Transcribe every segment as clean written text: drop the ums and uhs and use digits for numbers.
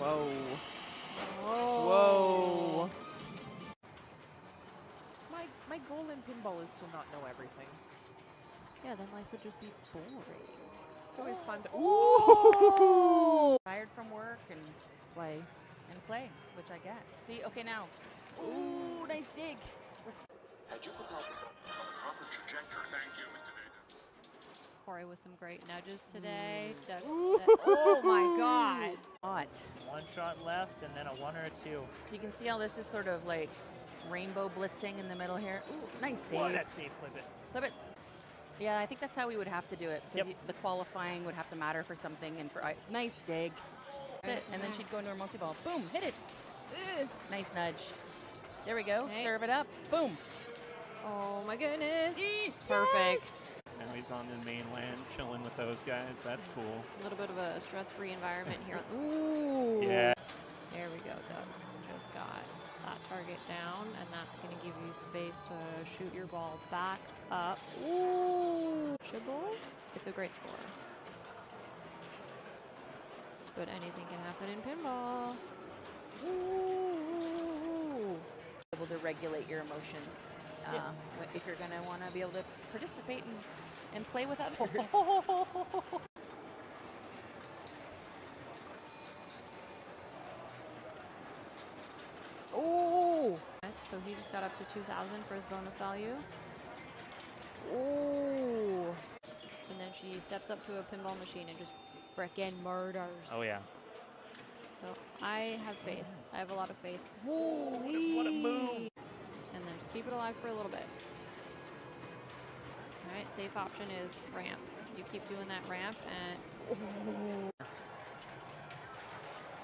Whoa. Whoa. Whoa. My goal in pinball is to not know everything. Yeah, then life would just be boring. It's always fun to Tired from work and play. play, which I get. See, okay now. Ooh, nice dig. Let's Had you put on the proper trajectory? Thank you, Mr. Data. Corey with some great nudges today. Oh my God. hot. One shot left and then a one or a two. So you can see how this is sort of like rainbow blitzing in the middle here. Ooh, nice save. Whoa, that's safe, clip it. Clip it. Yeah, I think that's how we would have to do it. Because Yep. the qualifying would have to matter for something. And for nice dig. That's it. And then she'd go into her multi-ball. Boom, hit it. Nice nudge. There we go. Okay. Serve it up. Boom. Oh my goodness. Perfect. Now he's on the mainland chilling with those guys. That's cool. A little bit of a stress-free environment here. Ooh. Yeah. There we go, Doug. Just got that target down, and that's going to give you space to shoot your ball back up. Ooh. Should goal? It's a great score. But anything can happen in pinball. Ooh. Able to regulate your emotions. If you're going to want to be able to participate and play with others. Oh! So he just got up to 2,000 for his bonus value. Oh! And then she steps up to a pinball machine and just frickin' murders. Oh, yeah. So I have faith. I have a lot of faith. Holy! What a move! And then just keep it alive for a little bit. All right, safe option is ramp. You keep doing that ramp and...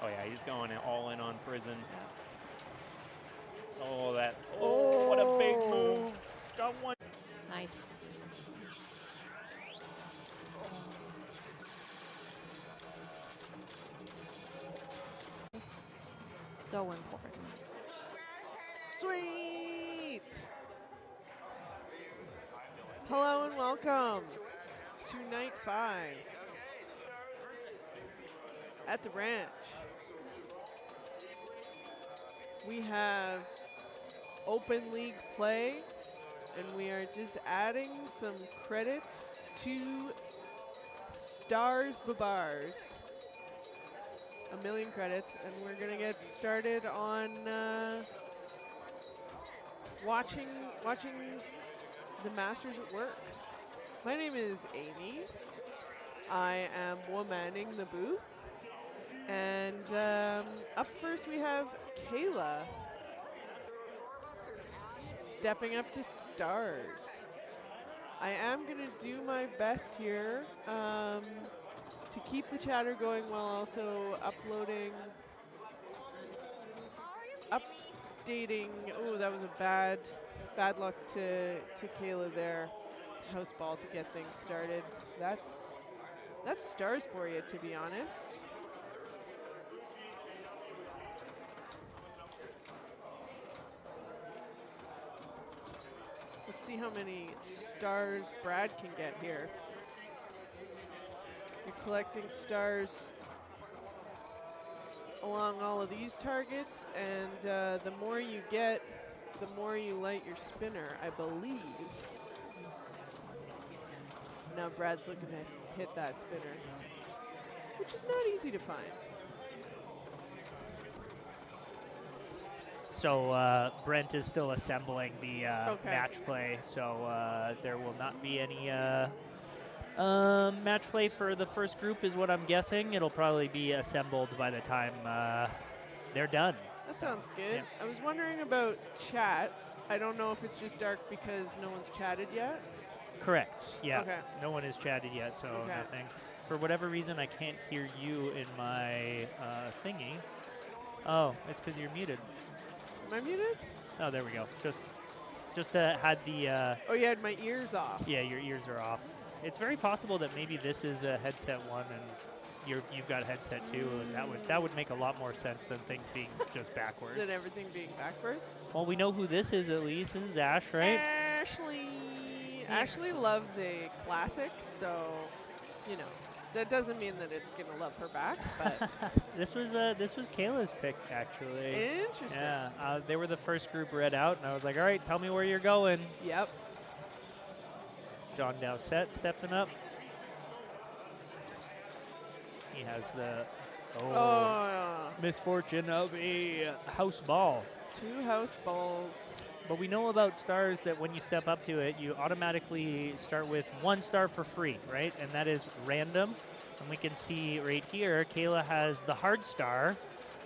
Oh, yeah, he's going all in on prison. Oh, that. Oh, what a big move. Got one. Nice. So important. Sweet! Hello and welcome to night 5 at the ranch. We have open league play, and we are just adding some credits to Stars Babars. 1,000,000 credits, and we're gonna get started on watching the Masters at work. My name is Amy. I am womaning the booth, and up first we have Kayla stepping up to Stars. I am gonna do my best here to keep the chatter going while also updating. Oh, that was a bad luck to Kayla there. House ball to get things started. That's Stars for you, to be honest. Let's see how many stars Brad can get here. You're collecting stars along all of these targets, and the more you get, the more you light your spinner, I believe. Now Brad's looking to hit that spinner, which is not easy to find. So Brent is still assembling the match play, so there will not be any match play for the first group is what I'm guessing. It'll probably be assembled by the time they're done. That sounds good. Yeah. I was wondering about chat. I don't know if it's just dark because no one's chatted yet. Correct, yeah. Okay. No one has chatted yet, so Okay. nothing. For whatever reason, I can't hear you in my thingy. Oh, it's because you're muted. Am I muted? Oh, there we go. Just had the... Oh, you had my ears off. yeah, your ears are off. It's very possible that maybe this is a headset 1 and you've got headset 2, and that would make a lot more sense than things being just backwards. Than everything being backwards. Well, we know who this is at least. This is Ash, right? Ashley. Ashley loves a classic, so, you know. That doesn't mean that it's gonna love her back, but This was Kayla's pick, actually. interesting. Yeah, they were the first group read out, and I was like, all right, tell me where you're going. Yep. John Dowsett stepping up. He has the misfortune of a house ball. 2 house balls. But we know about stars that when you step up to it, you automatically start with 1 star for free, right? And that is random. And we can see right here, Kayla has the hard star,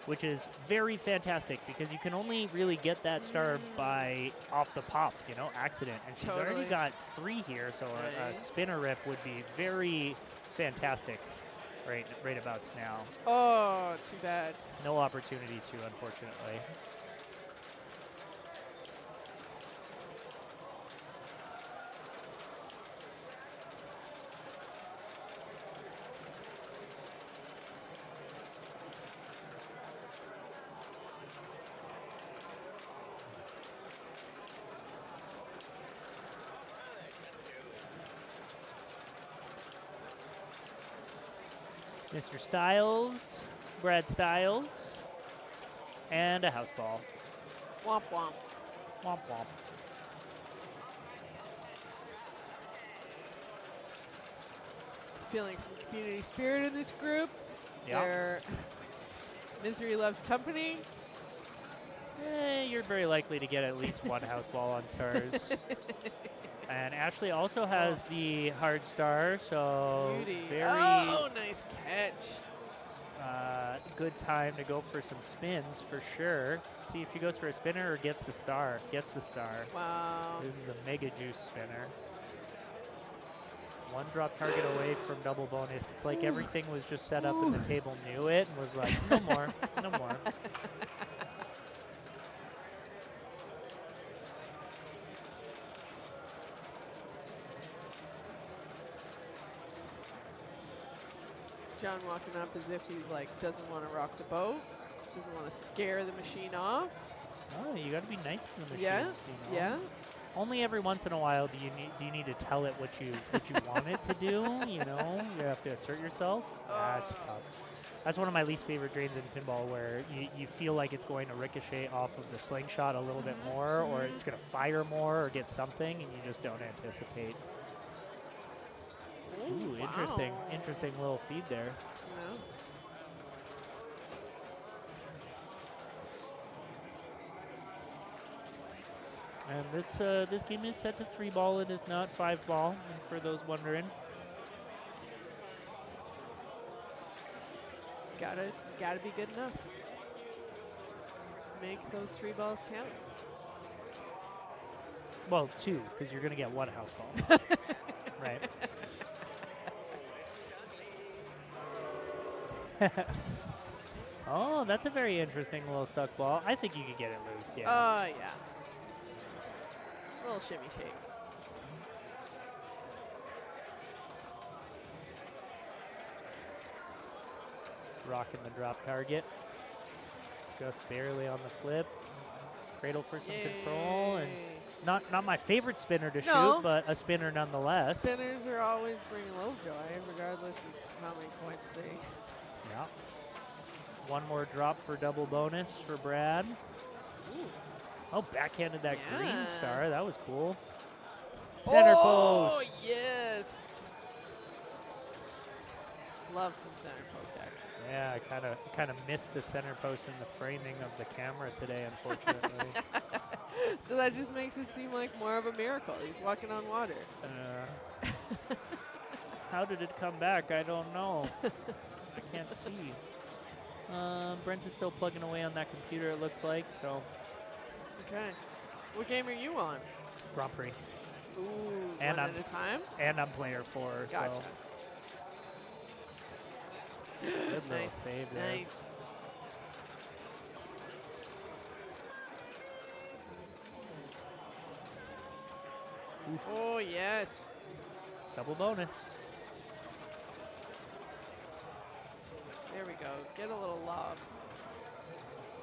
which is very fantastic because you can only really get that star by off the pop, accident. And she's already Totally. got 3 here, so a Right. spinner rip would be very fantastic right abouts now. Oh, too bad. No opportunity to, unfortunately. Mr. Styles, Brad Styles, and a house ball. Womp womp. Womp womp. Feeling some community spirit in this group. Yeah. Where misery loves company. You're very likely to get at least 1 house ball on stars. And Ashley also has the hard star, so Beauty. very Oh, nice catch. good time to go for some spins for sure. See if she goes for a spinner or gets the star. Gets the star. Wow. This is a mega juice spinner. 1 drop target away from double bonus. It's like everything was just set up and the table knew it and was like, no more, no more. John walking up as if he's like doesn't want to rock the boat, doesn't want to scare the machine off. Oh, you got to be nice to the machines. Yeah, yeah. Only every once in a while do you need to tell it what you want it to do. You have to assert yourself. That's tough. That's one of my least favorite drains in pinball, where you feel like it's going to ricochet off of the slingshot a little bit more, or it's going to fire more, or get something, and you just don't anticipate. Ooh, interesting. Wow. Interesting little feed there. No. And this game is set to 3-ball. It is not 5-ball, and for those wondering. Gotta be good enough. Make those 3 balls count. Well, 2, because you're going to get 1 house ball. Right. Oh, that's a very interesting little stuck ball. I think you could get it loose, yeah. Yeah. A little shimmy shake. Rocking the drop target. Just barely on the flip. Cradle for some control. And Yay. not my favorite spinner to No. shoot, but a spinner nonetheless. Spinners are always bringing Lovejoy, regardless of how many points they. Yeah. 1 more drop for double bonus for Brad. Ooh. Oh, backhanded that green Yeah. star. That was cool. Center Oh, post. yes. Love some center post action. Yeah, I kind of missed the center post in the framing of the camera today, unfortunately. So that just makes it seem like more of a miracle. He's walking on water. How did it come back? I don't know. I can't see. Brent is still plugging away on that computer, it looks like, so. Okay. What game are you on? Grand Prix. Ooh, And one I'm- at a time? And I'm player 4, Gotcha. so. Good little Nice. save there. Nice. Oh, yes. Double bonus. There we go. Get a little lob.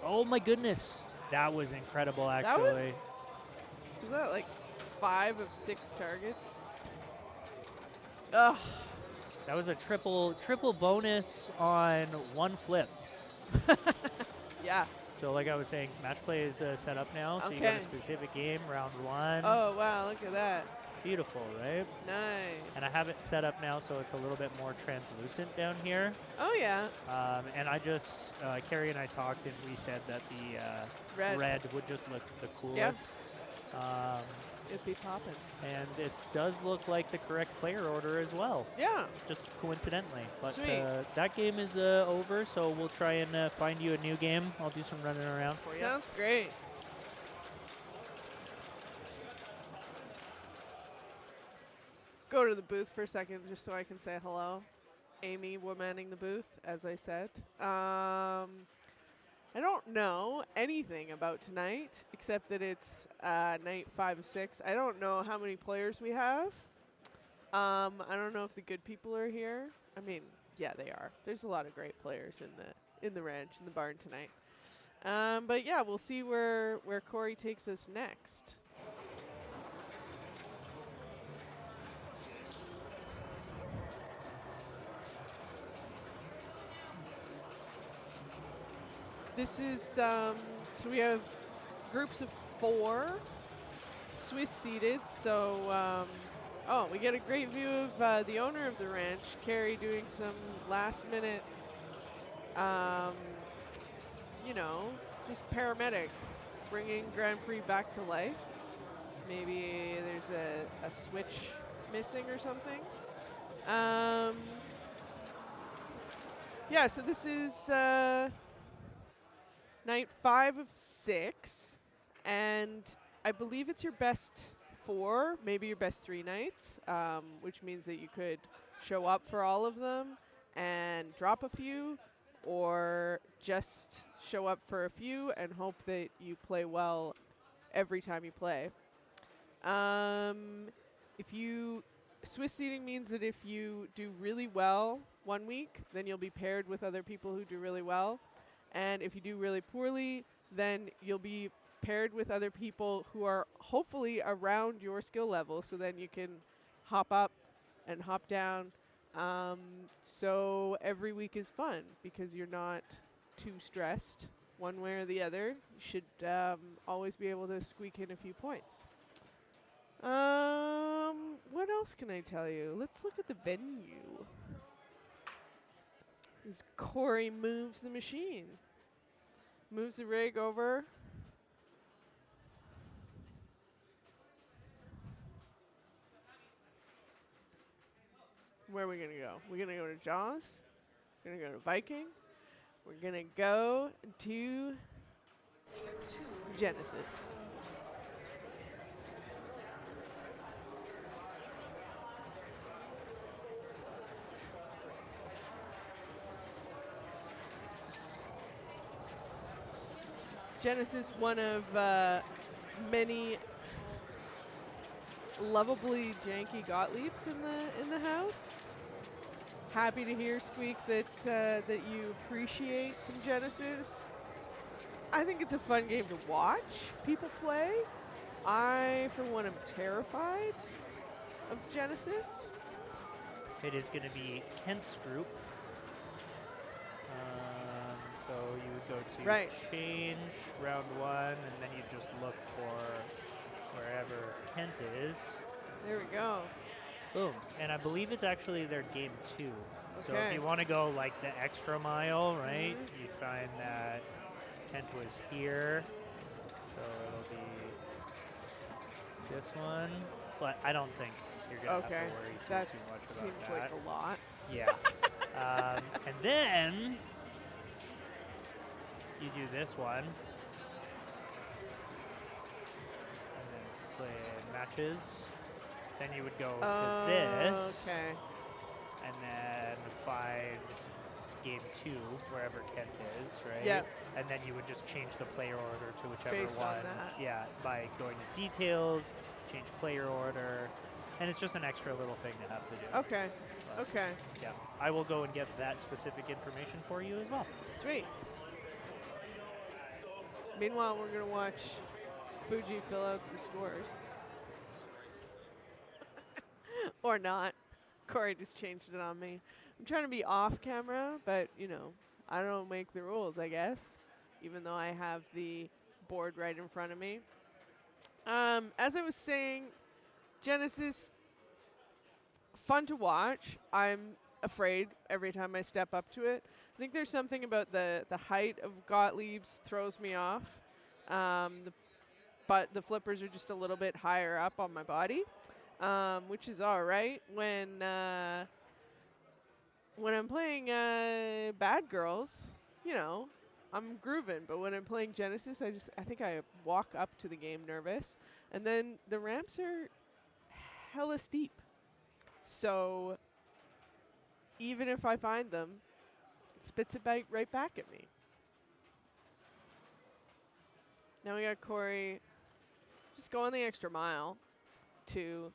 Oh my goodness. That was incredible, That actually. was- Is that like 5 of 6 targets? Ugh. That was a triple bonus on one flip. Yeah. So like I was saying, match play is set up now. So you got a Okay. specific game, round 1. Oh, wow, look at that. Beautiful, right? Nice. And I have it set up now so it's a little bit more translucent down here. Oh, yeah. And I just, Carrie and I talked and we said that the Red. would just look the coolest. Yeah. It'd be popping. And this does look like the correct player order as well, Yeah. just coincidentally. But Sweet. that game is over, so we'll try and find you a new game. I'll do some running around for you. Sounds great. Go to the booth for a second just so I can say hello. Amy womanning the booth, as I said. I don't know anything about tonight except that it's night 5 of 6. I don't know how many players we have. I don't know if the good people are here. I mean, yeah, they are. There's a lot of great players in the ranch, in the barn tonight. But yeah, we'll see where Corey takes us next. This is, so we have groups of 4, Swiss seated, so, we get a great view of the owner of the ranch, Carrie, doing some last minute, just paramedic, bringing Grand Prix back to life. Maybe there's a switch missing or something. Yeah, so this is, night 5 of 6, and I believe it's your best 4, maybe your best 3 nights, which means that you could show up for all of them and drop a few, or just show up for a few and hope that you play well every time you play. Swiss seating means that if you do really well one week, then you'll be paired with other people who do really well. And if you do really poorly, then you'll be paired with other people who are hopefully around your skill level, so then you can hop up and hop down. So every week is fun because you're not too stressed one way or the other. You should always be able to squeak in a few points. What else can I tell you? Let's look at the venue. As Corey moves the machine. Moves the rig over. Where are we going to go? We're going to go to Jaws. We're going to go to Viking. We're going to go to Genesis. Genesis, one of many lovably janky Gottliebs in the house. Happy to hear, Squeak, that you appreciate some Genesis. I think it's a fun game to watch people play. I, for one, am terrified of Genesis. It is going to be Kent's group. So you would go to change round 1, and then you just look for wherever Kent is. There we go. Boom. And I believe it's actually their game 2. Okay. So if you want to go like the extra mile, right, you find that Kent was here. So it'll be this one. But I don't think you're going to have to worry too much about seems that. like a lot. Yeah. And then you do this one. And then play matches. Then you would go to this. Okay. And then find game 2, wherever Kent is, right? Yep. And then you would just change the player order to whichever Based one. on that. Yeah, by going to details, change player order. And it's just an extra little thing to have to do. Okay. But Okay. yeah, I will go and get that specific information for you as well. Sweet. Meanwhile, we're going to watch Fuji fill out some scores. Or not. Corey just changed it on me. I'm trying to be off camera, but, you know, I don't make the rules, I guess, even though I have the board right in front of me. As I was saying, Genesis, fun to watch. I'm afraid every time I step up to it. I think there's something about the height of Gottlieb's throws me off. But the flippers are just a little bit higher up on my body, which is all right when I'm playing Bad Girls. You know, I'm grooving. But when I'm playing Genesis, I think I walk up to the game nervous, and then the ramps are hella steep. So even if I find them, it spits it right back at me. Now we got Corey just going the extra mile to...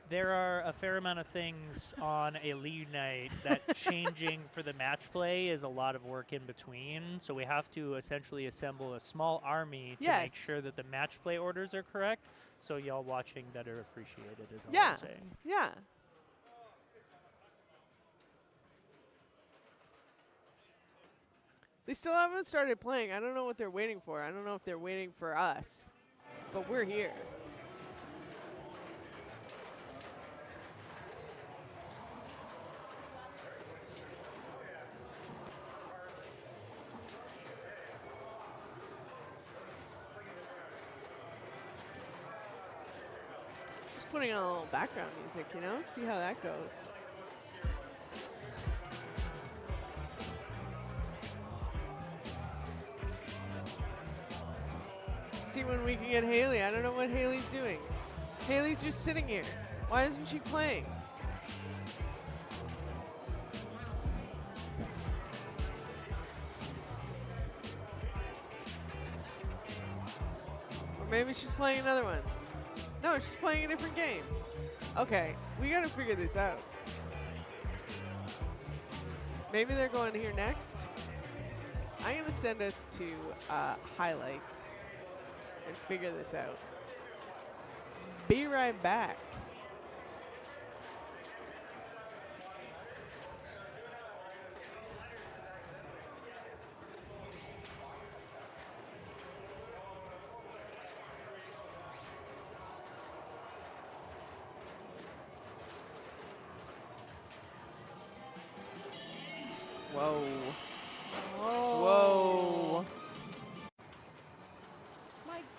There are a fair amount of things on a league night that changing for the match play is a lot of work in between. So we have to essentially assemble a small army to make sure that the match play orders are correct. So y'all watching better appreciate it is all I'm saying. Yeah. They still haven't started playing. I don't know what they're waiting for. I don't know if they're waiting for us. But we're here. Just putting on a little background music, you know? See how that goes. See when we can get Haley. I don't know what Haley's doing. Haley's just sitting here. Why isn't she playing? Or maybe she's playing another one. No, she's playing a different game. Okay, we gotta figure this out. Maybe they're going here next. I'm gonna send us to highlights and figure this out. Be right back. Whoa. Whoa.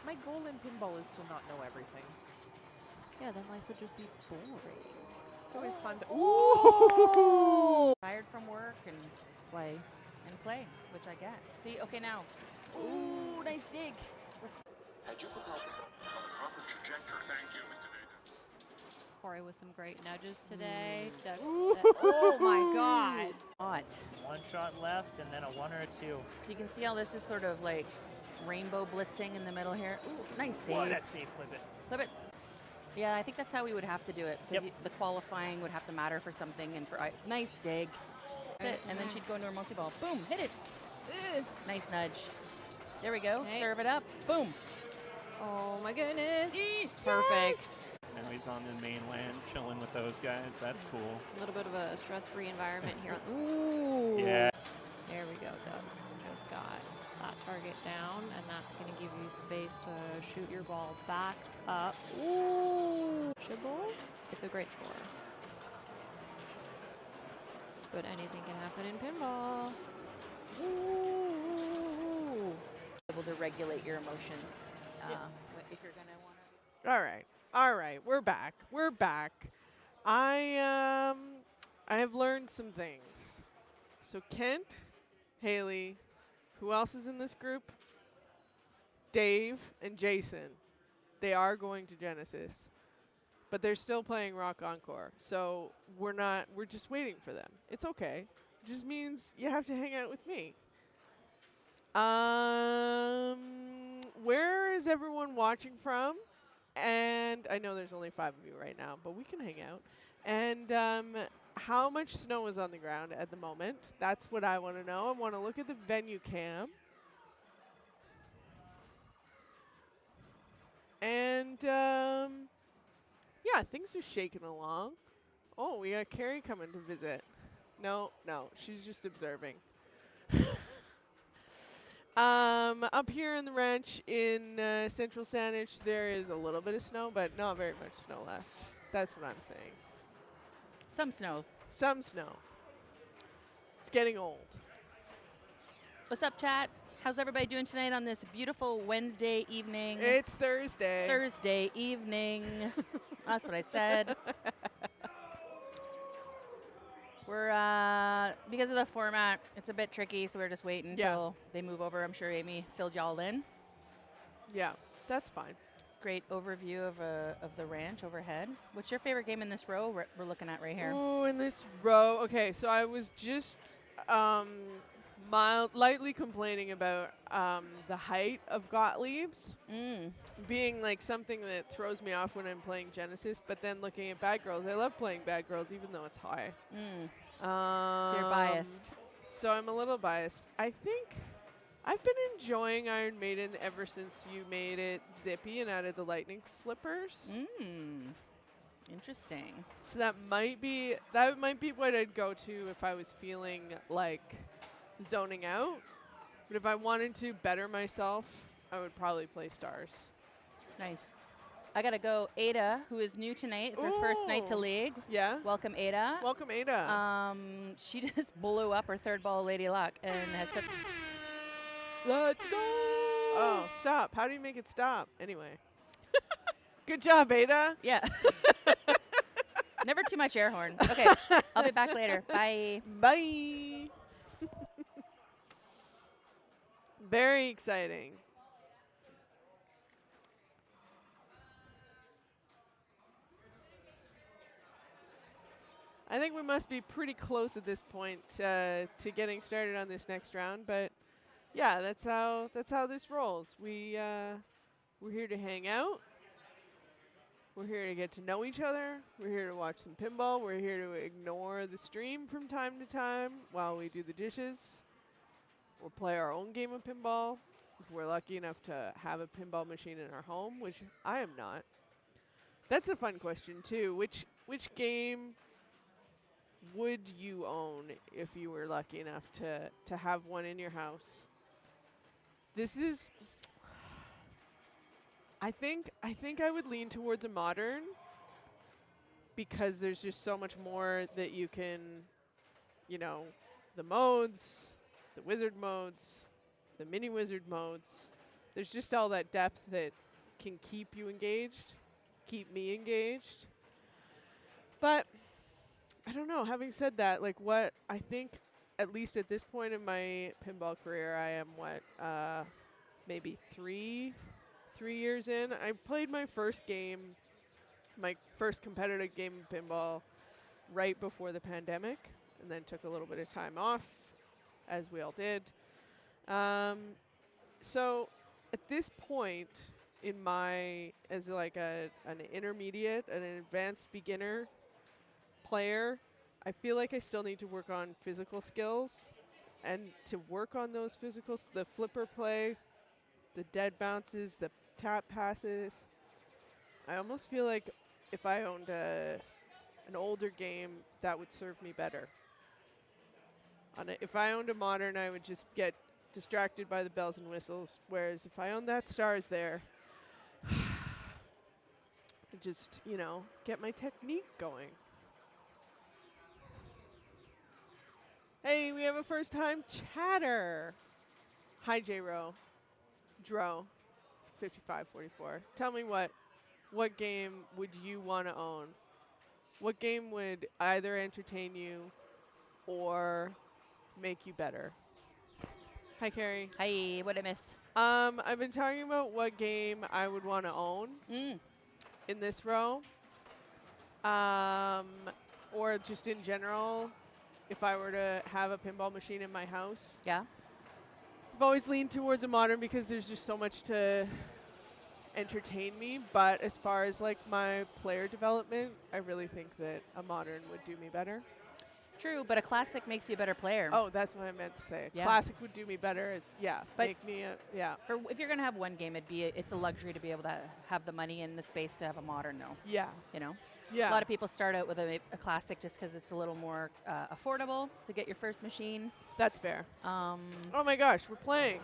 My goal in pinball is to not know everything. Yeah, then life would just be boring. It's always fun to ooh, tired from work and play, which I get. See, okay now. Ooh, nice dig. Had you put on the proper trajectory? Thank you, Mr. Data. Corey with some great nudges today. Oh my God. Hot. One shot left and then a one or a two. So you can see how this is sort of like rainbow blitzing in the middle here. Ooh, nice save. What a save, flip it. Flip it. Yeah, I think that's how we would have to do it. Because Yep. the qualifying would have to matter for something. And for nice dig. That's it. And then she'd go into her multi-ball. Boom, hit it. Nice nudge. There we go. Okay. Serve it up. Boom. Oh my goodness. Perfect. Yes. Now he's on the mainland, chilling with those guys. That's cool. A little bit of a stress-free environment here. Ooh. Yeah. There we go, Doug. Just got that target down, and that's going to give you space to shoot your ball back up. Ooh. Shibble. It's a great score. But anything can happen in pinball. Ooh. Able to regulate your emotions if you're going to want to. All right, we're back. I have learned some things. So Kent, Haley, who else is in this group? Dave and Jason. They are going to Genesis, but they're still playing Rock Encore. So we're just waiting for them. It's okay. It just means you have to hang out with me. Where is everyone watching from? And I know there's only 5 of you right now, but we can hang out. And how much snow is on the ground at the moment? That's what I want to know. I want to look at the venue cam. And yeah, things are shaking along. Oh, we got Carrie coming to visit. No, she's just observing. Up here in the ranch in Central Saanich, there is a little bit of snow, but not very much snow left. That's what I'm saying. Some snow. Some snow. It's getting old. What's up, chat? How's everybody doing tonight on this beautiful Wednesday evening? It's Thursday. Thursday evening. That's what I said. We're, because of the format, it's a bit tricky, so we're just waiting until they move over. I'm sure Amy filled y'all in. Yeah, that's fine. Great overview of the ranch overhead. What's your favorite game in this row we're looking at right here? Oh, in this row. Okay, so I was just lightly complaining about the height of Gottlieb's being like something that throws me off when I'm playing Genesis, but then looking at Bad Girls, I love playing Bad Girls even though it's high. So you're biased. So I'm a little biased. I think I've been enjoying Iron Maiden ever since you made it zippy and added the lightning flippers. Interesting. So that might be what I'd go to if I was feeling like zoning out. But if I wanted to better myself, I would probably play Stars. Nice. I gotta go. Ada, who is new tonight. It's her first night to League. Yeah. Welcome, Ada. Welcome, Ada. She just blew up her third ball, Lady Luck, and has said, Let's go. Oh, stop. How do you make it stop? Anyway. Good job, Ada. yeah. Never too much air horn. Okay, I'll be back later. Bye. Bye. Very exciting. I think we must be pretty close at this point to getting started on this next round, but yeah, that's how this rolls. We're here to hang out. We're here to get to know each other. We're here to watch some pinball. We're here to ignore the stream from time to time while we do the dishes. We'll play our own game of pinball if we're lucky enough to have a pinball machine in our home, which I am not. That's a fun question too. Which game would you own if you were lucky enough to have one in your house? This is, I think I would lean towards a modern because there's just so much more that you can, the modes, the wizard modes, the mini wizard modes. There's just all that depth that can keep you engaged, keep me engaged. But I don't know. Having said that, like what I think, at least at this point in my pinball career, I am maybe three years in. I played my first competitive game of pinball right before the pandemic, and then took a little bit of time off, as we all did. So at this point in as like an intermediate and an advanced beginner player, I feel like I still need to work on physical skills, and to work on those physicals, the flipper play, the dead bounces, the tap passes. I almost feel like if I owned an older game, that would serve me better. If I owned a modern, I would just get distracted by the bells and whistles, whereas if I owned that Stars there, I'd just, get my technique going. Hey, we have a first-time chatter. Hi, J-Ro. Dro, 5544. Tell me what game would you want to own? What game would either entertain you or make you better? Hi, Carrie. Hi, what'd I miss? I've been talking about what game I would want to own in this row. Or just in general, if I were to have a pinball machine in my house. Yeah. I've always leaned towards a modern because there's just so much to entertain me. But as far as like my player development, I really think that a modern would do me better. True, but a classic makes you a better player. Oh, that's what I meant to say. Yeah. Classic would do me better. But- Make me a, yeah. If you're gonna have one game, it's a luxury to be able to have the money and the space to have a modern, though. Yeah. You know, Yeah. a lot of people start out with a classic just because it's a little more affordable to get your first machine. That's fair. Um, Oh my gosh, we're playing.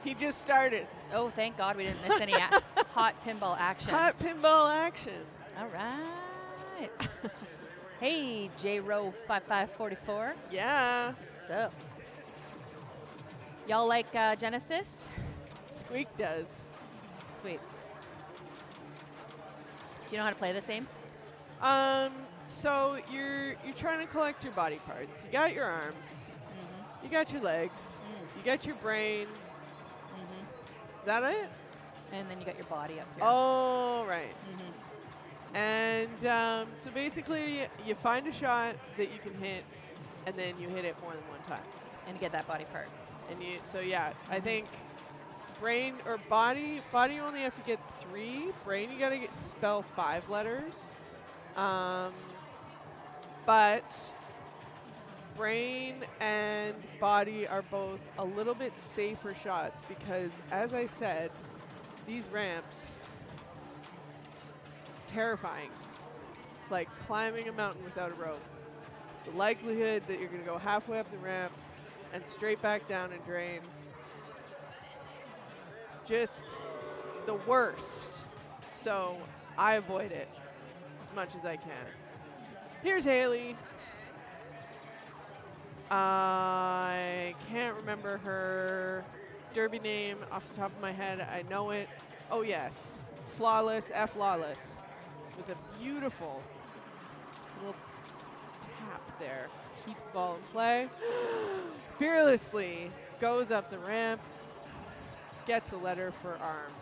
He just started. oh, thank God we didn't miss any hot pinball action. Hot pinball action. All right. Hey, J-Row5544. Yeah. What's up? Y'all like Genesis? Squeak does. Sweet. Do you know how to play this, Ames? So you're trying to collect your body parts. You got your arms. Mm-hmm. You got your legs. You got your brain. Mm-hmm. Is that it? And then you got your body up here. Oh, right. Mm-hmm. And so basically, you find a shot that you can hit, and then you hit it more than one time. And you get that body part. And so yeah, I think brain or body you only have to get 3. Brain, you got to spell 5 letters. But brain and body are both a little bit safer shots because, as I said, these ramps, terrifying. Like climbing a mountain without a rope. The likelihood that you're going to go halfway up the ramp and straight back down and drain. Just the worst. So I avoid it as much as I can. Here's Haley. I can't remember her derby name off the top of my head. I know it. Oh yes, Flawless, Flawless, with a beautiful little tap there to keep the ball in play. Fearlessly goes up the ramp, gets a letter for arms.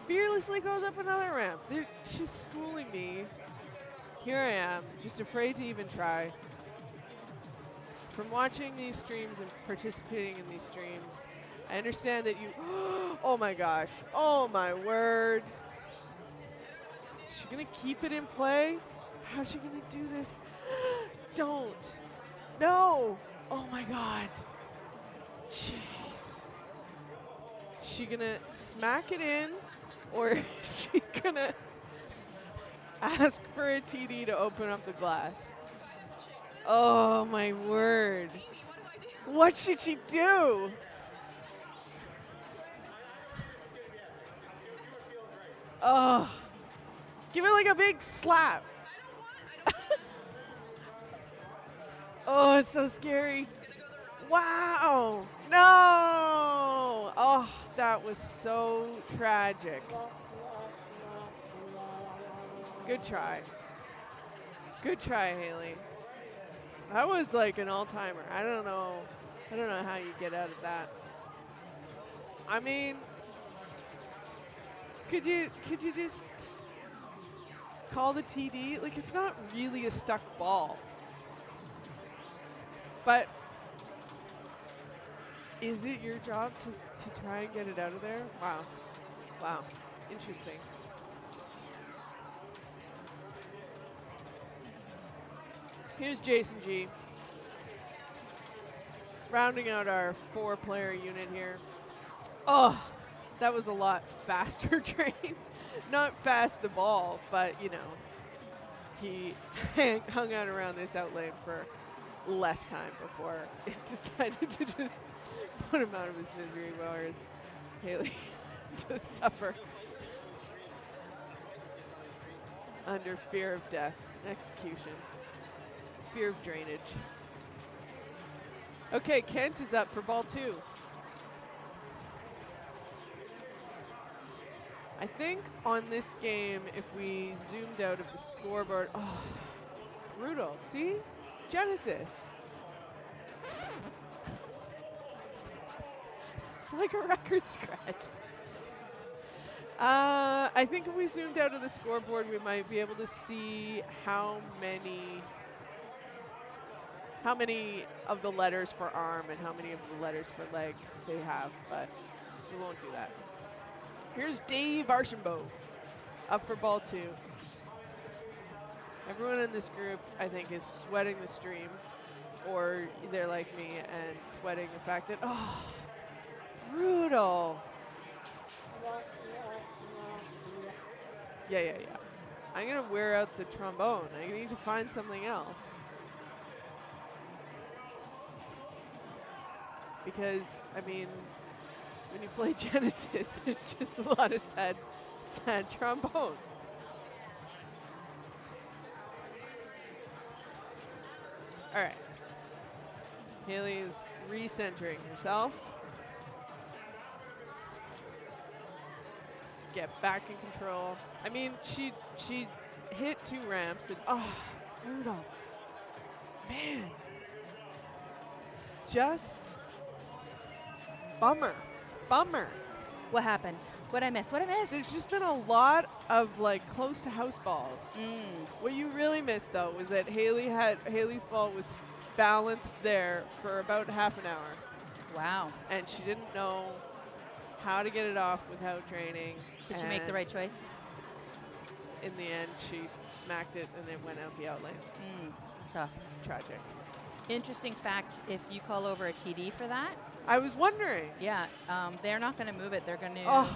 Fearlessly goes up another ramp. She's schooling me. Here I am, just afraid to even try. From watching these streams and participating in these streams, I understand that you, oh my gosh, oh my word. Is she gonna keep it in play? How's she gonna do this? Don't. No. Oh my God. Jeez. She gonna smack it in, or is she gonna ask for a TD to open up the glass? Oh my word. What should she do? Oh. Give it like a big slap. Oh, it's so scary. Wow. No. Oh, that was so tragic. Good try. Good try, Haley. That was like an all-timer. I don't know how you get out of that. I mean, could you just call the TD? Like, it's not really a stuck ball. But is it your job to try and get it out of there? Wow. Wow. Interesting. Here's Jason G. Rounding out our 4-player unit here. Oh, that was a lot faster train. Not fast the ball, but, you know, he hung out around this outlane for less time before it decided to just put him out of his misery, whereas Haley to suffer under fear of death and execution. Fear of drainage. Okay, Kent is up for ball 2. I think on this game, if we zoomed out of the scoreboard, oh, brutal. See? Genesis. It's like a record scratch. I think if we zoomed out of the scoreboard, we might be able to see how many of the letters for arm and how many of the letters for leg they have, but we won't do that. Here's Dave Archambault. Up for ball 2. Everyone in this group, I think, is sweating the stream, or they're like me and sweating the fact that, oh, brutal. Yeah. I'm going to wear out the trombone. I need to find something else. Because, I mean, when you play Genesis, there's just a lot of sad trombone. All right. Haley is recentering herself. Get back in control. I mean, she hit 2 ramps and brutal. Man, it's just bummer. What happened? What I miss? There's just been a lot of like close to house balls. What you really missed though was that Haley's ball was balanced there for about half an hour. Wow. And she didn't know how to get it off without training. Did she make the right choice? In the end, she smacked it and it went out the out lane. Tough. Tragic. Interesting fact, if you call over a TD for that, I was wondering. yeah, they're not going to move it. They're going to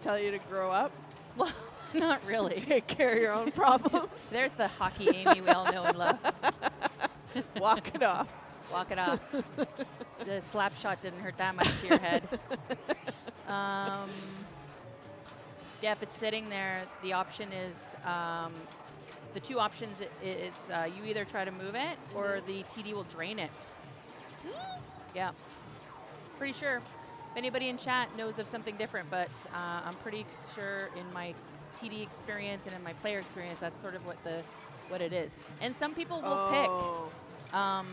Tell you to grow up. well, not really. Take care of your own problems. There's the hockey Amy we all know and love. Walk it off. Walk it off. The slap shot didn't hurt that much to your head. Yeah, if it's sitting there, the option is the 2 options is you either try to move it or the TD will drain it. Yeah, pretty sure. If anybody in chat knows of something different, but I'm pretty sure in my TD experience and in my player experience, that's sort of what it is. And some people will pick.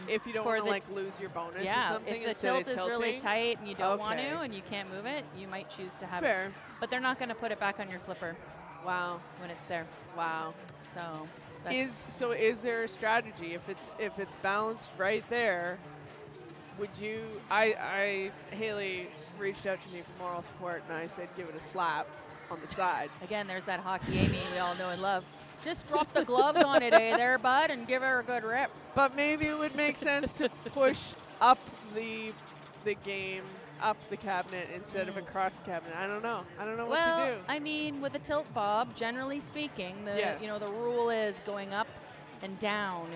If you don't want to like lose your bonus or something, if the tilt is really tight and you don't want to and you can't move it, you might choose to have it. But they're not going to put it back on your flipper. Wow. When it's there. Wow. So that's is there a strategy if it's balanced right there? Would you? Haley reached out to me for moral support, and I said give it a slap on the side. Again, there's that hockey Amy we all know and love. Just drop the gloves on it, there, bud, and give her a good rip. But maybe it would make sense to push up the game, up the cabinet instead of across the cabinet. I don't know what to do. Well, I mean, with a tilt bob, generally speaking, the rule is going up and down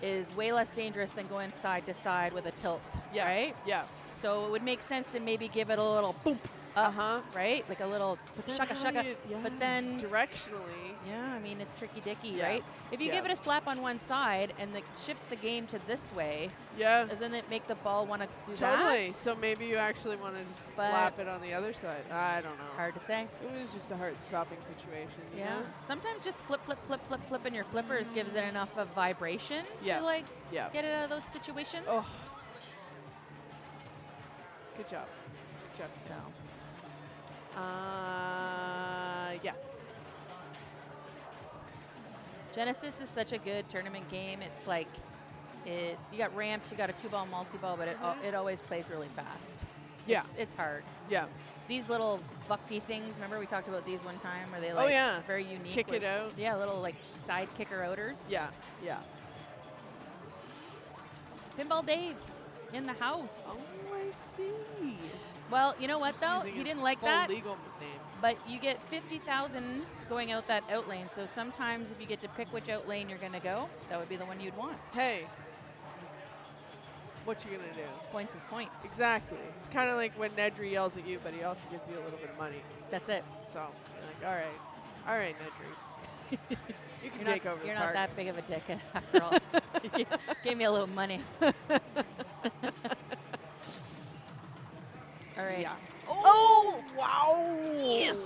is way less dangerous than going side to side with a tilt, right? Yeah. So it would make sense to maybe give it a little boom up, right? Like a little shaka. But then directionally. Yeah, I mean, it's tricky dicky, right? If you give it a slap on one side and it shifts the game to this way, doesn't it make the ball want to do that? Totally. So maybe you actually want to just slap it on the other side. I don't know. Hard to say. It was just a heart-stopping situation. You know? Sometimes just flip in your flippers gives it enough of vibration to like get it out of those situations. Oh. Good job. So. Yeah. Genesis is such a good tournament game. It's like you got ramps, you got a 2-ball multi-ball, but it always plays really fast. Yeah. It's hard. Yeah. These little Vukti things, remember we talked about these one time where they like very unique. Kick it out. Yeah, little like side kicker outers. Yeah. Pinball Dave in the house. Oh, I see. Well, you know what though? He didn't like that. Legal name. But you get 50,000 going out that out lane. So sometimes if you get to pick which out lane you're going to go, that would be the one you'd want. Hey, what you going to do? Points is points. Exactly. It's kind of like when Nedry yells at you, but he also gives you a little bit of money. That's it. So you're like, all right, Nedry. You can take over the You're park. not that big of a dick after all. You gave me a little money. All right. Yeah. Oh, wow. Yes.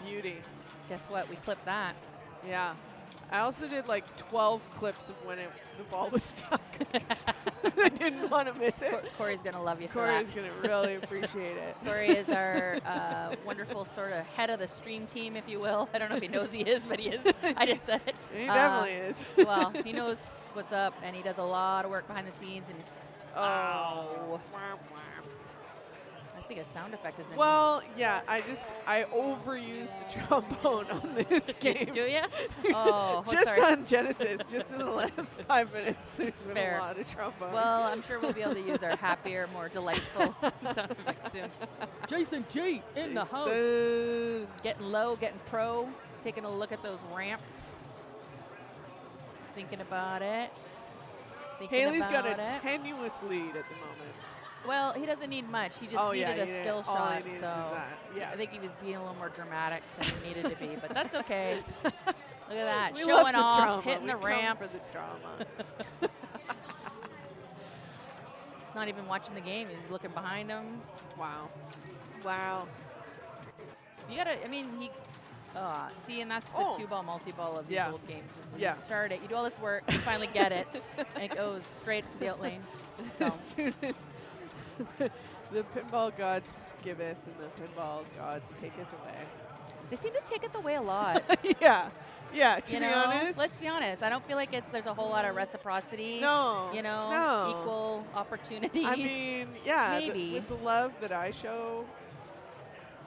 Beauty. Guess what? We clipped that. Yeah. I also did like 12 clips of when the ball was stuck. I didn't want to miss it. Corey's going to love you for that. Corey's going to really appreciate it. Corey is our wonderful sort of head of the stream team, if you will. I don't know if he knows he is, but he is. I just said it. He definitely is. Well, he knows what's up, and he does a lot of work behind the scenes. And think a sound effect is in. Well, yeah, I overused the trombone on this game. Do you? Oh, Just sorry. on Genesis, just in the last 5 minutes, there's been Fair. a lot of trombone. Well, I'm sure we'll be able to use our happier, more delightful sound effects soon. Jason G in the house. Jason. Getting low, getting pro, taking a look at those ramps. Thinking about it. Haley's got a tenuous lead at the moment. Well, he doesn't need much. He just needed a skill all shot. he needed So was that. Yeah. I think he was being a little more dramatic than he needed to be, but that's okay. Look at that, We love showing the off, drama. hitting We the come ramps. for the drama. He's not even watching the game. He's looking behind him. Wow. Wow. You gotta, I mean, he, see, and that's the two-ball, multi-ball of these Yeah. old games. Is Yeah. You start it, you do all this work, you finally get it, and it goes straight to the out lane. So, As soon as the pinball gods giveth and the pinball gods taketh away. they seem to take it away a lot. Yeah. Yeah, to You be know, honest. let's be honest. I don't feel like there's a whole lot of reciprocity. No. You know, No. equal opportunity. I mean, yeah, Maybe. with the love that I show,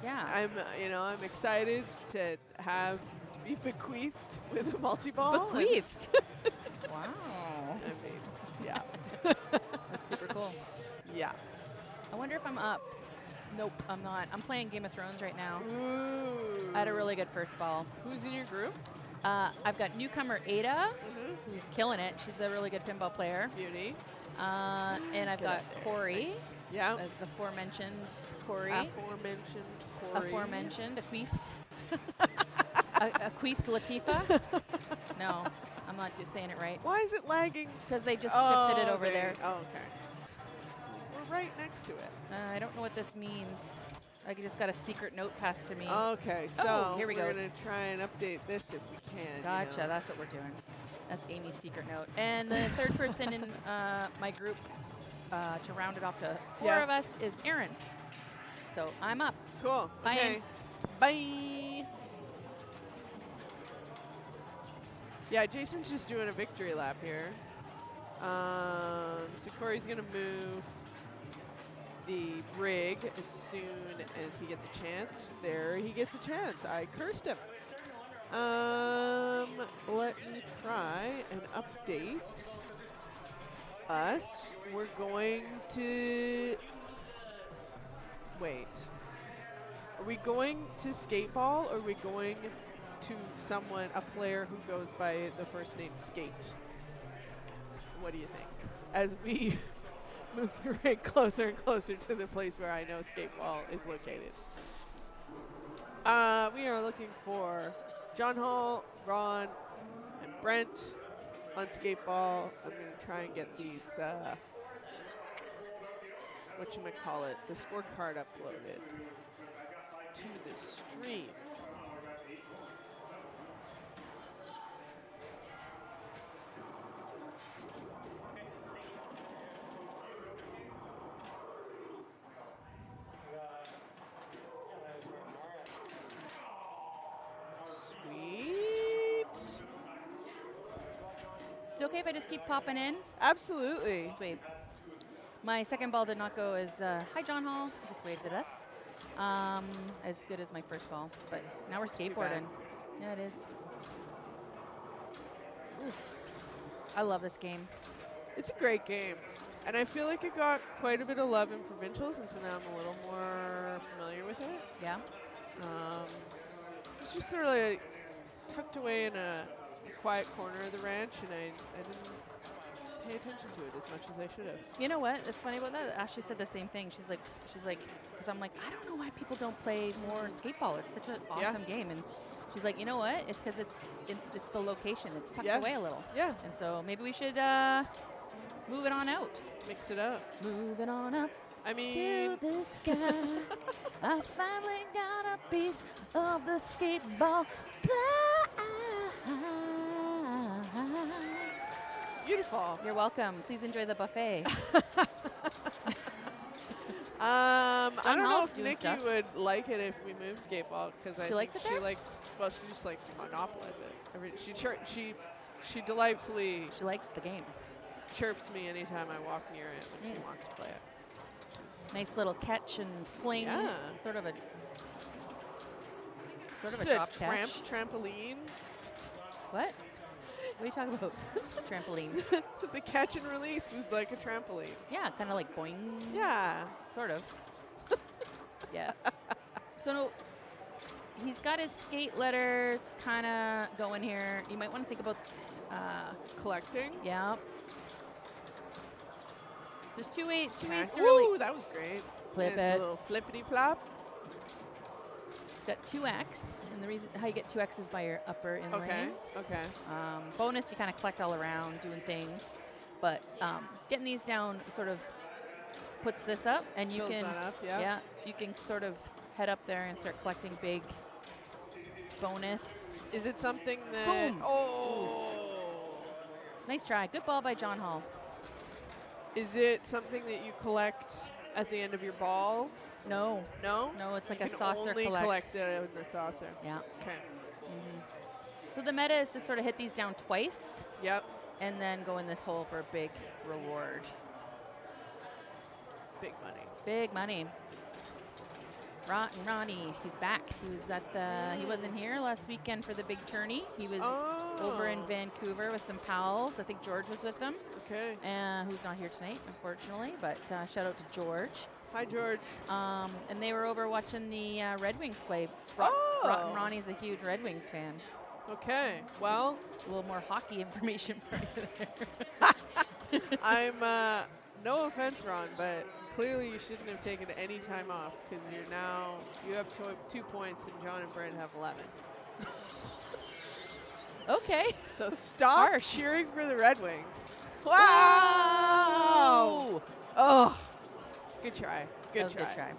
yeah. I'm excited to be bequeathed with a multi-ball. and- Bequeathed. Wow. I mean, yeah. That's super cool. Yeah. I wonder if I'm up. Nope, I'm not. I'm playing Game of Thrones right now. Ooh. I had a really good first ball. Who's in your group? I've got newcomer Ada, who's killing it. She's a really good pinball player. Beauty. And I've Get got up there. Corey, Yeah. as the aforementioned Corey. Aforementioned Corey. Aforementioned, a queefed. a queefed Latifa. No, I'm not saying it right. Why is it lagging? Because they just shifted it over they- there. Oh, okay. We're right next to it. I don't know what this means. I just got a secret note passed to me. Okay, so Oh, here we go. we're going to try and update this if we can. you Gotcha, know. that's what we're doing. That's Amy's secret note. And the third person in my group to round it off to four of us is Aaron. So I'm up. Cool. Bye, Okay. Ames. Bye. Yeah, Jason's just doing a victory lap here. So Corey's going to move the rig as soon as he gets a chance. There he gets a chance. I cursed him. Let me try and update us. We're going to wait. Are we going to skateball or are we going to a player who goes by the first name Skate? What do you think? As we move the rig closer and closer to the place where I know skateball is located. We are looking for John Hall, Ron, and Brent on skateball. I'm going to try and get these, whatchamacallit, the scorecard uploaded to the stream. Sweet. Is it okay if I just keep popping in? Absolutely. Sweet. My second ball did not go as, hi John Hall, just waved at us. As good as my first ball, but now we're too bad. skateboarding. Yeah, it is. Oof. I love this game. It's a great game. And I feel like it got quite a bit of love in provincials, and so now I'm a little more familiar with it. Yeah. It's just sort of like tucked away in a quiet corner of the ranch, and I didn't pay attention to it as much as I should have. You know what? It's funny about that. Ashley said the same thing. She's like, because I'm like, I don't know why people don't play more skateball. It's such an awesome game. And she's like, you know what? It's because it's the location. It's tucked away a little. Yeah. And so maybe we should move it on out. Mix it up. Move it on up I mean, to the sky. I finally got a piece of the skateball pie. beautiful. You're welcome. Please enjoy the buffet. I don't know Hall's if doing Nikki stuff. would like it if we move skateball because She likes it she there? likes. Well, she just likes to monopolize it. She delightfully She likes the game. chirps me anytime I walk near it when she wants to play it. Nice little catch and fling. Yeah. Sort of a Just drop trampoline. catch. What? What are you talking about? Trampoline. The catch and release was like a trampoline. Yeah, kind of like boing. Yeah. Sort of. Yeah. So no, he's got his skate letters kind of going here. You might want to think about, Collecting. yeah. So there's two ways to Ooh, really that was great. flip Nice it. little flippity flop. It's got 2x, and the reason how you get 2x is by your upper in Okay. lanes. Okay. Bonus, you kind of collect all around doing things, but getting these down sort of puts this up, and you Fills can that up, yeah. you can sort of head up there and start collecting big bonus. Is it something that? Boom. Oh. Nice try, good ball by John Hall. Is it something that you collect at the end of your ball? No, No. no, it's like You a can saucer only collect. collect it in the saucer. Yeah. Okay. So the meta is to sort of hit these down twice, Yep. and then go in this hole for a big reward. Big money. Big money. Rotten Ronnie, he's back. He was at the. He wasn't here last weekend for the big tourney. He was over in Oh. Vancouver with some pals. I think George was with them, Okay. who's not here tonight, unfortunately. But shout out to George. Hi, George. And they were over watching the Red Wings play. Oh. Rotten Ronnie's a huge Red Wings fan. Okay. Well, A little more hockey information for you there. I'm. No offense, Ron, but clearly you shouldn't have taken any time off because you have 2 points and John and Brent have 11. Okay. So stop Harsh. cheering for the Red Wings. Wow! Ooh. Oh, good try. That Good was a try. good try.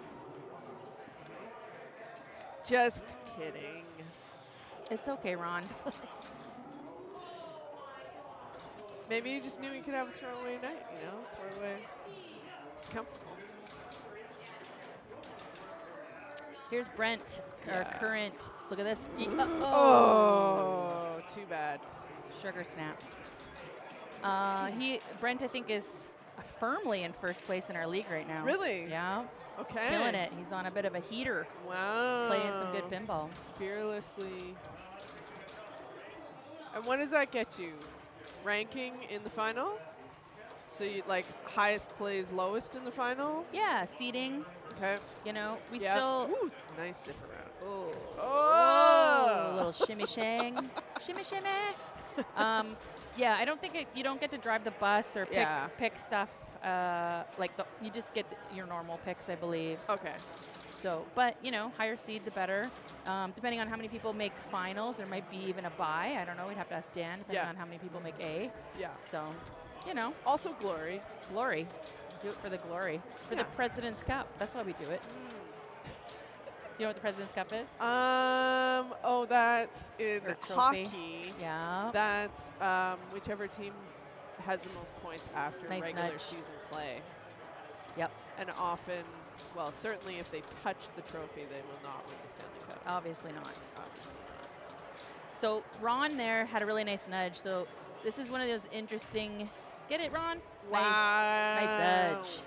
Just kidding. It's okay, Ron. Maybe you just knew you could have a throwaway night, throwaway. It's comfortable. Here's Brent, our Yeah. current. Look at this. Oh, too bad. Sugar snaps. Brent, I think, is firmly in first place in our league right now. Really? Yeah. Okay. Killing it. He's on a bit of a heater, Wow. playing some good pinball. Fearlessly. And what does that get you? Ranking in the final? So you highest plays lowest in the final? Yeah, seeding. Okay. You know, we Yeah. still. Ooh, nice zip around. Oh. Oh! A little shimmy shang. Shimmy shimmy. Yeah, I don't think you don't get to drive the bus or pick stuff. You just get your normal picks, I believe. Okay. So, but higher seed the better. Depending on how many people make finals, there might be even a bye. I don't know. We'd have to ask Dan, depending on how many people make A. Yeah. So, Also glory. glory. Do it for the glory. For the Yeah. President's Cup. That's why we do it. Do you know what the President's Cup is? Oh, that's in Or trophy. hockey. Yeah. That's whichever team has the most points after Nice regular nudge. season play. Yep. And often, well, certainly if they touch the trophy, they will not win the Stanley Cup. Obviously not. Obviously. So Ron there had a really nice nudge. So this is one of those interesting. Get it, Ron? Wow. Nice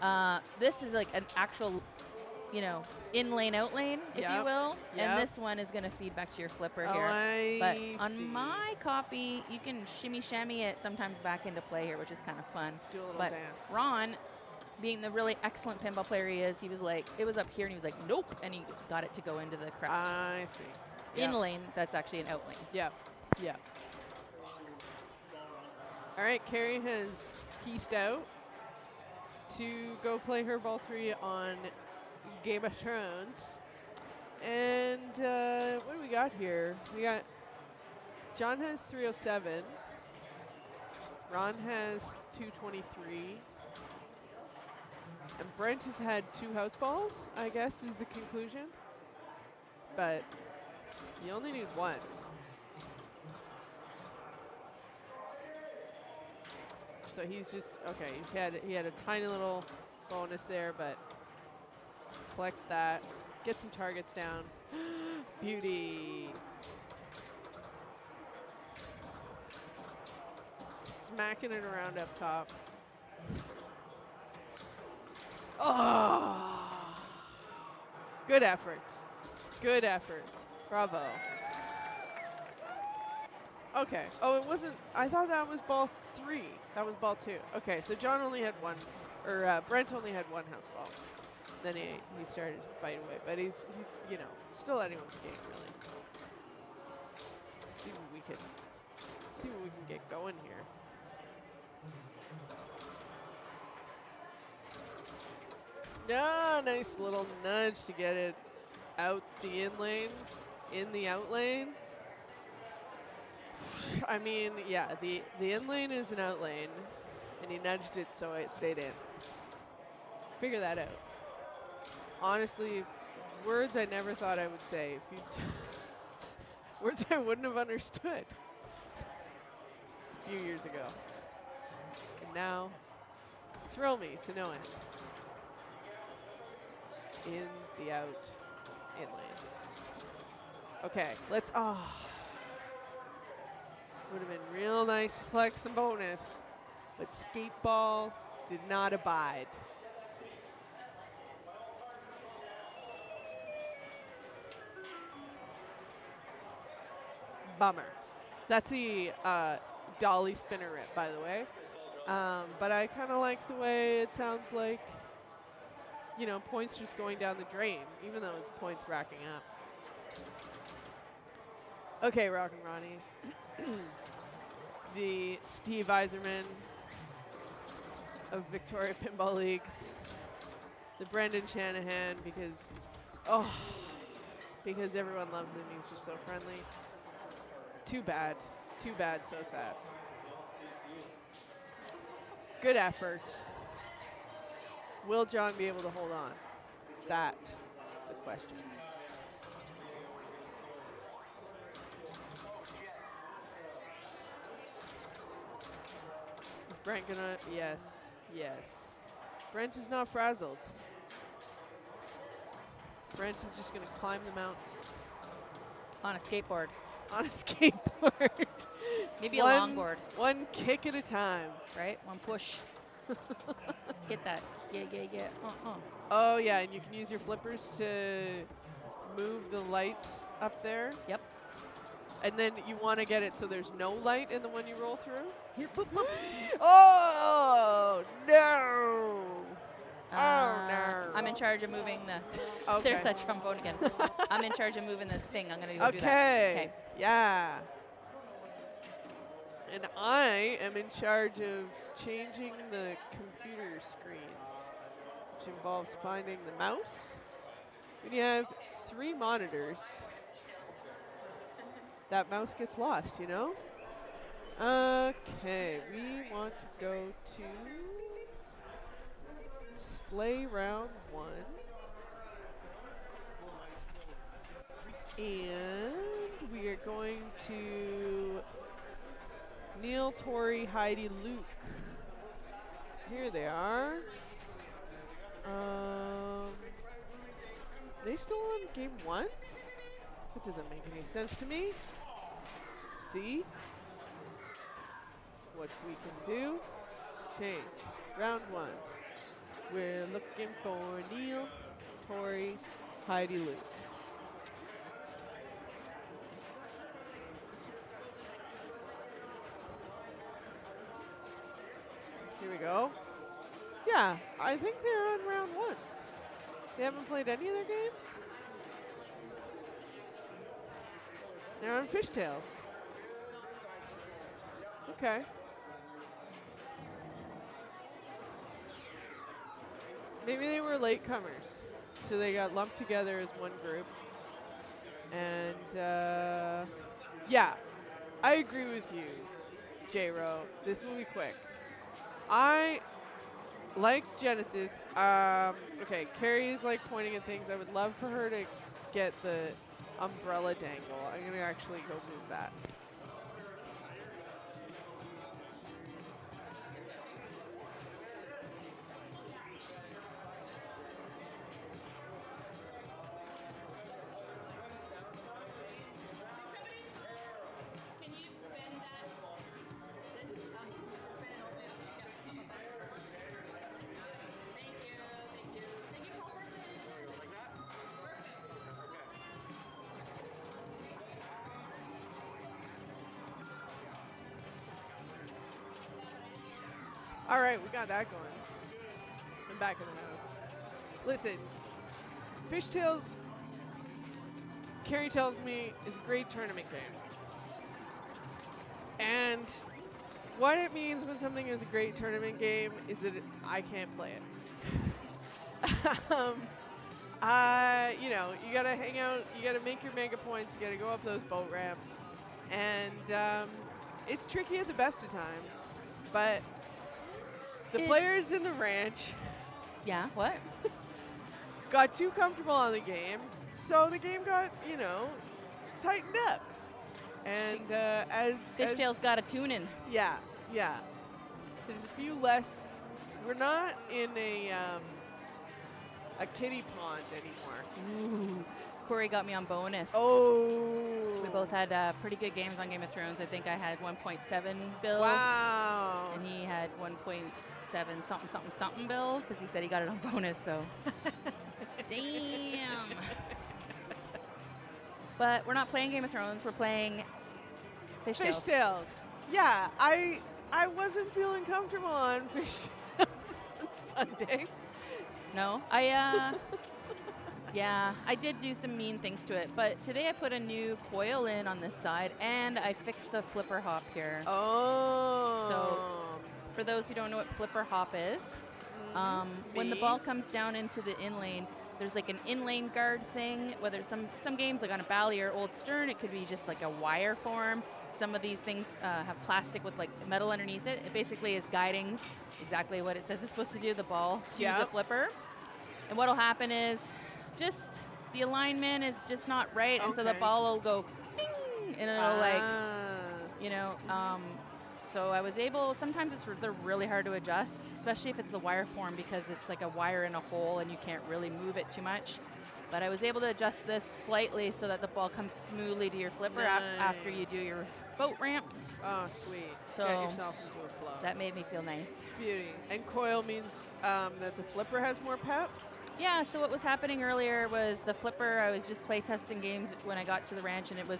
nudge. This is like an actual, in lane, out lane, if you Yep. will. Yep. And this one is going to feed back to your flipper Oh, here. I But see. on my copy, you can shimmy shammy it sometimes back into play here, which is kind of fun. Do a little But dance. Ron, being the really excellent pinball player he is, he was like, it was up here, and he was like, nope, and he got it to go into the correct I see. in Yep. lane. That's actually an out lane. Yep. Yep. All right, Carrie has pieced out to go play her ball 3 on Game of Thrones. And what do we got here? We got John has 307. Ron has 223. And Brent has had 2 house balls, I guess, is the conclusion. But you only need 1. So he's just, okay, he had a tiny little bonus there, but collect that. Get some targets down. Beauty. Smacking it around up top. Oh. Good effort. Good effort. Bravo. Okay. Oh, it wasn't. I thought that was ball 3. That was ball 2. Okay, so John only had one, or Brent only had one house ball. Then he started to fight away, but he's still anyone's game really. See what we can get going here. Yeah, nice little nudge to get it out the in lane, in the out lane. I mean, yeah, the in lane is an out lane, and he nudged it so it stayed in. Figure that out. Honestly, words I never thought I would say. If you words I wouldn't have understood a few years ago. And now, thrill me to know it. In the out, in lane. Okay, let's, would have been real nice to collect some bonus, but skate ball did not abide. Bummer. That's the dolly spinner rip, by the way. But I kind of like the way it sounds like, points just going down the drain, even though it's points racking up. Okay, Rock and Ronnie. The Steve Eiserman of Victoria Pinball Leagues. The Brendan Shanahan because everyone loves him. He's just so friendly. Too bad. Too bad, so sad. Good effort. Will John be able to hold on? That is the question. Is Brent gonna? Yes. Yes. Brent is not frazzled. Brent is just gonna climb the mountain. On a skateboard. On a skateboard. Maybe a longboard. One kick at a time. Right? One push. Get that. Yeah. Oh, yeah, and you can use your flippers to move the lights up there. Yep. And then you want to get it so there's no light in the one you roll through. Here, boop, boop. Oh, no. Oh, no. I'm in charge of moving the... Okay. There's that trombone again. I'm in charge of moving the thing. I'm going to go do that. Okay. Yeah. And I am in charge of changing the computer screens, which involves finding the mouse. When you have 3 monitors, that mouse gets lost, Okay, we want to go to display round 1. And we are going to Neil, Tori, Heidi, Luke. Here they are. They still on game 1? That doesn't make any sense to me. See what we can do. Change. Round 1. We're looking for Neil, Tori, Heidi, Luke. Here we go. Yeah, I think they're on round 1. They haven't played any of their games? They're on Fishtails. Okay. Maybe they were latecomers, so they got lumped together as one group. And, yeah, I agree with you, J-Ro. This will be quick. I like Genesis. Okay, Carrie is like pointing at things. I would love for her to get the umbrella dangle. I'm going to actually go move that. All right, we got that going. I'm back in the house. Listen, Fishtails, Carrie tells me, is a great tournament game. And what it means when something is a great tournament game is that I can't play it. You know, you gotta hang out, you gotta make your mega points, you gotta go up those boat ramps, and it's tricky at the best of times. But the players in the ranch Yeah, what? got too comfortable on the game, so the game got, you know, tightened up. And as Fishtails got a tune-in. yeah. There's a few less. We're not in a kiddie pond anymore. Ooh. Corey got me on bonus. Oh. We both had pretty good games on Game of Thrones. I think I had 1.7 bill. Wow. And he had 1.7 something bill because he said he got it on bonus, so. Damn. But we're not playing Game of Thrones. We're playing Fishtails. Fishtails. Yeah, I wasn't feeling comfortable on Fishtails on Sunday. No, yeah, I did do some mean things to it. But today I put a new coil in on this side, and I fixed the flipper hop here. Oh. So for those who don't know what flipper hop is, when the ball comes down into the in lane, there's like an in-lane guard thing, whether some games like on a Bally or Old Stern, it could be just like a wire form. Some of these things have plastic with like metal underneath it. It basically is guiding exactly what it says it's supposed to do, the ball to the flipper. And what'll happen is just the alignment is just not right, and so the ball will go bing, and it'll like, you know, so I was able, sometimes they're really hard to adjust, especially if it's the wire form because it's like a wire in a hole and you can't really move it too much. But I was able to adjust this slightly so that the ball comes smoothly to your flipper after you do your boat ramps. Oh, sweet. So get yourself into a flow. That made me feel nice. Beauty. And coil means that the flipper has more pep? Yeah, so what was happening earlier was the flipper, I was just play testing games when I got to the ranch, and it was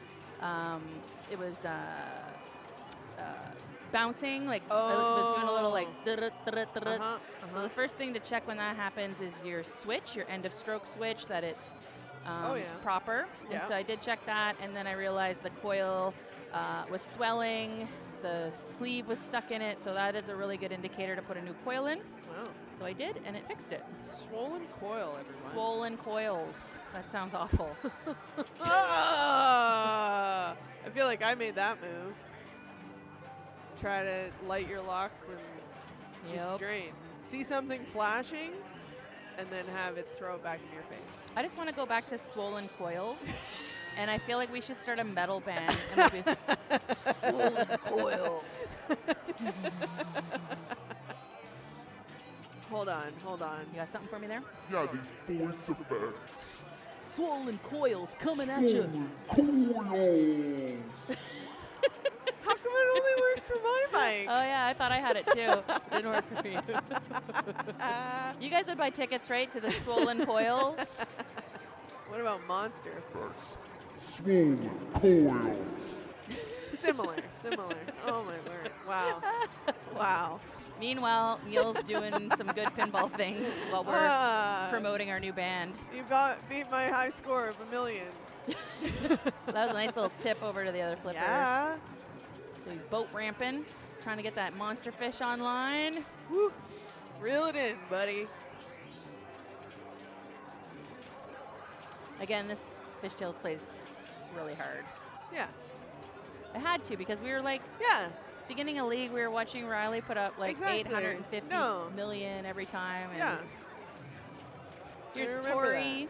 bouncing, like it was doing a little like So the first thing to check when that happens is your switch, your end of stroke switch, that it's proper. And so I did check that, and then I realized the coil was swelling, the sleeve was stuck in it, so that is a really good indicator to put a new coil in. Wow. So I did, and it fixed it. Swollen coil, everyone. Swollen coils. That sounds awful. I feel like I made that move. Try to light your locks and just drain. See something flashing, and then have it throw it back in your face. I just want to go back to swollen coils, and I feel like we should start a metal band. And we'll be swollen coils. Hold on. You got something for me there? Yeah, these voice effects. Swollen coils coming at you. Coils. How come it only works for my mic? Oh yeah, I thought I had it too. Didn't work for you. You guys would buy tickets, right, to the swollen coils? What about Monster? Effects. Swollen coils. Similar. Oh my word. Wow. Meanwhile, Neil's doing some good pinball things while we're promoting our new band. You beat my high score of 1 million. That was a nice little tip over to the other flipper. Yeah. So he's boat ramping, trying to get that monster fish online. Woo. Reel it in, buddy. Again, this Fishtails plays really hard. Yeah. I had to because we were like, beginning of league, we were watching Riley put up like 850 million every time. And here's Tori.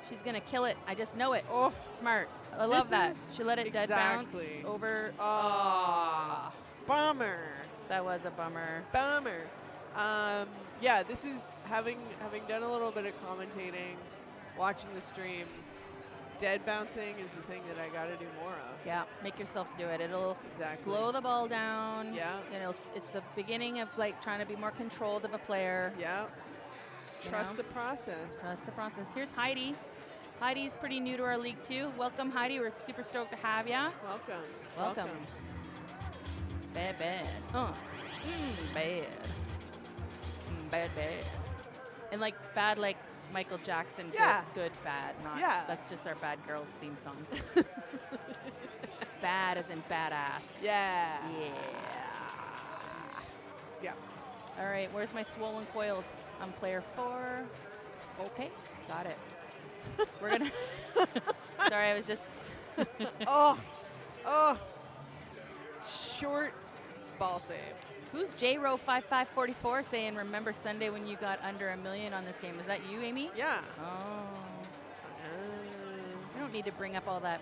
She's going to kill it. I just know it. Oh, smart. I love that. She let it dead bounce over. Oh, bummer. That was a bummer. Yeah, this is having done a little bit of commentating, watching the stream. Dead bouncing is the thing that I got to do more of. Yeah, make yourself do it. It'll slow the ball down. Yeah. It's the beginning of like trying to be more controlled of a player. Yeah. Trust the process. Trust the process. Here's Heidi. Heidi's pretty new to our league too. Welcome, Heidi. We're super stoked to have ya. Welcome. Bad. Bad. Bad. And like bad, like Michael Jackson. Yeah. Good, bad. Not. Yeah. That's just our bad girls theme song. Bad as in badass. Yeah. Yeah. All right, where's my swollen coils? I'm player 4. Okay, got it. We're gonna. Sorry, I was just. Oh. Short ball save. Who's JRow5544 saying, remember Sunday when you got under $1 million on this game? Was that you, Amy? Yeah. Oh. I don't need to bring up all that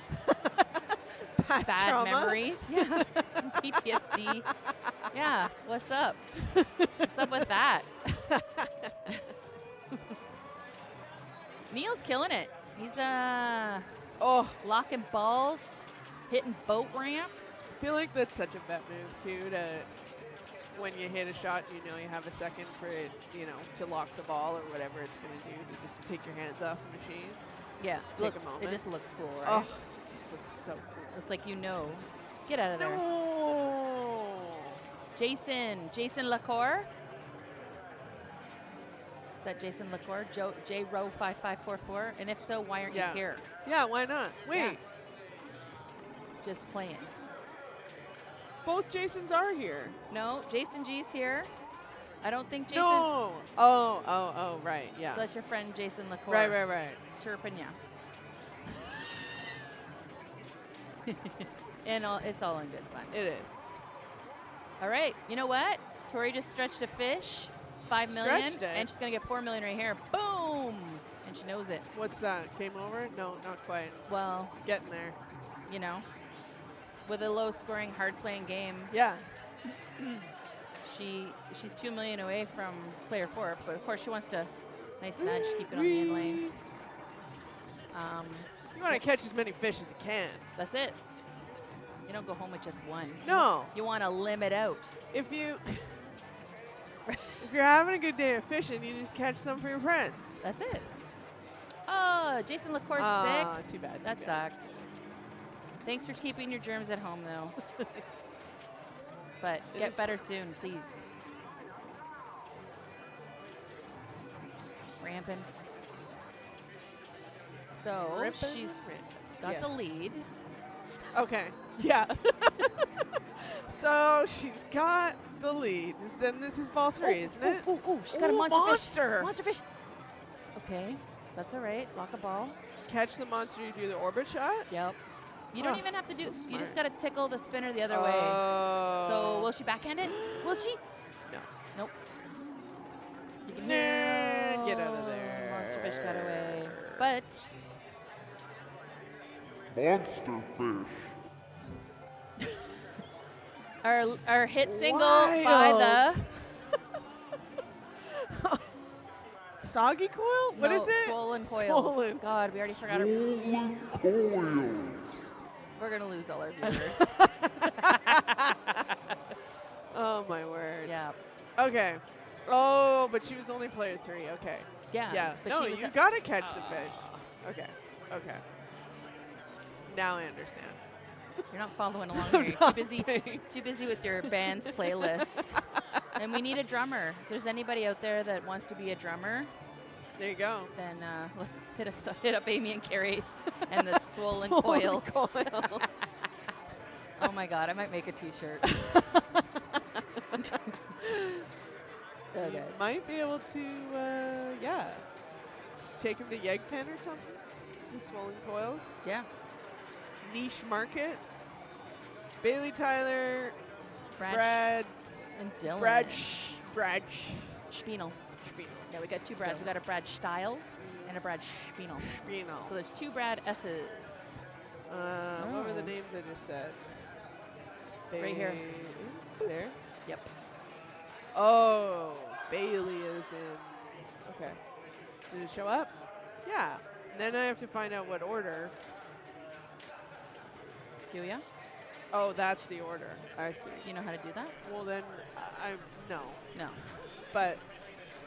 Past bad trauma. memories. Yeah. PTSD. Yeah. What's up? What's up with that? Neil's killing it. He's locking balls, hitting boat ramps. I feel like that's such a bet move too. To when you hit a shot, you know you have a second for it, to lock the ball or whatever it's going to do to just take your hands off the machine. Yeah. Take Look, a moment. it just looks cool, right? Oh, it just looks so cool. It's like Get out of there. No. Jason Lacour. Is that Jason Lacour? JRow5544. And if so, why aren't you here? Yeah, why not? Wait, Yeah. Just playing. both Jasons are here. No, Jason G's here. I don't think Jason. No. Oh, right. Yeah. So that's your friend Jason Lacour. Right. Chirping ya. And it's all in good fun. It is. All right. You know what? Tori just stretched a fish, $5 million, Stretched it. and she's gonna get $4 million right here. Boom! And she knows it. What's that? Game over? No, not quite. Well, Getting there. with a low-scoring, hard-playing game, Yeah. she's $2 million away from player 4. But of course, she wants to nice nudge, keep it on the in lane. You want to catch as many fish as you can. That's it. You don't go home with just one. No. You want to limit out. If you're having a good day of fishing, you just catch some for your friends. That's it. Oh, Jason Lacour's sick. Too bad. That sucks. Thanks for keeping your germs at home, though. But It get is better soon, please. Ramping. So she's got the lead. Okay. Yeah. So she's got the lead. Then this is ball 3, isn't it? Ooh, she's got a Ooh, monster fish. Monster fish. Okay, that's all right. Lock a ball. Catch the monster, you do the orbit shot? Yep. You don't Oh, even have to do. so You just smart. got to tickle the spinner the other way. So will she backhand it? Will she? No. Nope. You can Nah, get out of there. Monster fish got away. But Monster fish. our hit single by the Soggy coil? What is it? Swollen coils. Swollen. God, we already forgot. Swollen coils. We're gonna lose all our viewers. Oh my word. Yeah. Okay. Oh, but she was only player 3. Okay. Yeah. Yeah. But No, she was you gotta catch the fish. Okay. Now I understand. You're not following along here. You're too busy with your band's playlist. And we need a drummer. If there's anybody out there that wants to be a drummer, There you go. then hit up Amy and Carrie and the swollen coils. Oh my God, I might make a T-shirt. Okay. You might be able to, take him to Yegpen or something. The swollen coils. Yeah. Niche market. Bailey Tyler. Brad and Dylan. Brad Spinel. Spinel. Yeah, we got two Brads. We got a Brad Stiles and a Brad Spinel. Spinel. So there's two Brad S's. What were the names I just said? Right here. There? Yep. Oh, Bailey is in. Okay. Did it show up? Yeah. And then I have to find out what order. Do ya? Oh, that's the order. I see. Do you know how to do that? Well, then no. No. But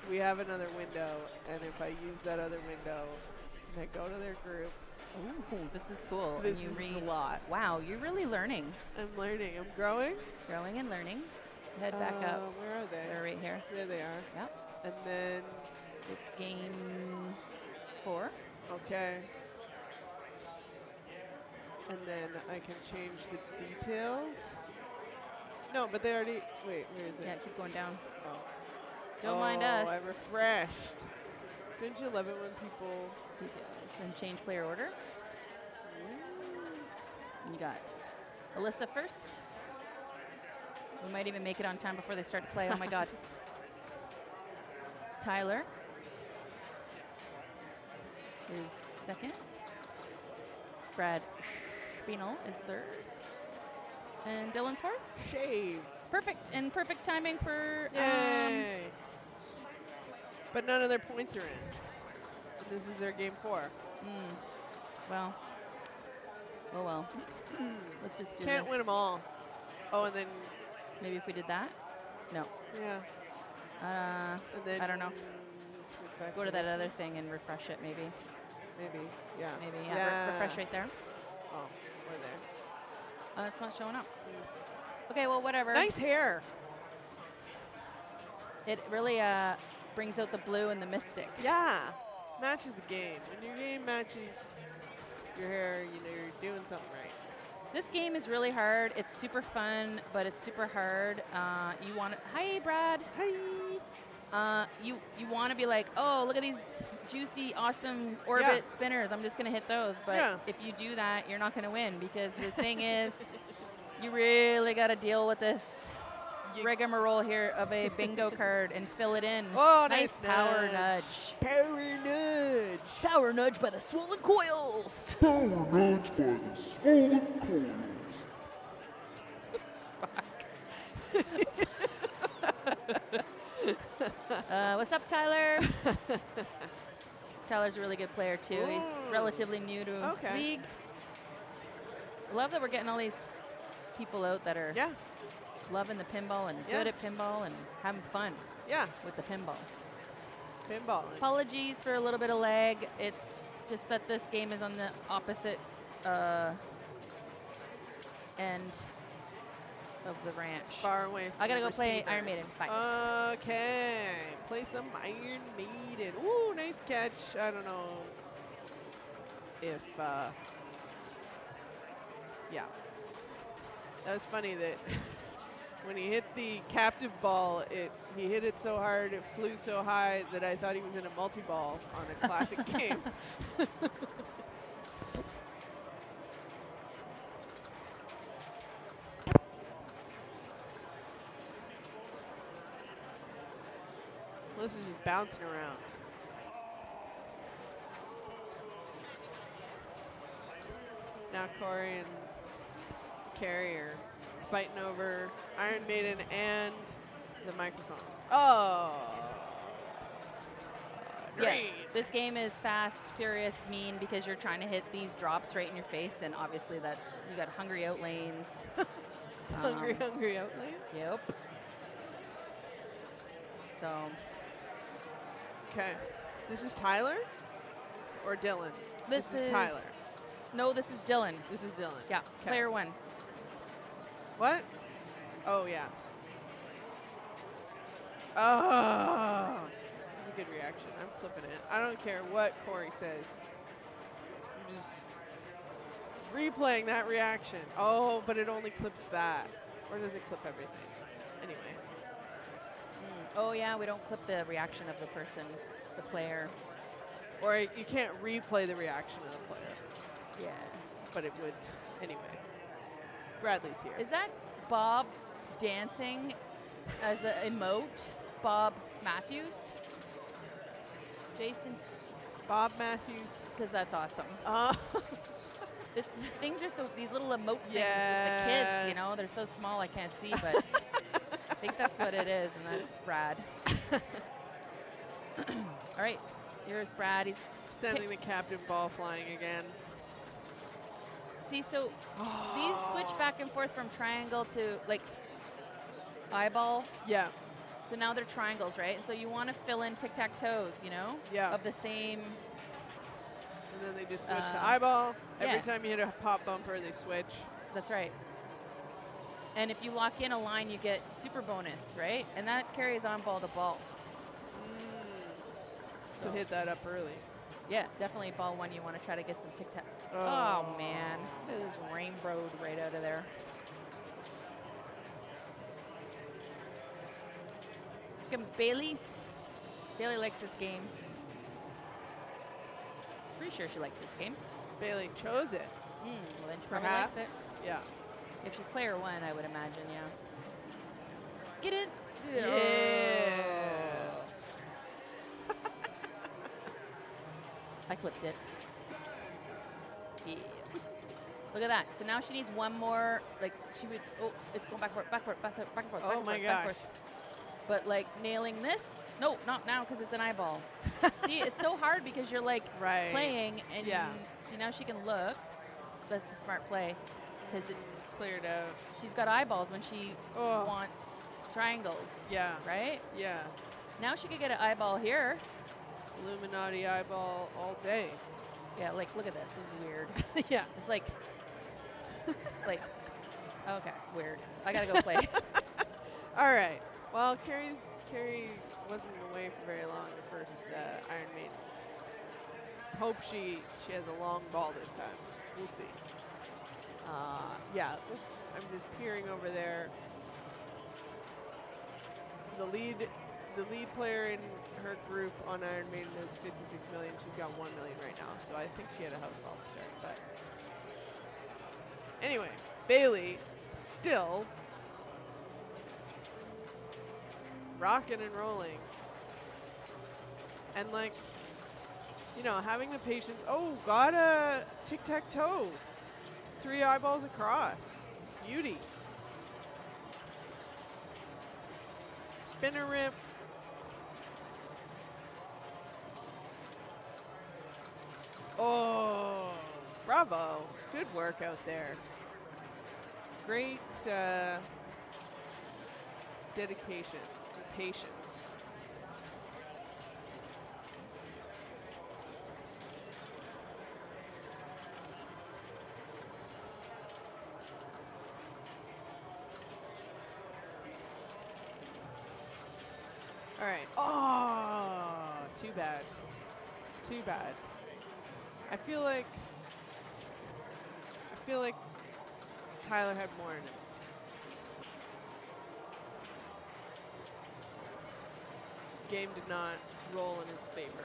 we have another window, and if I use that other window, and I go to their group, Ooh, this is cool. this and you is read a lot. Wow, you're really learning. I'm learning. I'm growing. Growing and learning. Head back up. Where are they? They're right here. There they are. Yep. And then, It's game 4. okay. And then I can change the details. No, but they already, wait, where is it? Yeah, keep going down. Oh. Don't mind us. I refreshed. Don't you love it when people... Details and change player order. You got Alyssa first. We might even make it on time before they start to play. Oh my God. Tyler is second. Brad Spinel is third. And Dylan's fourth. Shave. Perfect. And perfect timing for Yay. But none of their points are in. And this is their game 4. well. Oh well. Let's just do Can't this. win them all. Oh, and then, Maybe if we did that? No. yeah. And then I don't know. switch back Go to that this other one. thing and refresh it maybe. Maybe, yeah. Maybe, yeah. Refresh right there. Oh, we're there. It's not showing up. Okay, well, whatever. Nice hair. It really brings out the blue and the mystic. Yeah. Matches the game. When your game matches your hair, you know you're doing something right. This game is really hard. It's super fun, but it's super hard. You want to... Hi, Brad. Hi. You want to be like, oh, look at these juicy, awesome orbit spinners. I'm just going to hit those. But if you do that, you're not going to win because the thing is, you really got to deal with this rigmarole here of a bingo card and fill it in. Oh, nice power nudge. Power nudge. Power nudge by the swollen coils. Power nudge by the swollen coils. What's up, Tyler? Tyler's a really good player, too. He's relatively new to League. I love that we're getting all these people out that are loving the pinball and good at pinball and having fun with the pinball. Pinball. Apologies for a little bit of lag. It's just that this game is on the opposite end of the ranch. Far away from I gotta the go play receiver. Iron Maiden. Bye. Okay. Play some Iron Maiden. Ooh, nice catch. I don't know if, yeah. That was funny that when he hit the captive ball, he hit it so hard, it flew so high that I thought he was in a multi-ball on a classic game. This is just bouncing around. Now Corey and Carrie are fighting over Iron Maiden and the microphones. Oh! Great. This game is fast, furious, mean because you're trying to hit these drops right in your face, and obviously that's you got hungry out lanes. Hungry out lanes? Yep. So. Okay. This is Tyler or Dylan? This is Tyler. No, this is Dylan. This is Dylan. Yeah, player 1. What? Oh, yeah. Oh, that's a good reaction. I'm flipping it. I don't care what Corey says. I'm just replaying that reaction. Oh, but it only clips that. Or does it clip everything? Anyway. Oh, yeah, we don't clip the reaction of the person, the player. Or you can't replay the reaction of the player. Yeah. But it would anyway. Bradley's here. Is that Bob dancing as an emote? Bob Matthews? Jason? Bob Matthews. Because that's awesome. Things are so, these little emote things with the kids, you know, they're so small I can't see, but I think that's what it is, and that's Brad. All right, here's Brad. He's sending the captive ball flying again. See, so these switch back and forth from triangle to, like, eyeball. Yeah. So now they're triangles, right? And so you want to fill in tic-tac-toes, you know? Yeah. Of the same. And then they just switch to eyeball. Every yeah. time you hit a pop bumper, they switch. That's right. And if you lock in a line, you get super bonus, right? And that carries on ball to ball. So hit that up early. Yeah, definitely ball one. You want to try to get some tic-tac. Oh, man. It is rainbowed right out of there. Here comes Bailey. Bailey likes this game. Pretty sure she likes this game. Bailey chose it. Well, then she probably Perhaps. likes it. Yeah. If she's player one, I would imagine, yeah. Get it? Yeah. I clipped it. Yeah. Look at that. So now she needs one more, like, she would, oh, it's going back and forth, back and forth, back and forth, back and forth. Oh back and my forth, back and gosh. forth. But, like, nailing this, no, not now because it's an eyeball. See, it's so hard because you're, like, playing and see, now she can look. That's a smart play because it's Cleared out. she's got eyeballs when she wants triangles. Yeah. Right? Yeah. Now she could get an eyeball here. Illuminati eyeball all day. Yeah, like, look at this. This is weird. Yeah. It's like, okay, weird. I gotta go play. All right. Well, Carrie wasn't away for very long the first Iron Maiden. Let's hope she has a long ball this time. We'll see. Yeah. Oops. I'm just peering over there. The lead player in her group on Iron Maiden is 56 million. She's got 1 million right now, so I think she had a house ball to start. But anyway, Bailey still rocking and rolling, and like, you know, having the patience. Oh, got a tic-tac-toe. 3 eyeballs across. Beauty. Spinner rip. Oh, bravo. Good work out there. Great dedication and patience. All right. Oh, too bad. Too bad. I feel like Tyler had more in him. Game did not roll in his favor.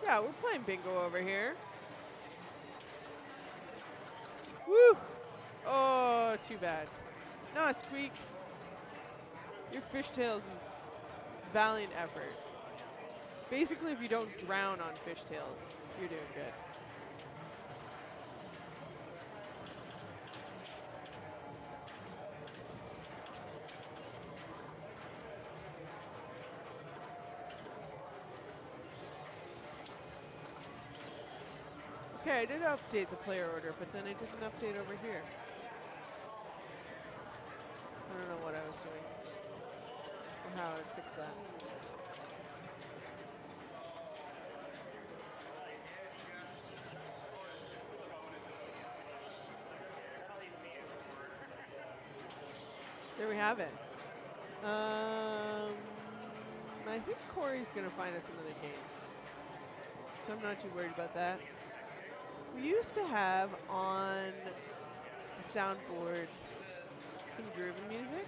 Yeah, we're playing bingo over here. Woo! Oh, too bad. No, Squeak. Your fishtails was valiant effort. Basically, if you don't drown on fishtails, you're doing good. Okay, I did update the player order, but then I didn't update over here. I don't know what I was doing or how I would fix that. There we have it. I think Corey's going to find us another game. So I'm not too worried about that. We used to have on the soundboard some groovy music.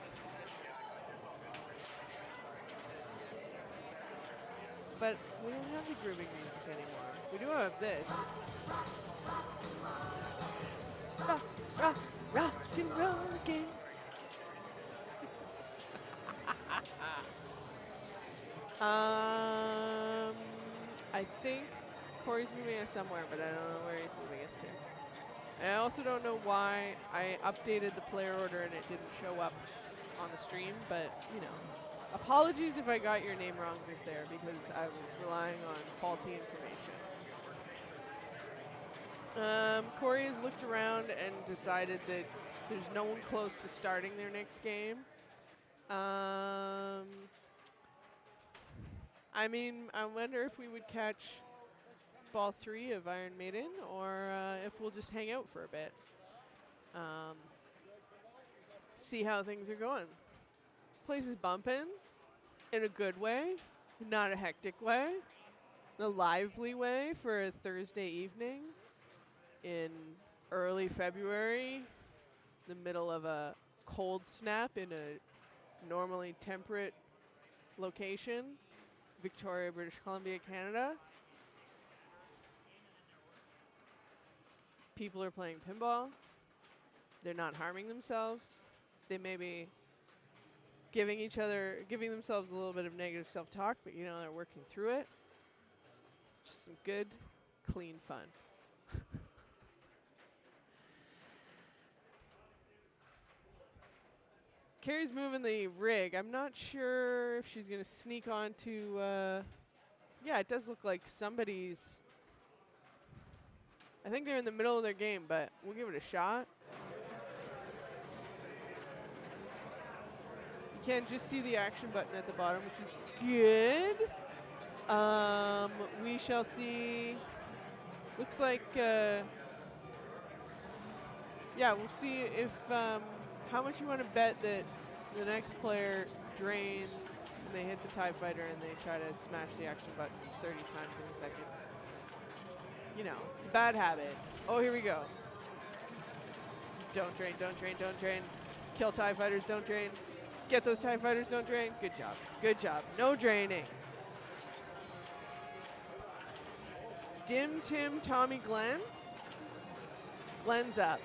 But we don't have the grooving music anymore. We do have this. Rock and roll again. I think Corey's moving us somewhere, but I don't know where he's moving us to. I also don't know why I updated the player order and it didn't show up on the stream, but, you know. Apologies if I got your name wrong just there, because I was relying on faulty information. Corey has looked around and decided that there's no one close to starting their next game. I mean, I wonder if we would catch fall 3 of Iron Maiden, or if we'll just hang out for a bit. See how things are going. Place is bumping in a good way, not a hectic way, a lively way for a Thursday evening in early February, the middle of a cold snap in a normally temperate location, Victoria, British Columbia, Canada. People are playing pinball. They're not harming themselves. They may be giving themselves a little bit of negative self-talk, but you know, they're working through it. Just some good, clean fun. Carrie's moving the rig. I'm not sure if she's going to sneak onto... yeah, it does look like somebody's... I think they're in the middle of their game, but we'll give it a shot. You can just see the action button at the bottom, which is good. We shall see. Looks like, yeah, we'll see if how much you want to bet that the next player drains and they hit the TIE Fighter and they try to smash the action button 30 times in a second. You know, it's a bad habit. Oh, here we go. Don't drain, don't drain, don't drain. Kill TIE Fighters, don't drain. Get those TIE Fighters, don't drain. Good job, good job. No draining. Dim Tim Tommy Glenn. Glenn's up.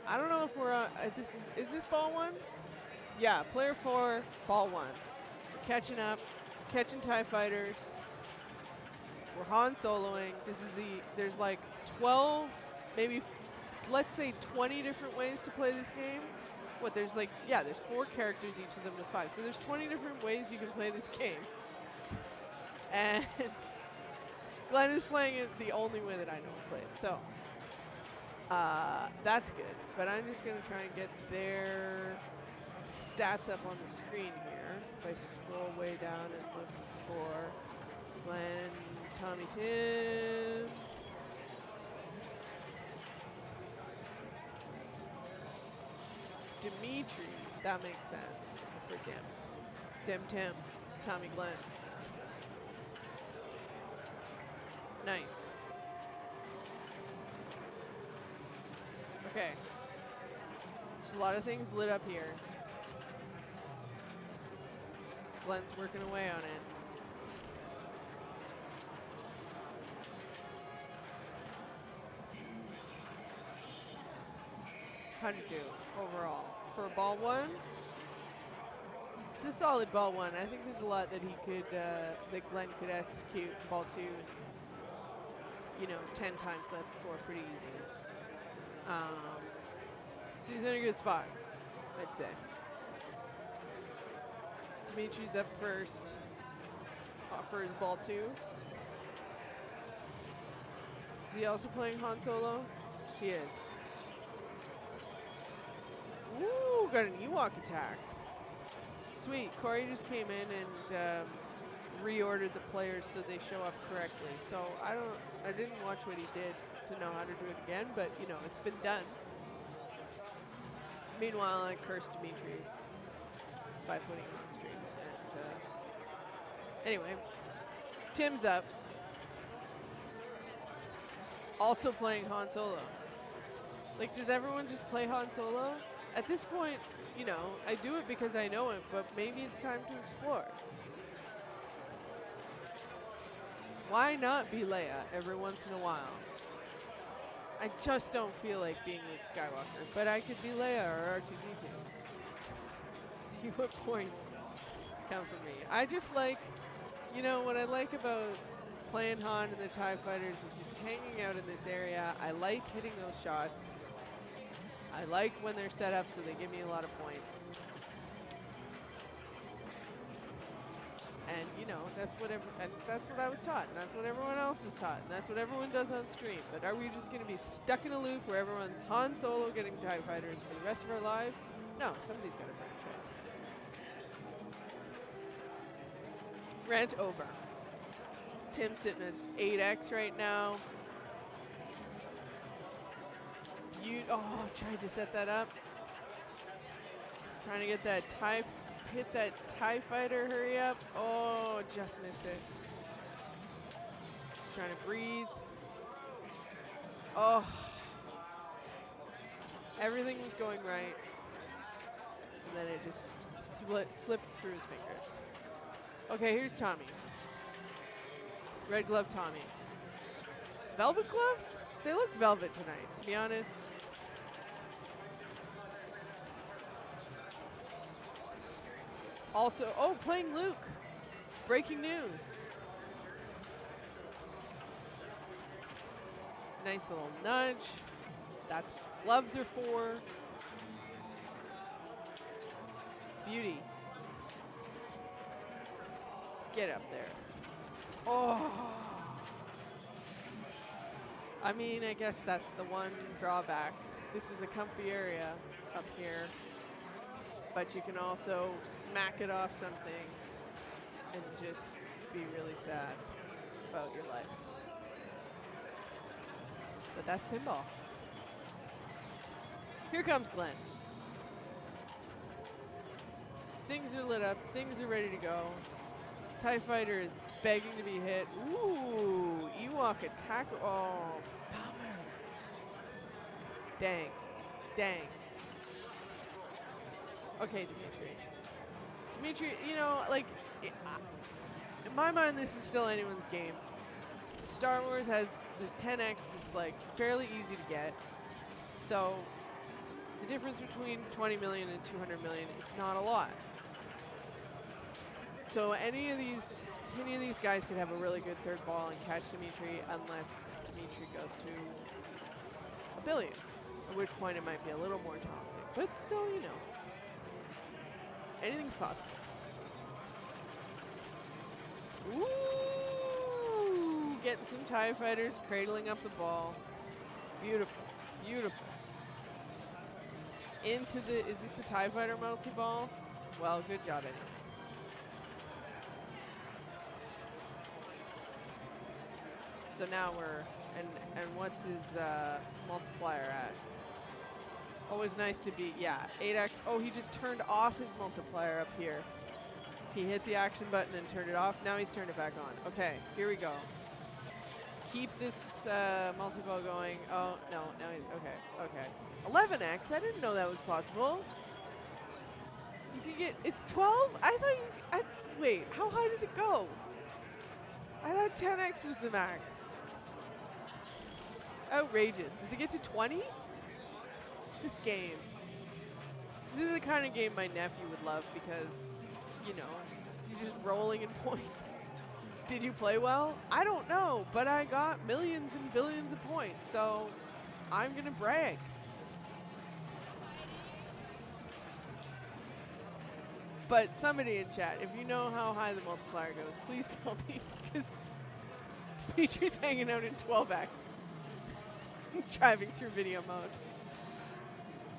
I don't know if we're on, is this ball 1? Yeah, player 4, ball 1. We're catching up, catching TIE Fighters. We're Han Soloing. There's like 12, maybe, let's say 20 different ways to play this game. There's 4 characters, each of them with 5. So there's 20 different ways you can play this game. And Glenn is playing it the only way that I know to play it. So that's good. But I'm just going to try and get their stats up on the screen here. If I scroll way down and look for Glenn, Tommy Tim. Dimitri, that makes sense for Dim. Dim Tim, Tommy Glenn. Nice. Okay. There's a lot of things lit up here. Glenn's working away on it. How'd you do overall? For ball 1? It's a solid ball 1. I think there's a lot that he could, that Glenn could execute. Ball 2, you know, 10 times that score pretty easy. So he's in a good spot, I'd say. Dimitri's up first for his ball 2. Is he also playing Han Solo? He is. Ooh, got an Ewok attack. Sweet. Corey just came in and reordered the players so they show up correctly. So I didn't watch what he did to know how to do it again, but you know, it's been done. Meanwhile, I cursed Dimitri by putting him on stream. And anyway, Tim's up. Also playing Han Solo. Like, does everyone just play Han Solo? At this point, you know, I do it because I know it, but maybe it's time to explore. Why not be Leia every once in a while? I just don't feel like being Luke Skywalker, but I could be Leia or R2-D2. See what points come from me. I just like, you know, what I like about playing Han and the TIE Fighters is just hanging out in this area. I like hitting those shots. I like when they're set up so they give me a lot of points. And you know, that's what I was taught, and that's what everyone else is taught, and that's what everyone does on stream. But are we just going to be stuck in a loop where everyone's Han Solo getting TIE Fighters for the rest of our lives? No, somebody's got to branch out. Rant over. Tim's sitting at 8x right now. Tried to set that up. Trying to get that hit that TIE fighter, hurry up. Oh, just missed it. Just trying to breathe. Oh. Everything was going right. And then it just slipped through his fingers. Okay, here's Tommy. Red glove Tommy. Velvet gloves? They look velvet tonight, to be honest. Also, playing Luke. Breaking news. Nice little nudge. That's what gloves are for. Beauty. Get up there. Oh. I mean, I guess that's the one drawback. This is a comfy area up here. But you can also smack it off something and just be really sad about your life. But that's pinball. Here comes Glenn. Things are lit up. Things are ready to go. TIE Fighter is begging to be hit. Ooh, Ewok attack. Oh, bummer. Dang. Dang. Okay, Dimitri. Dimitri, you know, like, in my mind, this is still anyone's game. Star Wars has this 10x is, like, fairly easy to get. So, the difference between 20 million and 200 million is not a lot. So any of these guys could have a really good third ball and catch Dimitri, unless Dimitri goes to $1 billion, at which point it might be a little more daunting. But still, you know, anything's possible. Ooh, getting some TIE fighters, cradling up the ball. Beautiful, beautiful. Into the, is this the TIE fighter multi-ball? Well, good job anyway. So now we're, and what's his multiplier at? Always nice to be, yeah, 8x. Oh, he just turned off his multiplier up here. He hit the action button and turned it off. Now he's turned it back on. Okay, here we go. Keep this multi-ball going. Oh, no, now he's, okay. 11x, I didn't know that was possible. You can get, it's 12? I thought wait, how high does it go? I thought 10x was the max. Outrageous. Does it get to 20? This game. This is the kind of game my nephew would love because, you know, you're just rolling in points. Did you play well? I don't know, but I got millions and billions of points, so I'm going to brag. But somebody in chat, if you know how high the multiplier goes, please tell me, because Dimitri's hanging out in 12x. Driving through video mode.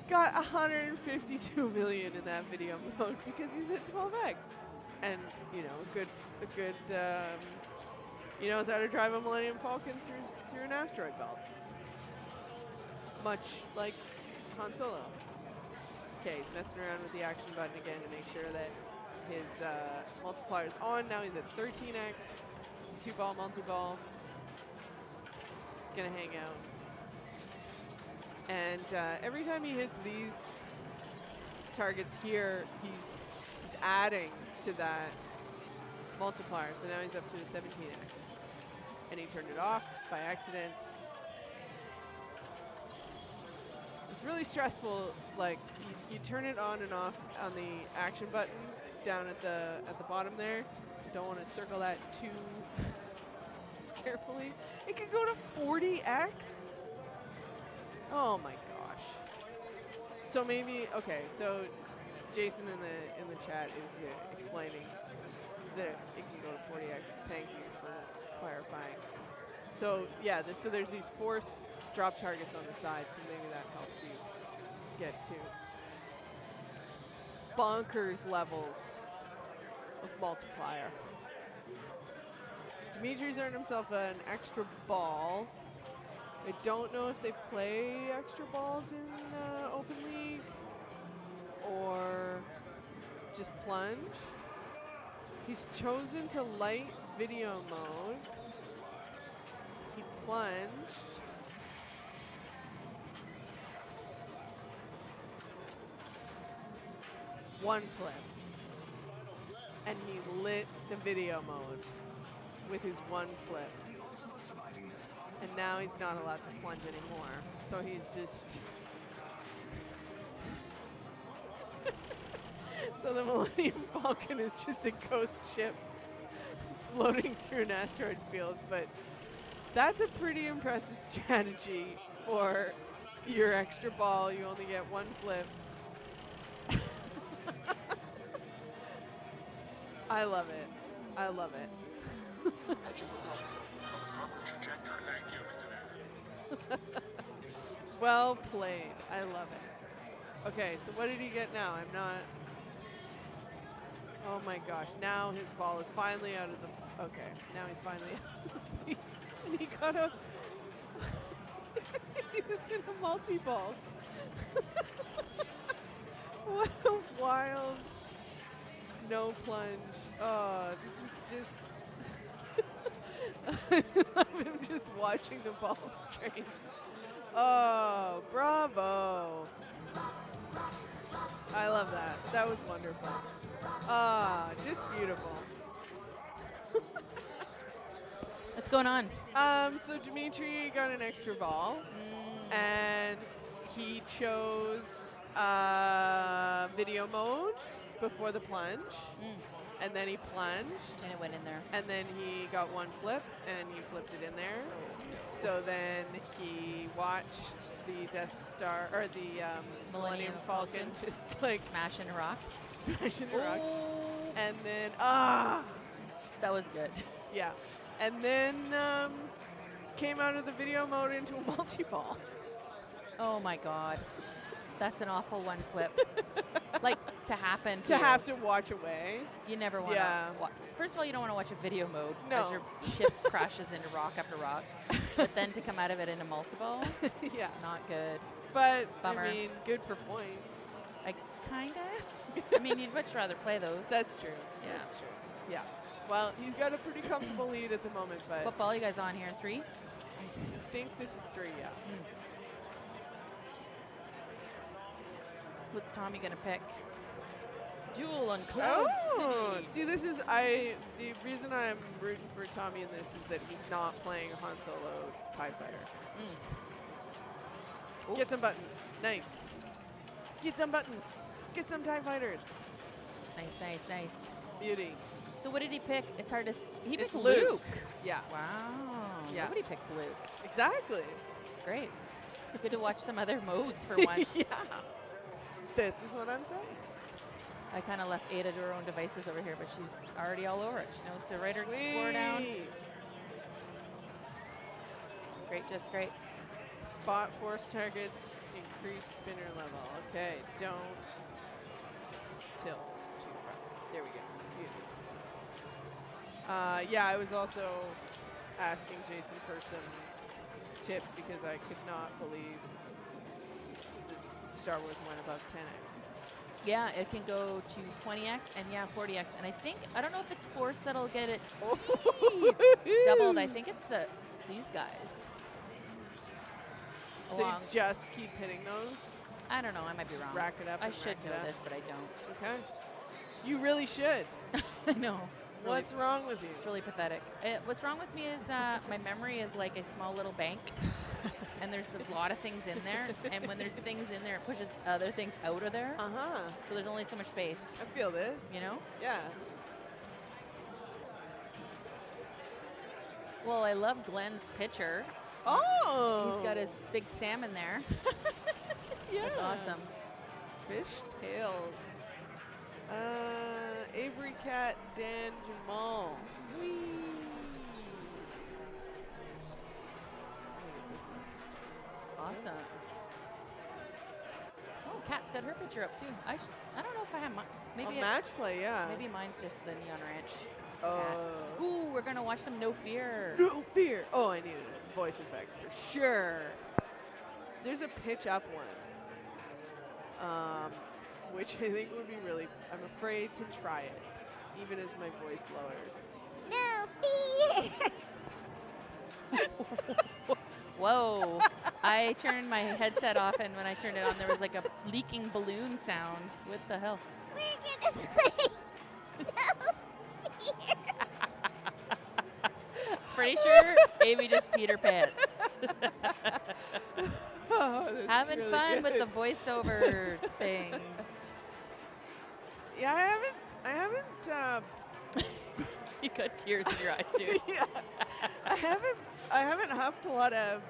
Got 152 million in that video mode because he's at 12x. And, you know, a good he knows how to drive a Millennium Falcon through an asteroid belt. Much like Han Solo. Okay, he's messing around with the action button again to make sure that his multiplier's on. Now he's at 13x. 2-ball, multi-ball. It's gonna hang out. And every time he hits these targets here, he's adding to that multiplier. So now he's up to a 17x. And he turned it off by accident. It's really stressful. Like you turn it on and off on the action button down at the bottom there. You don't want to circle that too carefully. It could go to 40x. Oh my gosh. So maybe, okay, so Jason in the chat is explaining that it can go to 40x. Thank you for clarifying. So yeah, there's these force drop targets on the side, so maybe that helps you get to bonkers levels of multiplier. Dimitri's earned himself an extra ball. I don't know if they play extra balls in Open League or just plunge. He's chosen to light video mode. He plunged. One flip. And he lit the video mode with his one flip. And now he's not allowed to plunge anymore. So he's just... So the Millennium Falcon is just a ghost ship floating through an asteroid field. But that's a pretty impressive strategy for your extra ball. You only get one flip. I love it. I love it. Had you put on the proper trajectory? Thank you, Mr. Davis. Well played. I love it. Okay, so what did he get now? I'm not... Oh my gosh, now his ball is finally out of the... Okay, now he's finally out of the... And he got a... He was in a multi-ball. What a wild... No plunge. Oh, this is just... I love him just watching the balls train. Oh, bravo. I love that. That was wonderful. Ah, just beautiful. What's going on? So Dimitri got an extra ball, and he chose video mode before the plunge, and then he plunged, And it went in there. and then he got one flip, and he flipped it in there. So then he watched the Death Star, or the Millennium Falcon just like Smash into rocks. smash into rocks. Oh, And then, that was good. yeah. And then came out of the video mode into a multi-ball. Oh my God. That's an awful one flip. Like to happen to To you. have to watch away. You never want to. Yeah. First of all, you don't want to watch a video mode No. as your ship crashes into rock after rock. But then to come out of it in a multi-ball, Yeah. not good. But, Bummer. I mean, good for points. I kinda. I mean, you'd much rather play those. That's true. Yeah. That's true. Yeah. Well, he's got a pretty comfortable lead at the moment, but What ball you guys on here? 3? I think this is 3, yeah. What's Tommy gonna pick? Duel on Cloud City. See, this is the reason I'm rooting for Tommy in this is that he's not playing Han Solo TIE Fighters. Ooh. Get some buttons. Nice. Get some buttons. Get some TIE Fighters. Nice, nice, nice. Beauty. So what did he pick? It's hard to. He It's picked Luke. Luke. Yeah. Wow. Yeah. Nobody picks Luke. Exactly. It's great. It's good to watch some other modes for once. Yeah. This is what I'm saying. I kind of left Ada to her own devices over here, but she's already all over it. She knows to write her score down. Sweet. Great, just great. Spot force targets, increase spinner level. Okay, don't tilt too far. There we go. Beauty. Yeah, I was also asking Jason for some tips because I could not believe that Star Wars went above 10x. Yeah, it can go to 20x and 40x. And I don't know if it's Force that'll get it doubled. I think it's these guys. So you Along- just keep hitting those? I don't know, I might be wrong. Rack it up I and should rack it know up. this, but I don't. Okay. You really should. I know. It's really- What's wrong with you? It's really pathetic. What's wrong with me is my memory is like a small little bank, and there's a lot of things in there. And when there's things in there, it pushes other things out of there. Uh-huh. So there's only so much space, I feel this. you know? Yeah. Well, I love Glenn's picture. Oh! He's got his big salmon there. Yeah. That's awesome. Fish tails. Avery Cat Dan Jamal. Whee! What is this one? Awesome. Oh, Kat's got her picture up too. I don't know if I have mine. Maybe Match play, yeah. maybe mine's just the Neon Ranch. Oh. Cat. Ooh, we're gonna watch some No Fear. No fear. Oh, I needed a voice effect for sure. There's a pitch up one, which I think would be really. I'm afraid to try it, even as my voice lowers. No fear. Whoa! I turned my headset off, and when I turned it on, there was like a leaking balloon sound. What the hell? We're gonna play. Pretty sure Amy just peed her pants. Oh, that's Having really fun with good. the voiceover things. Yeah, I haven't. You got tears in your eyes, dude. Yeah, I haven't huffed a lot of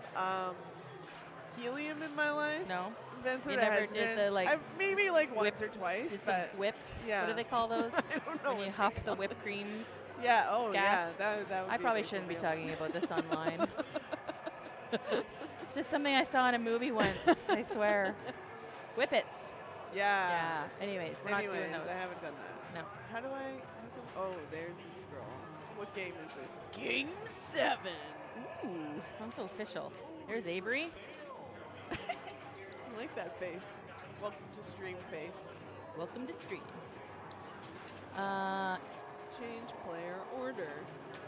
helium in my life. No? Been sort You of never hesitant. did the, like, I've maybe like once whip- or twice, Did some but whips? yeah. What do they call those? I don't know. When you what huff they the call whipped cream? it. Yeah. Oh, gas. yeah. That would I be probably a big shouldn't be deal. talking about this online. Just something I saw in a movie once, I swear. Whippets. Yeah. Yeah. Anyways, we're not doing Anyways, those. I haven't done that. No. How do I? Oh, there's the scroll. What game is this? Game 7. Ooh, sounds so official. There's Avery. I like that face. Welcome to stream face. Welcome to stream. Change player order.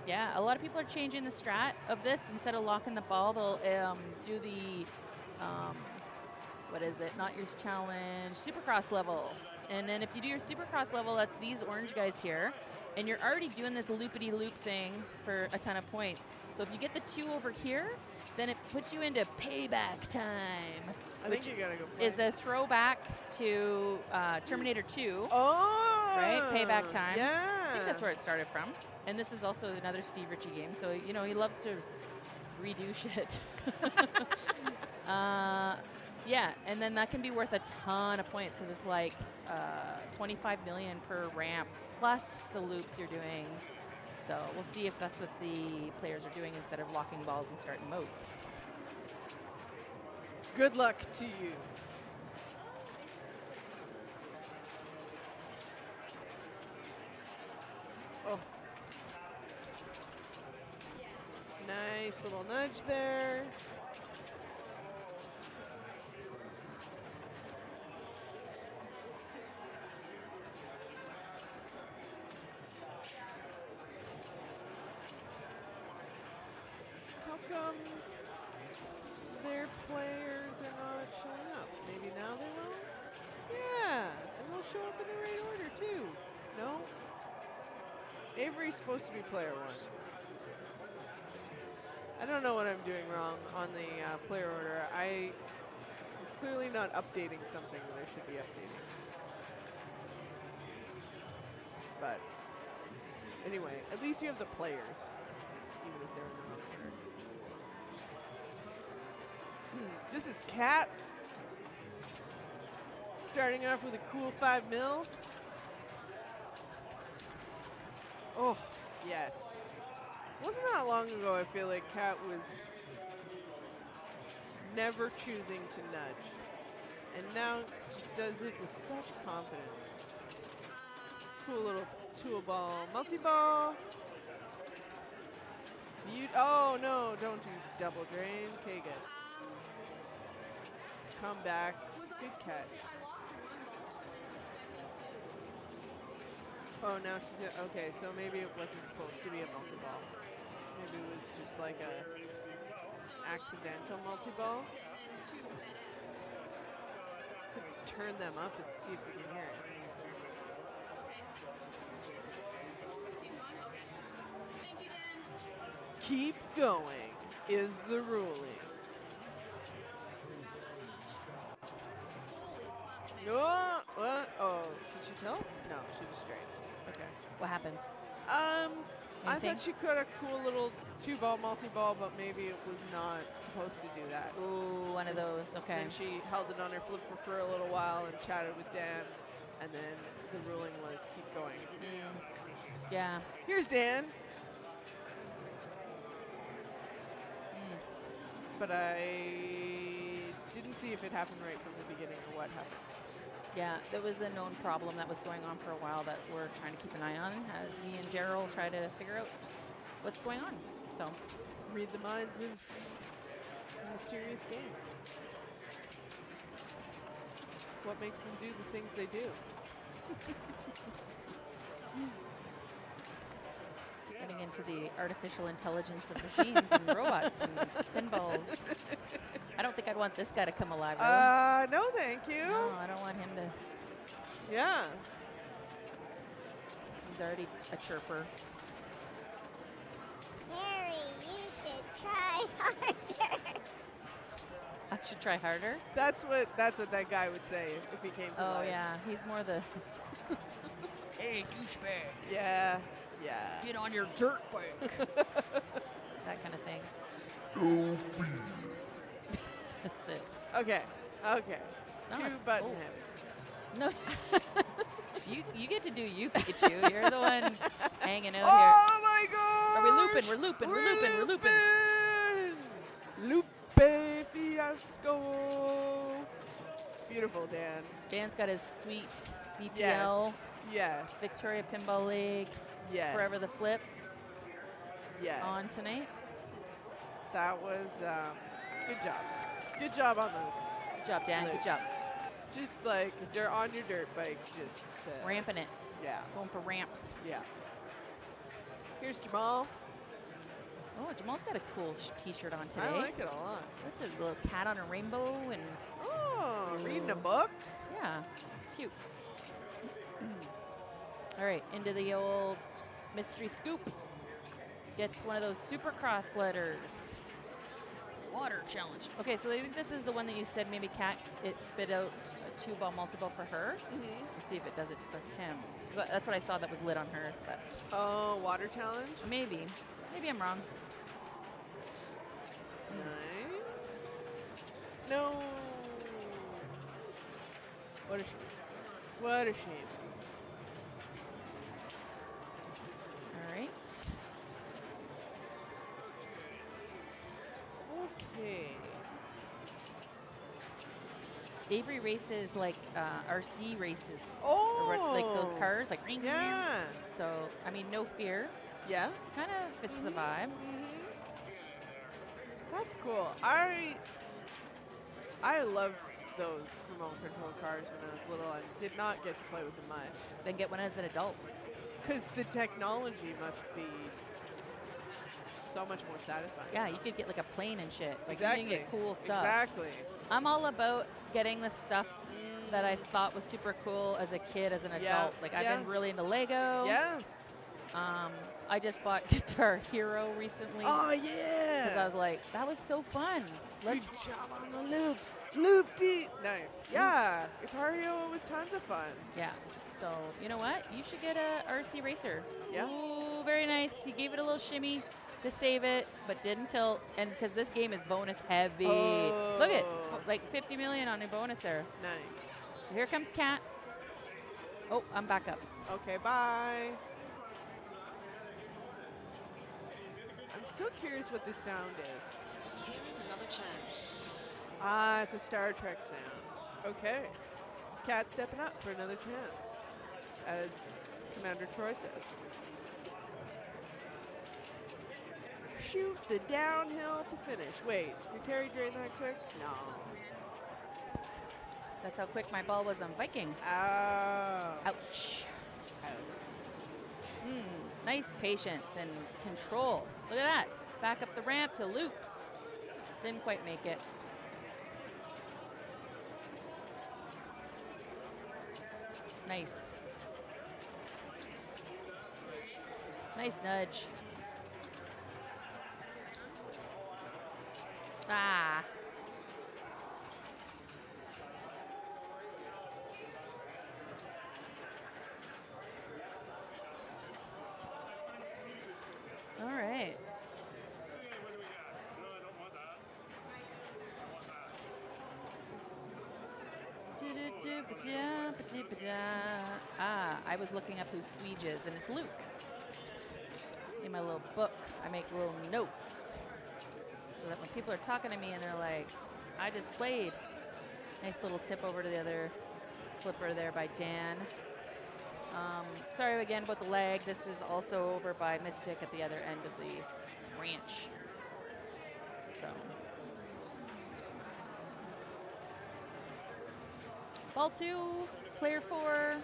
Yeah, a lot of people are changing the strat of this. Instead of locking the ball, they'll do the, what is it? Not yours challenge, Supercross level. And then if you do your Supercross level, that's these orange guys here. And you're already doing this loopity-loop thing for a ton of points. So if you get the 2 over here, then it puts you into payback time. I think you gotta go play. Is the throwback to Terminator 2. Oh! Right? Payback time. Yeah. I think that's where it started from. And this is also another Steve Ritchie game, so you know he loves to redo shit. Yeah, and then that can be worth a ton of points because it's like 25 million per ramp plus the loops you're doing. So we'll see if that's what the players are doing instead of locking balls and starting modes. Good luck to you. Oh. Nice little nudge there. How come their players are not showing up? Maybe now they will? Yeah, and they'll show up in the right order too. No? Avery's supposed to be player 1. I don't know what I'm doing wrong on the player order. I'm clearly not updating something that I should be updating. But anyway, at least you have the players, even if they're in the wrong order. This is Kat. Starting off with a cool 5 mil. Oh, yes. Wasn't that long ago I feel like Kat was never choosing to nudge. And now just does it with such confidence. Cool little tool ball, multi-ball. Oh no, don't do double drain. Okay, good. Come back. Good catch. Oh, now she's okay. So maybe it wasn't supposed to be a multi-ball. Maybe it was just like a accidental multi-ball. Could turn them up and see if we can hear it. Keep going is the ruling. Oh, what? Oh, did she tell? No, she was straight. Okay. What happened? I Anything? thought she could have cool little 2-ball multi-ball, but maybe it was not supposed to do that. Ooh, one of those. Okay. And she held it on her flipper for a little while and chatted with Dan, and then the ruling was keep going. Yeah. Here's Dan. But I didn't see if it happened right from the beginning or what happened. Yeah, there was a known problem that was going on for a while that we're trying to keep an eye on as me and Daryl try to figure out what's going on. So, Read the minds of mysterious games. What makes them do the things they do? getting into the artificial intelligence of machines and robots and pinballs. I don't think I'd want this guy to come alive, though. No, thank you. No, I don't want him to. Yeah. He's already a chirper. Gary, you should try harder. I should try harder. That's what that guy would say if he came to Oh life. yeah, he's more the. Hey, douchebag! Yeah. Yeah. Get on your dirt bike. That kind of thing. Go feed. That's it. Okay. Okay. No, Two it's- button oh. heavy. No. You get to do you, Pikachu. You're the one hanging out Oh my god! Are we looping? We're looping. We're looping. We're looping. Lupe fiasco. Beautiful, Dan. here. Dan's got his sweet VPL, Yes. Yes. Victoria Pinball League, Yes. Forever the Flip Yes. on tonight. That was good job. Good job on those. Good job, Dan. Good loops. job. Just like on your dirt bike, just Ramping it. Yeah. Going for ramps. Yeah. Here's Jamal. Oh, Jamal's got a cool t-shirt on today. I like it a lot. That's a little cat on a rainbow and Oh, reading a Ooh. book. yeah, cute. All right, into the old mystery scoop. Gets one of those Supercross letters. Water challenge. Okay, so I think this is the one that you said maybe Cat, it spit out a 2-ball multi-ball for her. Mm-hmm. Let's see if it does it for him. 'Cause that's what I saw that was lit on hers, but Oh, water challenge. maybe. Maybe I'm wrong. Nice. No. What a shame. What a shame. All right. Okay. Avery races like RC races. Oh. Or like those cars, like ring. Yeah. So, I mean, no fear. Yeah. Kind of fits the vibe. Mhm. That's cool. I loved those remote control cars when I was little and did not get to play with them much. Then get one as an adult. Because the technology must be so much more satisfying. Yeah, you could get like a plane and shit. Like Exactly. you can get cool stuff. Exactly. I'm all about getting the stuff that I thought was super cool as a kid, as an Yeah, adult. Like I've yeah. been really into Lego. Yeah. I just bought Guitar Hero recently. Oh, yeah. Because I was like, that was so fun. Good Let's. job on the loops. Looped. Nice. Yeah. Guitar Hero was tons of fun. Yeah. So you know what? You should get a RC racer. Yeah. Ooh, very nice. He gave it a little shimmy to save it, but didn't tilt. And because this game is bonus heavy. Look at like 50 million on a bonus there. Nice. So here comes Cat. Oh, I'm back up. Okay, bye. I'm still curious what this sound is. Ah, it's a Star Trek sound. Okay. Cat stepping up for another chance, as Commander Troy says. Shoot the downhill to finish. Wait, did Terry drain that quick? No. That's how quick my ball was on Viking. Ow. Ouch. Nice patience and control. Look at that. Back up the ramp to loops. Didn't quite make it. Nice. Nice nudge. Ah. All right. Ah, I was looking up who Squeege is, and it's Luke. In my little book, I make little notes so that when people are talking to me and they're like, I just played, Nice little tip over to the other flipper there by Dan. Sorry again about the lag. This is also over by Mystic at the other end of the ranch. So. Ball 2, player 4.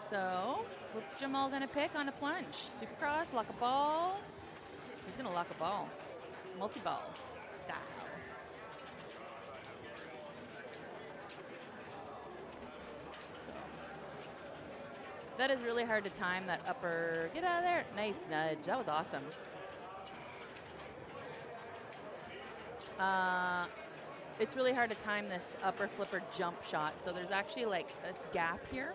So, what's Jamal gonna pick on a plunge? Supercross, lock a ball. He's gonna lock a ball. Multi-ball style. So, that is really hard to time, that upper, get out of there. Nice nudge, that was awesome. It's really hard to time this upper flipper jump shot. So there's actually like this gap here.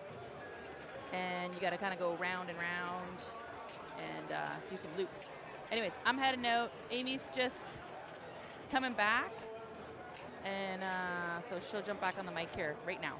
And you gotta kind of go round and round and do some loops. Anyways, I'm heading out. Amy's just coming back. And so she'll jump back on the mic here right now.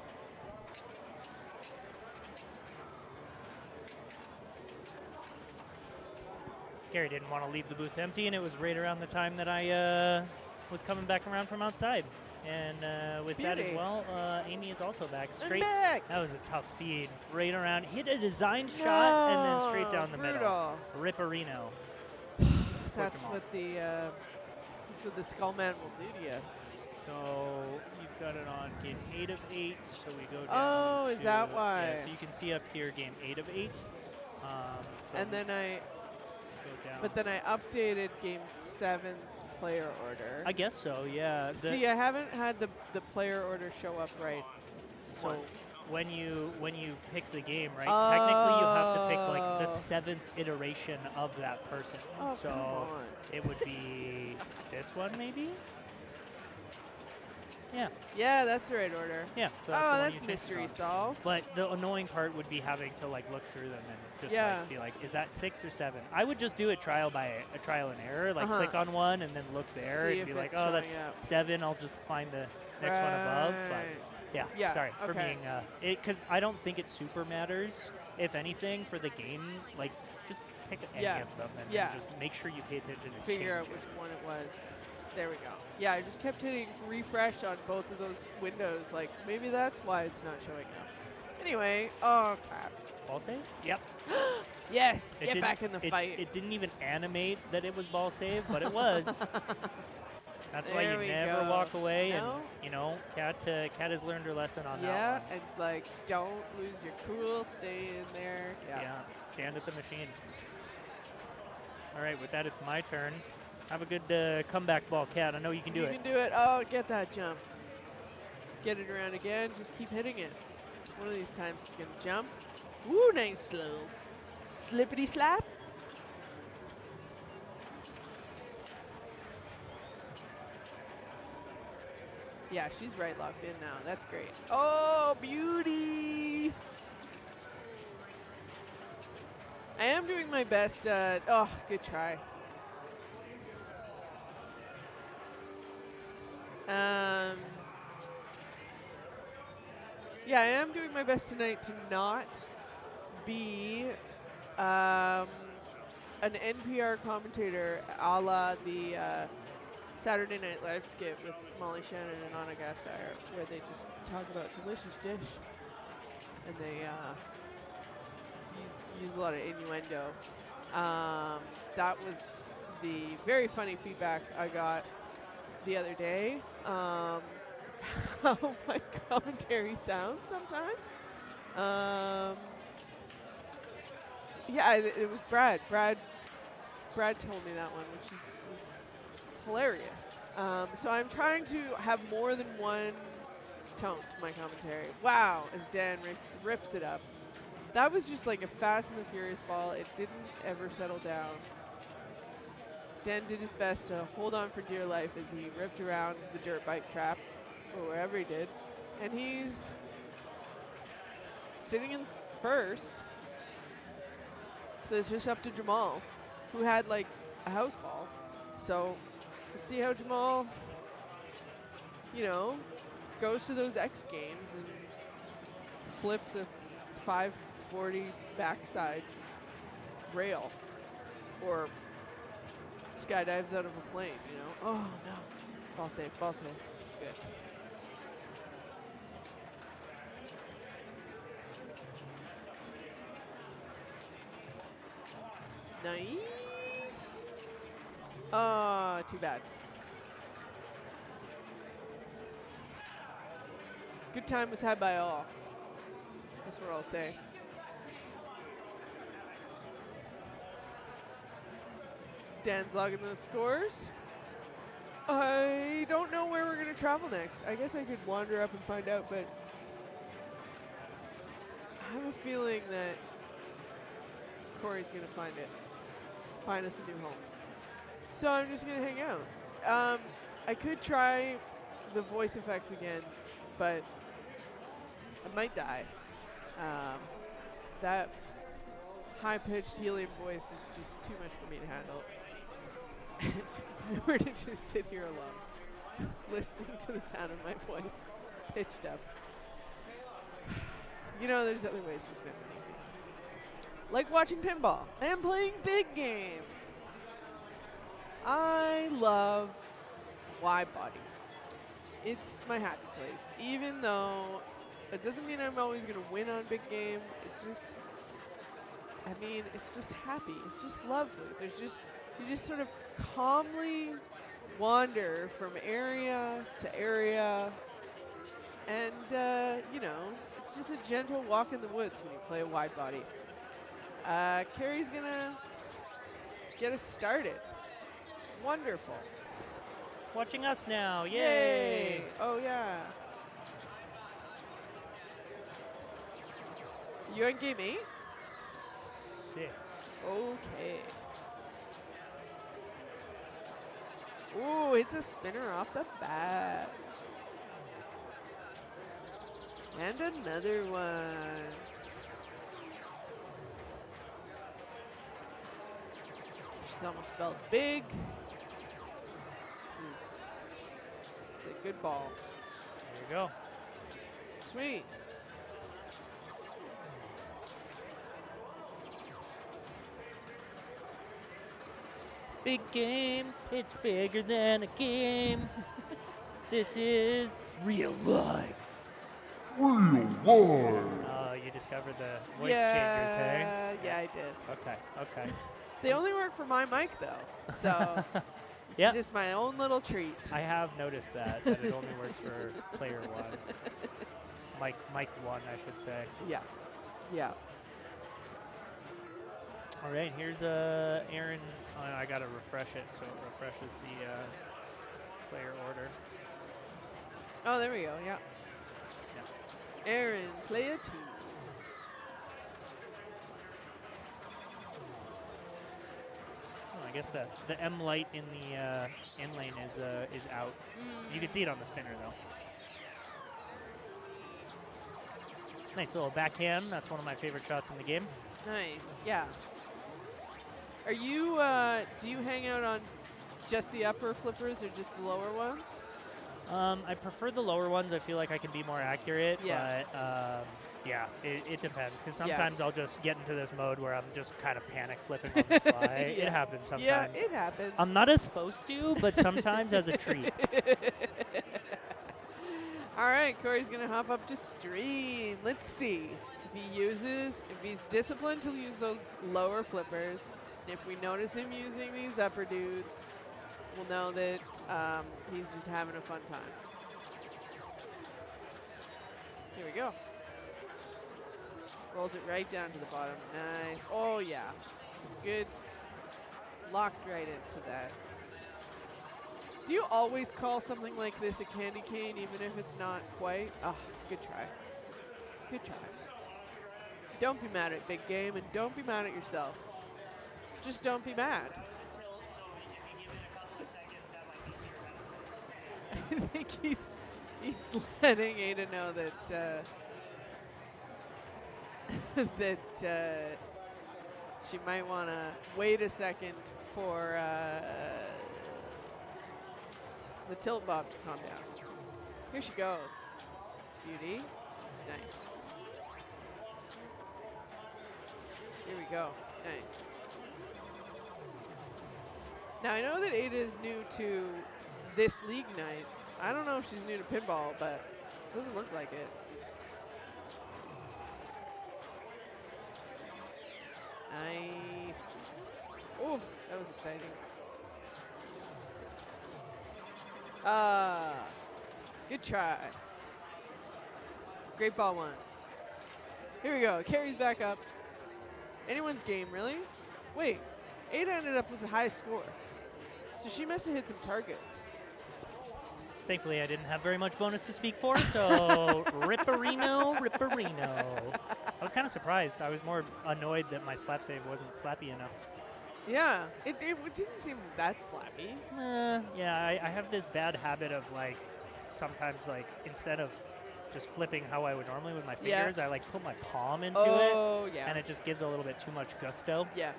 Gary didn't want to leave the booth empty, and it was right around the time that I was coming back around from outside. And with that as Beauty. well, Amy is also back. I'm Straight. back. That was a tough feed. Right around, hit a design shot, and then straight down the brutal. middle. Ripperino. That's Jamal. what the Skullman will do to you. So you've got it on game 8 of 8. So we go down. Oh, is to- that why? Yeah, so you can see up here game 8 of 8. So And then go down. but then I updated Game 7's player order. I guess so. Yeah. See, I haven't had the player order show up right. So once. when you pick the game, right? Technically, you have to pick like the Oh. 7th iteration of that person. Oh, so come on. it would be this one, maybe. Yeah. Yeah, that's the right order. Yeah. So that's the Oh, one that's you picked mystery from. solved. But the annoying part would be having to like look through them and just Yeah. like be like, is that 6 or 7? I would just do a trial and error, like Uh-huh. click on one and then look there See and be if like, it's oh, that's showing up. 7. I'll just find the next one above. But Right. yeah, Yeah, sorry for okay. being because I don't think it super matters. If anything, for the game, like just pick any Yeah, of them and yeah. just make sure you pay attention and Figure out change which it. one it was. There we go. Yeah, I just kept hitting refresh on both of those windows. Like, maybe that's why it's not showing up. Anyway, oh, crap. Ball save? Yep. Yes, It get didn't- back in the fight. It didn't even animate that it was ball save, but it was. That's why There you we never go. walk away, No. and you know, Kat has learned her lesson on Yeah, that one. and like, don't lose your cool. Stay in there. Yeah, stand at the machine. All right, with that, it's my turn. Have a good comeback ball, Kat. I know you can do You it. can do it. Oh, get that jump. Get it around again. Just keep hitting it. One of these times it's going to jump. Woo, nice slow. Slippity slap. Yeah, she's right locked in now. That's great. Oh, beauty. I am doing my best. Oh, good try. Yeah, I am doing my best tonight to not be an NPR commentator a la the Saturday Night Live skit with Molly Shannon and Anna Gasteyer, where they just talk about delicious dish. And they use a lot of innuendo. That was the very funny feedback I got the other day. How my commentary sounds sometimes. Yeah, it was Brad. Brad told me that one, which was hilarious. So I'm trying to have more than one tone to my commentary. Wow, as Dan rips it up. That was just like a Fast and the Furious ball. It didn't ever settle down. Dan did his best to hold on for dear life as he ripped around the dirt bike trap, or wherever he did. And he's sitting in first. So it's just up to Jamal, who had like a house ball. So let's see how Jamal, goes to those X Games and flips a 540 backside rail or skydives out of a plane, Oh no. Ball safe, ball safe. Good. Nice. Too bad. Good time was had by all. That's what I'll say. Dan's logging those scores. I don't know where we're going to travel next. I guess I could wander up and find out, but I have a feeling that Corey's going to find us a new home. So I'm just going to hang out. I could try the voice effects again, but I might die. That high-pitched helium voice is just too much for me to handle. If I were to just sit here alone, listening to the sound of my voice pitched up. You know, there's other ways to spend money. Like watching pinball and playing big game. I love wide body. It's my happy place. Even though it doesn't mean I'm always going to win on big game. It's just happy. It's just lovely. You just sort of calmly wander from area to area. And, it's just a gentle walk in the woods when you play a wide body. Carrie's going to get us started. Wonderful. Watching us now. Yay! Yay. Oh, yeah. You on game 8? 6. Okay. Ooh, it's a spinner off the bat. And another one. She's almost spelled big. This is a good ball. There you go. Sweet. Big game, it's bigger than a game. This is real life. Real life. Oh, you discovered the voice changers, hey? Yeah, I did. Okay. They only work for my mic, though. So it's Yep. just my own little treat. I have noticed that it only works for player 1. Mic 1, I should say. Yeah. Yeah. All right, here's Aaron. I got to refresh it so it refreshes the player order. Oh, there we go. Yeah. Aaron, player 2. Oh, I guess the M light in the end lane is out. You can see it on the spinner though. Nice little backhand. That's one of my favorite shots in the game. Nice. Yeah. Are you, do you hang out on just the upper flippers or just the lower ones? I prefer the lower ones. I feel like I can be more accurate. Yeah. But it depends. Because sometimes I'll just get into this mode where I'm just kind of panic flipping on the fly. It happens sometimes. Yeah, it happens. I'm not as supposed to, but sometimes as a treat. All right, Corey's going to hop up to stream. Let's see if he's disciplined to use those lower flippers. And if we notice him using these upper dudes, we'll know that he's just having a fun time. Here we go. Rolls it right down to the bottom. Nice. Oh, yeah. It's a good locked right into that. Do you always call something like this a candy cane, even if it's not quite? Oh, good try. Good try. Don't be mad at big game, and don't be mad at yourself. Just don't be mad. I think he's letting Ada know that that she might want to wait a second for the tilt bob to calm down. Here she goes. Beauty. Nice. Here we go. Nice. Now I know that Ada is new to this league night. I don't know if she's new to pinball, but doesn't look like it. Nice. Oh, that was exciting. Good try. Great ball one. Here we go. Carries back up. Anyone's game, really? Wait, Ada ended up with the highest score. So she must have hit some targets. Thankfully, I didn't have very much bonus to speak for, so ripperino, ripperino. I was kind of surprised. I was more annoyed that my slap save wasn't slappy enough. Yeah, it didn't seem that slappy. Yeah, I have this bad habit of, like, sometimes, like, instead of just flipping how I would normally with my fingers, I, like, put my palm into it. Yeah. And it just gives a little bit too much gusto. Yeah.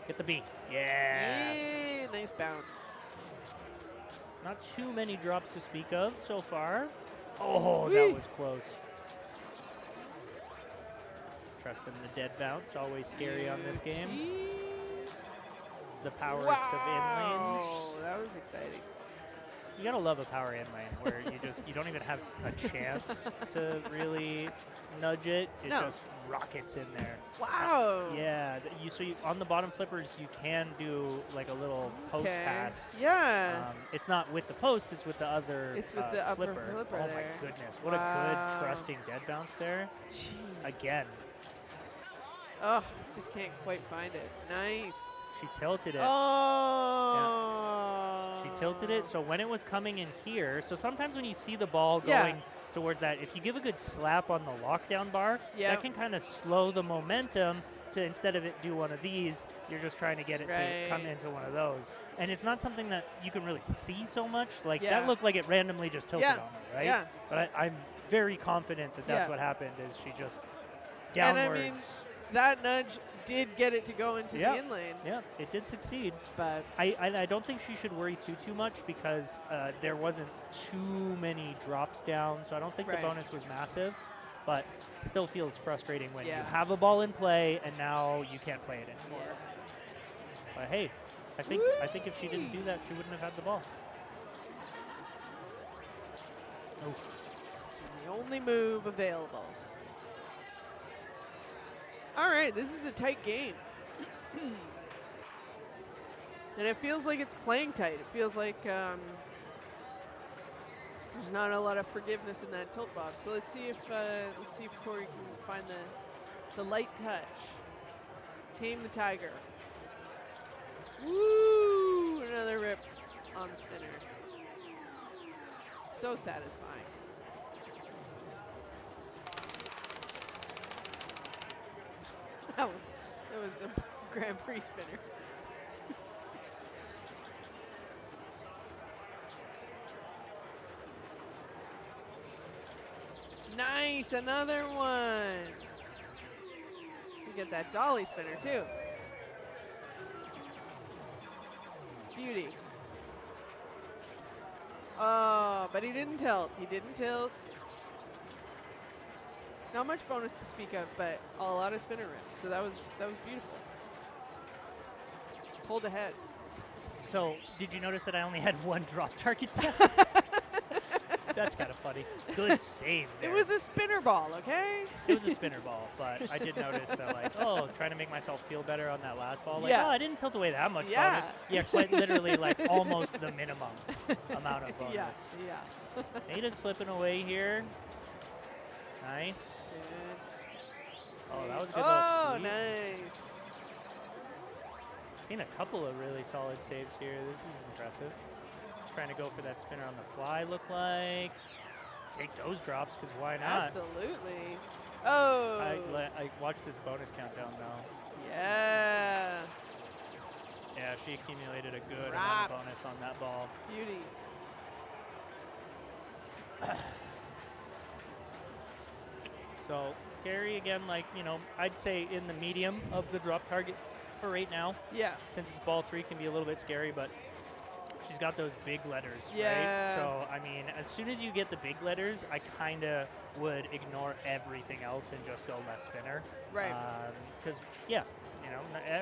Get the B. Yeah. Yeah, nice bounce. Not too many drops to speak of so far. Oh, Whee! that was close. Trusting the dead bounce, always scary on this game. The powerest of inlanes. Oh, that was exciting. You gotta love a power inlane where you don't even have a chance to really nudge it. It just rockets in there. Wow. Yeah, on the bottom flippers you can do like a little post pass. Yeah. It's not with the post, it's with the other It's with the upper flipper. flipper Oh there. my goodness, what a good trusting dead bounce there. Jeez. Again. Oh, just can't quite find it. Nice. She tilted it. Oh. She tilted it, so when it was coming in here, so sometimes when you see the ball going towards that, if you give a good slap on the lockdown bar, that can kind of slow the momentum to, instead of it do one of these, you're just trying to get it to come into one of those. And it's not something that you can really see so much. Like, that looked like it randomly just tilted on me, right? Yeah. But I'm very confident that that's what happened, is she just downwards. And I mean, that nudge did get it to go into the in lane. Yeah, it did succeed. But I don't think she should worry too much because there wasn't too many drops down, so I don't think the bonus was massive. But still feels frustrating when you have a ball in play and now you can't play it anymore. But hey, I think if she didn't do that, she wouldn't have had the ball. Oof. The only move available. All right, this is a tight game. And it feels like it's playing tight. It feels like there's not a lot of forgiveness in that tilt box. So let's see if Corey can find the light touch. Tame the tiger. Woo! Another rip on the spinner. So satisfying. That was a Grand Prix spinner. Nice, another one. You get that dolly spinner too. Beauty. Oh, but he didn't tilt. He didn't tilt. Not much bonus to speak of, but a lot of spinner rips. So that was beautiful. Pulled ahead. So, did you notice that I only had one drop target down? That's kind of funny. Good save there. It was a spinner ball, okay? It was a spinner ball, but I did notice that, like, trying to make myself feel better on that last ball. Like, I didn't tilt away that much bonus. Yeah, quite literally, like, almost the minimum amount of bonus. Yeah. Ada's flipping away here. Nice. Good. Oh, that was a good little sweep. Nice. Seen a couple of really solid saves here. This is impressive. Trying to go for that spinner on the fly, look like. Take those drops, because why not? Absolutely. Oh. I watched this bonus countdown now. Yeah. Yeah, she accumulated a good amount of bonus on that ball. Beauty. So, Gary, again, like, I'd say in the medium of the drop targets for right now. Yeah. Since it's ball 3, can be a little bit scary, but she's got those big letters, Yeah. right? So, I mean, as soon as you get the big letters, I kind of would ignore everything else and just go left spinner. Right. Because,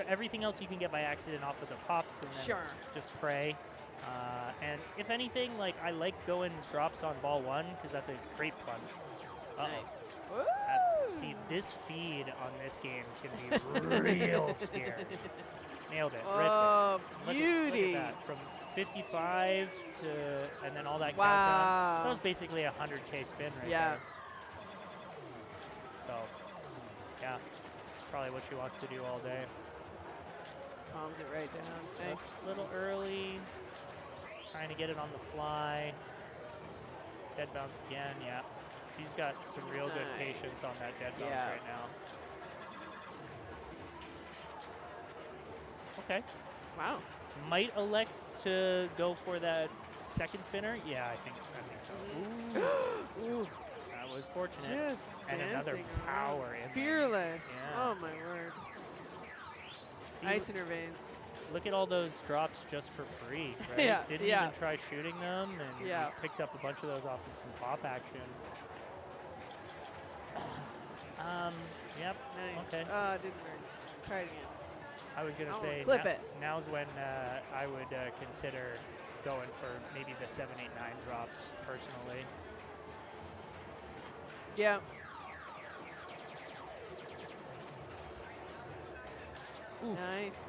everything else you can get by accident off of the pops and then just pray. And if anything, like I like going drops on ball 1 because that's a great plunge. Uh-oh. Nice. See, this feed on this game can be real scary. Nailed it. Oh, Ripped it. beauty. Look at that. From 55 to, and then all that Wow. countdown. That was basically a 100K spin right Yeah. there. So, yeah, probably what she wants to do all day. Calms it right down. Nice. Looks a little early. Trying to get it on the fly. Dead bounce again, yeah. She's got some real good Nice. patience on that dead bounce Yeah. right now. Okay. Wow. Might elect to go for that second spinner. Yeah, I think so. Ooh, Ooh. that was fortunate. Just And another dancing power around. in there. Fearless. Yeah. Oh my word. See, Ice in her veins. look at all those drops just for free, right? Yeah, Didn't yeah. even try shooting them, and Yeah. we picked up a bunch of those off of some pop action. Yep. Nice. Okay. Didn't work. Try it again. I was gonna Oh, say clip it. now's when I would consider going for maybe the 7, 8, 9 drops personally. Yeah. Oof. Nice.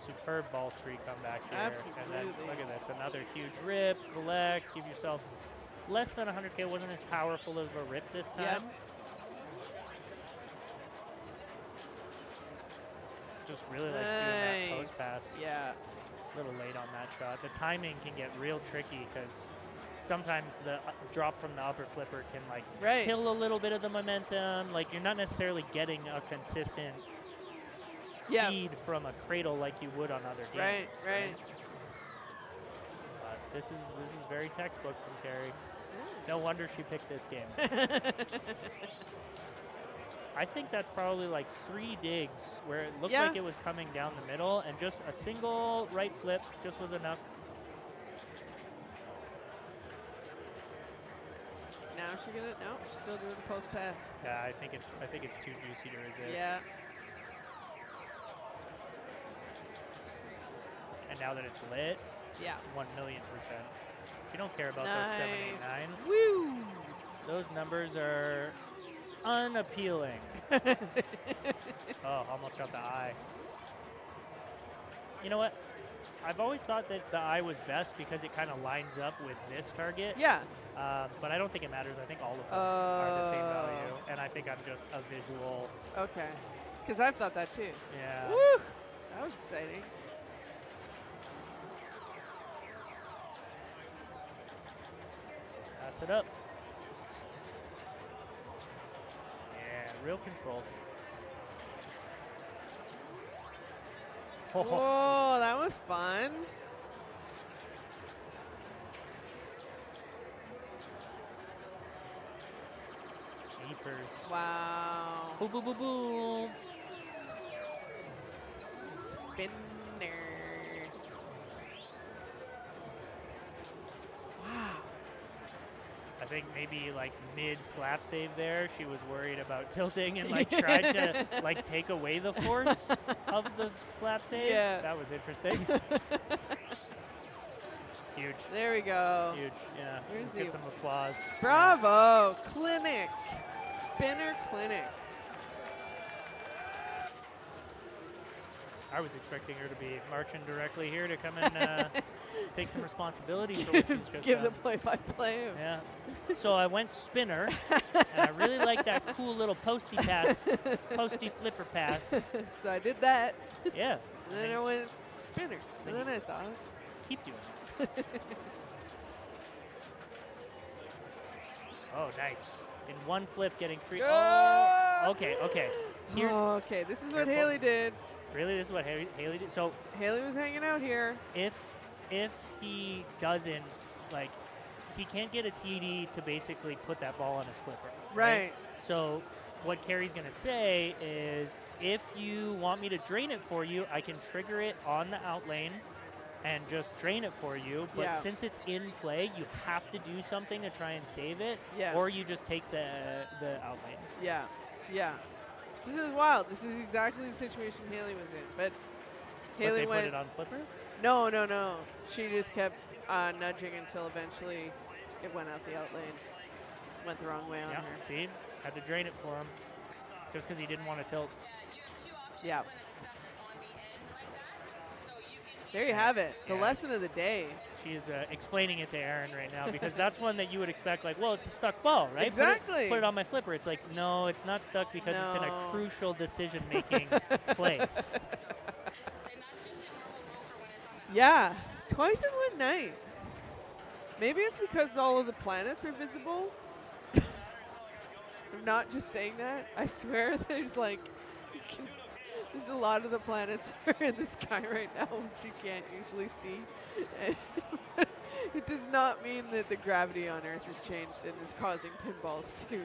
Superb ball 3 comeback here. And then Absolutely. look at this, another huge rip, collect, give yourself less than 100K. Wasn't as powerful of a rip this time. Yep. Just really likes doing that post pass. Yeah. A little late on that shot. The timing can get real tricky because sometimes the drop from the upper flipper can like Right. kill a little bit of the momentum. Like you're not necessarily getting a consistent Yeah. feed from a cradle like you would on other Right. games. Right. But this is very textbook from Carrie. No wonder she picked this game. I think that's probably like 3 digs where it looked Yeah. like it was coming down the middle, and just a single right flip just was enough. Now she gonna no, she's still doing the post pass. Yeah, I think it's too juicy to resist. Yeah. And now that it's lit, Yeah. 1,000,000%. You don't care about those 7, 8, 9s. Woo! Those numbers are unappealing. Oh, almost got the eye. You know what? I've always thought that the eye was best because it kind of lines up with this target. Yeah. But I don't think it matters. I think all of them are the same value. And I think I'm just a visual. Okay. Because I've thought that too. Yeah. Woo! That was exciting. Pass it up. Yeah, real control. Oh, Whoa, that was fun. jeepers. Wow. Boom, boom, boom, boom. Spinner. Wow. I think maybe like mid slap save there, she was worried about tilting and like tried to like take away the force of the slap save. Yeah. That was interesting. Huge. There we go. Huge. Yeah. Here's Let's get the- some applause. Bravo. Clinic. Spinner clinic. I was expecting her to be marching directly here to come and take some responsibility for what she's just Give done. the play-by-play. Yeah. So I went spinner, and I really like that cool little posty pass, posty flipper pass. So I did that. Yeah. And then I went spinner. And then I thought, Keep doing that. Oh, nice. In one flip, getting 3. Oh, okay, okay. Here's okay, this is what Careful. Haley did. really this is what Haley did. So Haley was hanging out here. if he doesn't like, he can't get a TD to basically put that ball on his flipper. Right. So what Carrie's gonna say is, if you want me to drain it for you, I can trigger it on the out lane and just drain it for you. But Yeah. since it's in play, you have to do something to try and save it, Yeah. or you just take the out lane. Yeah. Yeah. This is wild. This is exactly the situation Haley was in. But But Haley they went. put it on flipper? No, no, no. She just kept nudging until eventually it went out the out lane. Went the wrong way on Yeah, her. see? Had to drain it for him. Just because he didn't want to tilt. Yeah. There you have it. The Yeah. lesson of the day. She is explaining it to Aaron right now because that's one that you would expect, like, well, it's a stuck ball, right? Exactly. Put it on my flipper. It's like, no, it's not stuck because it's in a No. crucial decision-making place. Yeah. Twice in one night. Maybe it's because all of the planets are visible. I'm not just saying that. I swear there's like, there's a lot of the planets are in the sky right now, which you can't usually see. It does not mean that the gravity on Earth has changed and is causing pinballs to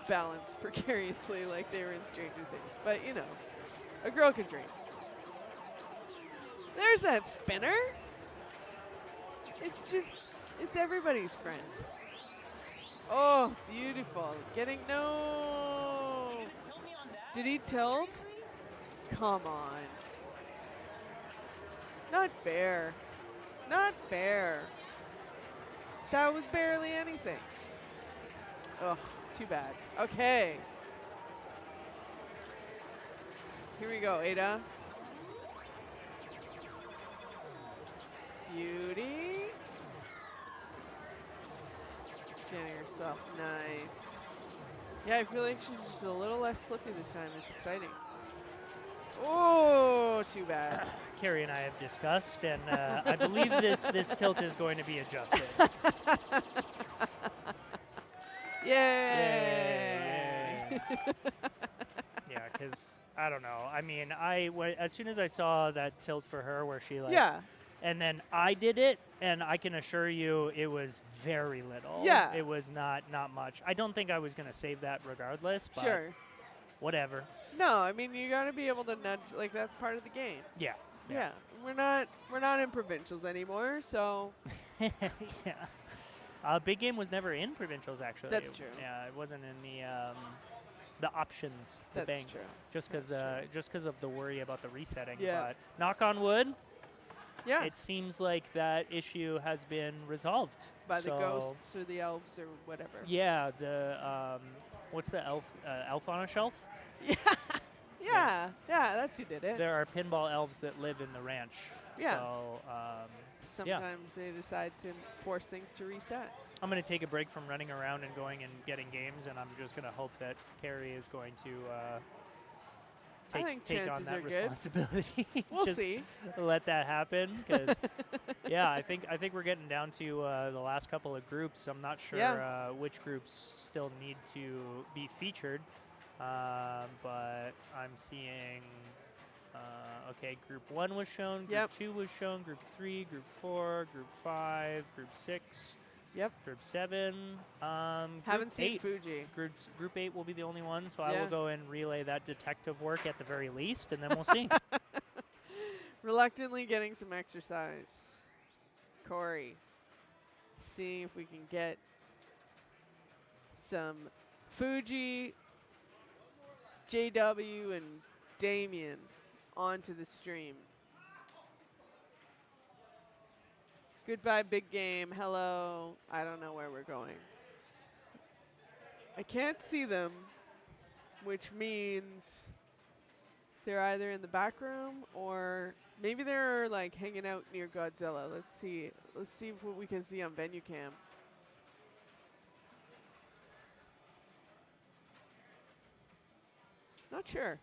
balance precariously like they were in Stranger Things. But, you know, a girl can dream. There's that spinner. It's everybody's friend. Oh, beautiful. No. Did he tilt? Come on. Not fair. Not fair. That was barely anything. Ugh, too bad. Okay. Here we go, Ada. Beauty. Getting herself nice. Yeah, I feel like she's just a little less flippy this time. It's exciting. Oh, too bad. Carrie and I have discussed, and I believe this tilt is going to be adjusted. Yay! Yeah, because I don't know. I mean, as soon as I saw that tilt for her where she like, Yeah. and then I did it, and I can assure you it was very little. Yeah. It was not much. I don't think I was going to save that regardless, but Sure. whatever. No, I mean you got to be able to nudge. Like that's part of the game. Yeah. Yeah. We're not in provincials anymore, so Yeah. Big game was never in provincials, actually. That's true. Yeah, it wasn't in the options, the that's bank. true. Just because of the worry about the resetting. Yeah. But knock on wood, Yeah. it seems like that issue has been resolved. By the So, ghosts or the elves or whatever. Yeah, the what's the elf on a shelf? Yeah. Yeah, that's who did it. There are pinball elves that live in the ranch. Yeah. So Sometimes they decide to force things to reset. I'm going to take a break from running around and going and getting games, and I'm just going to hope that Carrie is going to I think take on chances that are good. responsibility. We'll Just see. let that happen, because I think we're getting down to the last couple of groups. I'm not sure which groups still need to be featured, but I'm seeing. Okay, Group 1 was shown, Group 2 was shown, Group 3, Group 4, Group 5, Group 6, Group 7. Haven't seen 8. Fuji. Group 8 will be the only one, so I Yeah. will go and relay that detective work at the very least, and then we'll see. Reluctantly getting some exercise. Corey, see if we can get some Fuji, JW, and Damien onto the stream. Goodbye, big game. Hello. I don't know where we're going. I can't see them, which means they're either in the back room or maybe they're like hanging out near Godzilla. Let's see. Let's see what we can see on venue cam. Not sure.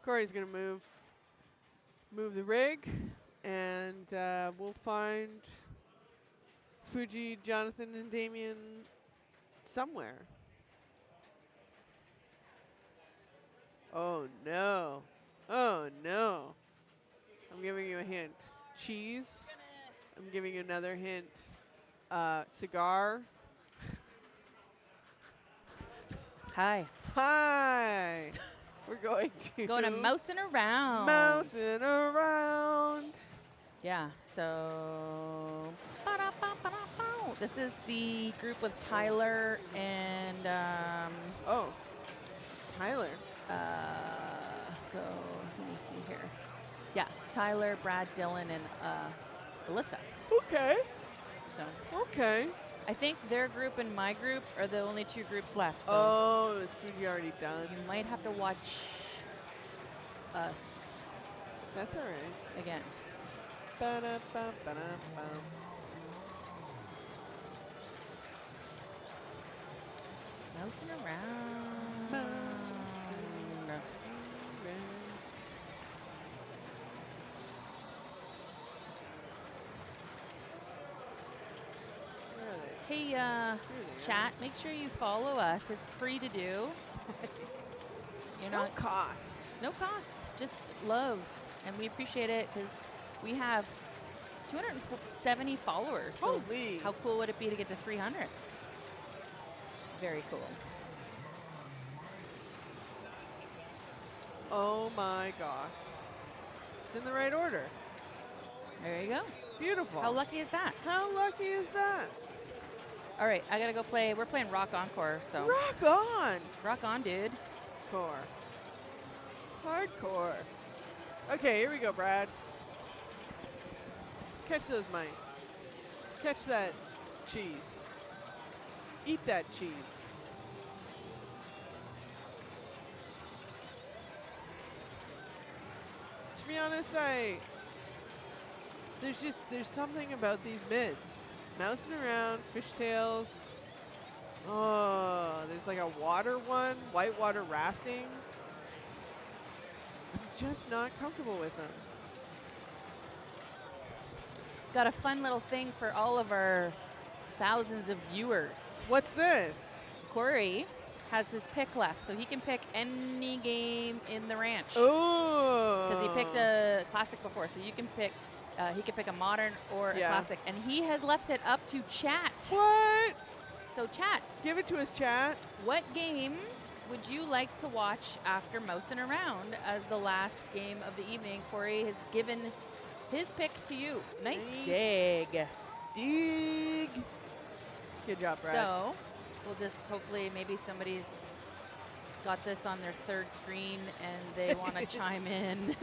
Corey's gonna move the rig, and we'll find Fuji, Jonathan, and Damien somewhere. Oh no! Oh no! I'm giving you a hint. Cheese. I'm giving you another hint. Cigar. Hi. Hi. We're going to Going to mousing around. mousing around. Yeah, so. Ba-da-ba-ba-da-bow. This is the group with Tyler and Oh, Tyler. go. Let me see here. Yeah, Tyler, Brad, Dylan, and Alyssa. Okay. So Okay. I think their group and my group are the only 2 groups left. So Oh, is Fuji already done? you might have to watch us That's all right. again. Ba-da-ba-ba-da-bum. Mousing around. Mousing around. Where are they? Hey, Here they are. chat, make sure you follow us. It's free to do. You're No not cost. no cost, just love, and we appreciate it because we have 270 followers. So Holy. how cool would it be to get to 300? Very cool. Oh my gosh. It's in the right order. There you go. Beautiful. How lucky is that? How lucky is that? All right, I gotta go play. We're playing Rock Encore, so Rock on. rock on, dude. Core. Hardcore. Okay, here we go, Brad. Catch those mice. Catch that cheese. Eat that cheese. To be honest, there's something about these mids. Mousing around, fishtails. Oh, there's like a water one, whitewater rafting. I'm just not comfortable with them. Got a fun little thing for all of our thousands of viewers. What's this? Corey has his pick left, so he can pick any game in the ranch. Oh. Because he picked a classic before, so you can pick. He can pick a modern or a Yeah. classic, and he has left it up to chat. What? So chat, Give it to us, chat. what game would you like to watch after mousing around as the last game of the evening? Corey has given his pick to you. Nice Nice. dig. Dig. Good job, Brad. So we'll just hopefully maybe somebody's got this on their third screen and they want to chime in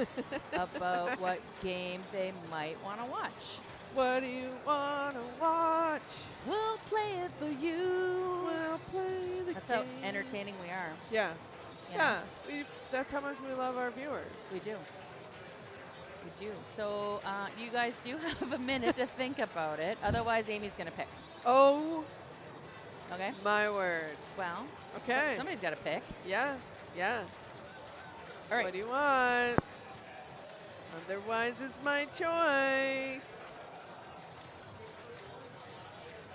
about what game they might want to watch. What do you want to watch? We'll play it for you. We'll play the That's game. how entertaining we are. Yeah. you know? Yeah. That's how much we love our viewers. We do. We do. So you guys do have a minute to think about it. Otherwise, Amy's going to pick. Oh, Okay? my word. Well, Okay. somebody's got to pick. Yeah. Yeah. All right. What do you want? Otherwise, it's my choice.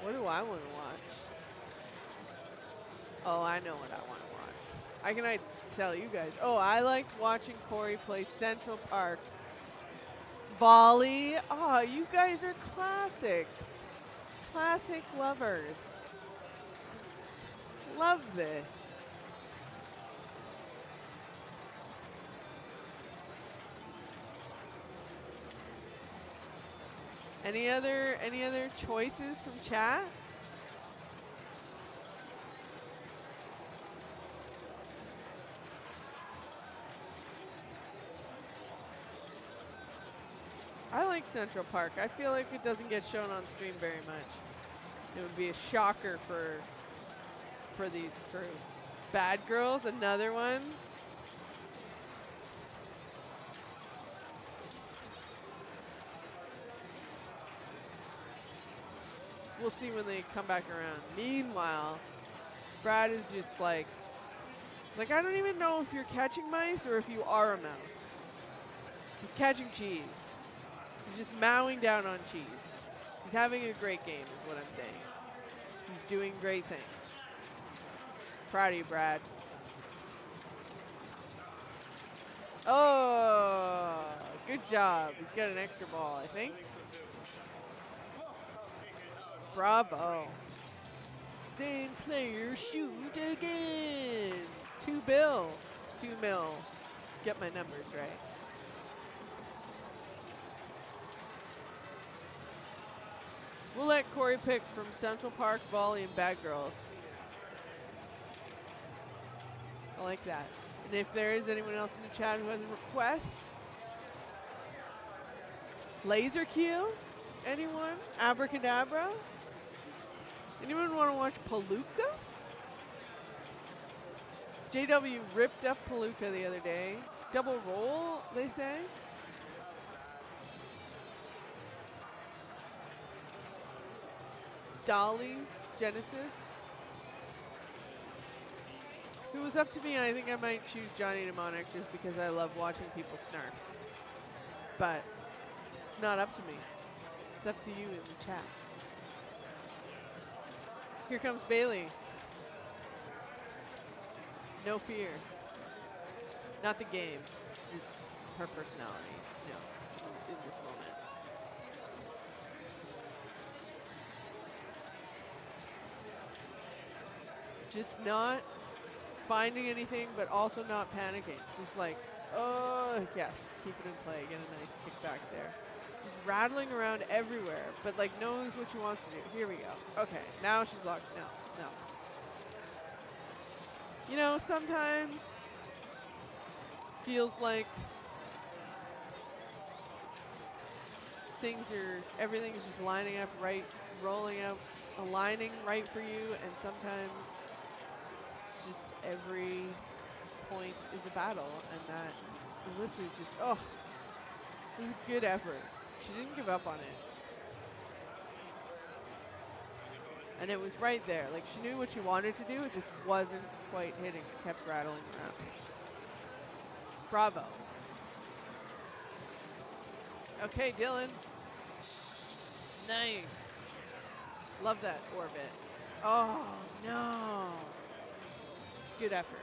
What do I want to watch? Oh, I know what I want to watch. I can tell you guys. Oh, I liked watching Corey play Central Park volley. Oh, you guys are classics. Classic lovers. Love this. Any other choices from chat? I like Central Park. I feel like it doesn't get shown on stream very much. It would be a shocker for these crew. Bad Girls, another one. We'll see when they come back around. Meanwhile, Brad is just like I don't even know if you're catching mice or if you are a mouse. He's catching cheese. He's just mowing down on cheese. He's having a great game is what I'm saying. He's doing great things. Proud of you, Brad. Oh, good job. He's got an extra ball, I think. Bravo. Same player, shoot again. 2 bill. 2 mil. Get my numbers right. We'll let Corey pick from Central Park, Volley, and Bad Girls. I like that. And if there is anyone else in the chat who has a request, Laser Q? Anyone? Abracadabra? Anyone want to watch Palooka? JW ripped up Palooka the other day. Double roll, they say. Dolly, Genesis. If it was up to me, I think I might choose Johnny Mnemonic just because I love watching people snarf. But it's not up to me. It's up to you in the chat. Here comes Bailey. No fear. Not the game, just her personality, you know, in this moment. Just not finding anything, but also not panicking. Just like, oh, yes, keep it in play. Get a nice kickback there. Just rattling around everywhere, but like knows what she wants to do. Here we go. Okay, now she's locked. No. You know, sometimes feels like everything is just lining up right, rolling up, aligning right for you, and sometimes it's just every point is a battle, and that Alyssa is just, oh, it was a good effort. She didn't give up on it. And it was right there. Like, she knew what she wanted to do, it just wasn't quite hitting. It kept rattling around. Bravo. Okay, Dylan. Nice. Love that orbit. Oh, no. Good effort.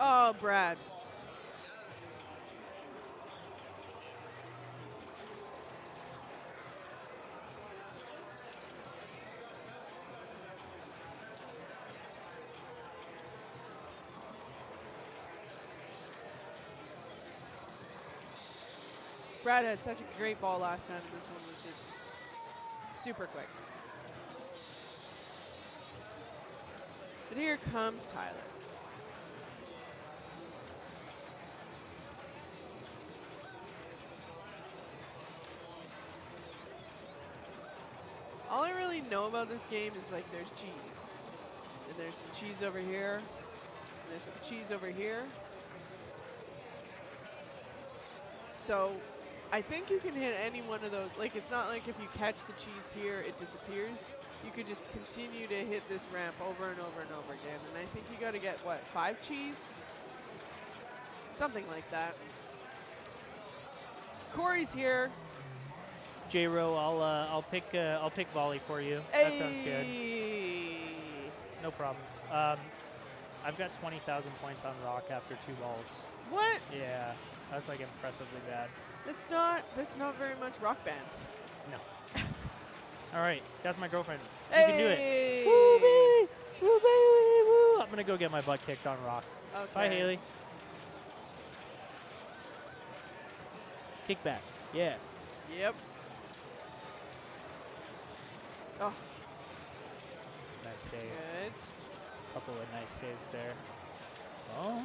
Oh, Brad. Brad had such a great ball last time, and this one was just super quick. But here comes Tyler. All I really know about this game is like there's cheese. And there's some cheese over here. And there's some cheese over here. So I think you can hit any one of those. Like, it's not like if you catch the cheese here, it disappears. You could just continue to hit this ramp over and over and over again. And I think you got to get, what, 5 cheese? Something like that. Corey's here. J-Ro, I'll pick volley for you. Hey. That sounds good. No problems. I've got 20,000 points on rock after 2 balls. What? Yeah, that's like impressively bad. That's not very much Rock Band. No. All right, that's my girlfriend. Hey. You can do it. Woo, baby. Woo, baby. Woo. I'm gonna go get my butt kicked on rock. Okay. Bye, Haley. Kick back. Yeah. Yep. Oh, Nice save. good. Couple of nice saves there. Oh.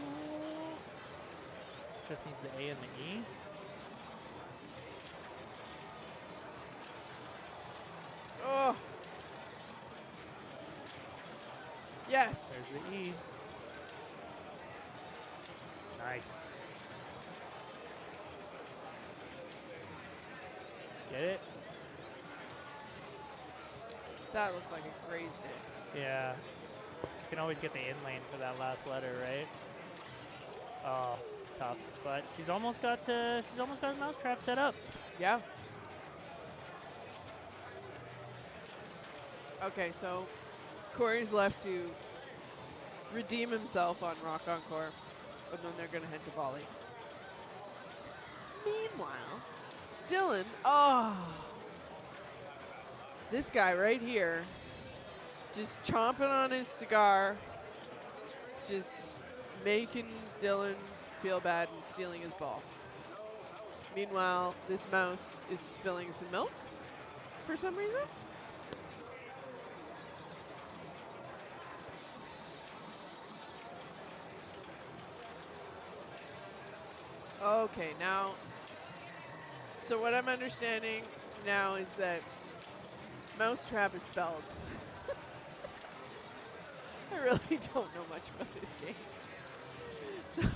Just needs the A and the E. Oh. Yes. There's the E. Nice. Get it? That looked like it grazed it. Yeah. You can always get the in lane for that last letter, right? Oh, tough. But she's almost got a mousetrap set up. Yeah. Okay, so Corey's left to redeem himself on Rock Encore, and then they're going to head to volley. Meanwhile, Dylan, this guy right here, just chomping on his cigar, just making Dylan feel bad and stealing his ball. Meanwhile, this mouse is spilling some milk for some reason. Okay, now, so what I'm understanding now is that Mousetrap is spelled. I really don't know much about this game.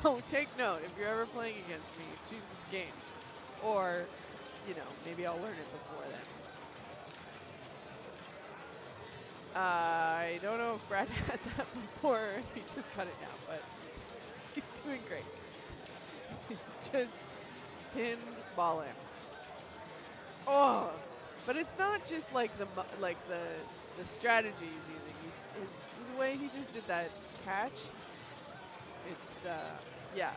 So take note, if you're ever playing against me, choose this game. Or, you know, maybe I'll learn it before then. I don't know if Brad had that before, if he just cut it now, but he's doing great. Just pinballing. Oh, but it's not just like the strategy he's using. The way he just did that catch. It's yeah.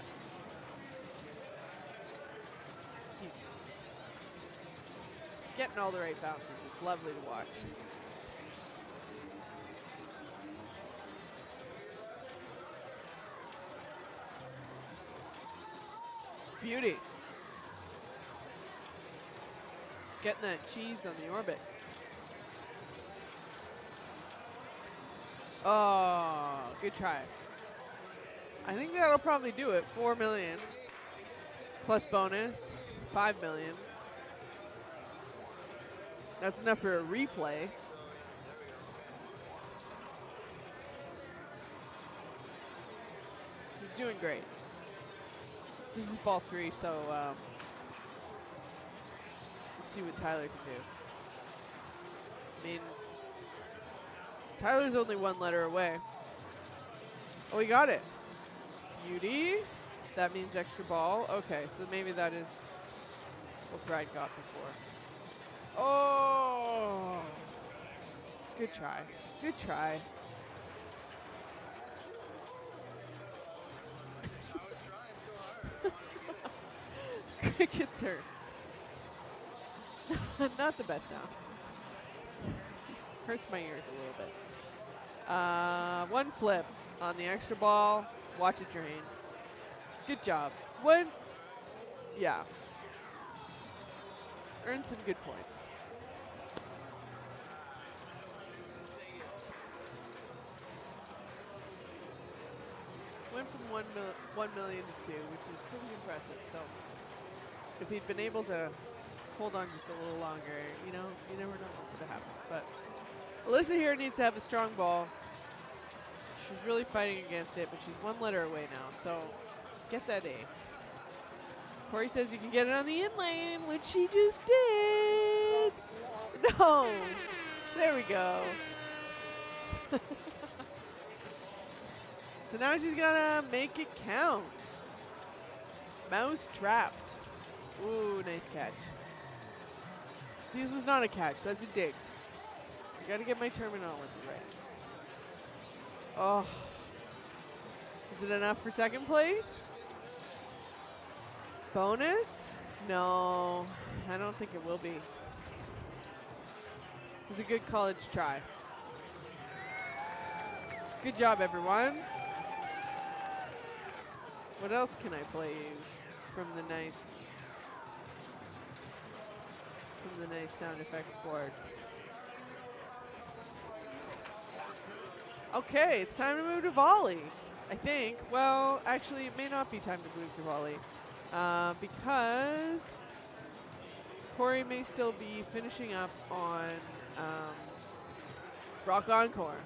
He's getting all the right bounces. It's lovely to watch. Beauty. Getting that cheese on the orbit. Oh, good try. I think that'll probably do it. 4 million plus bonus, 5 million. That's enough for a replay. He's doing great. This is ball 3, so let's see what Tyler can do. I mean, Tyler's only 1 letter away. Oh, he got it. Beauty. That means extra ball. Okay, so maybe that is what Brad got before. Oh! Good try. Good try. Crickets are not the best sound. Hurts my ears a little bit. 1 flip on the extra ball. Watch it drain. Good job. 1. Yeah. Earned some good points. Went from 1 million to 2, which is pretty impressive. So if he'd been able to hold on just a little longer, you know, you never know what would have happened. But Alyssa here needs to have a strong ball. She's really fighting against it, but she's 1 letter away now. So just get that A. Corey says you can get it on the in lane, which she just did. No. There we go. So now she's gonna make it count. Mouse trapped. Ooh, nice catch. This is not a catch, that's a dig. I gotta get my terminology right. Oh. Is it enough for 2nd place? Bonus? No, I don't think it will be. It was a good college try. Good job, everyone. What else can I play you from the nice sound effects board? Okay, it's time to move to volley, I think. Well, actually, it may not be time to move to volley because Corey may still be finishing up on Rock Encore,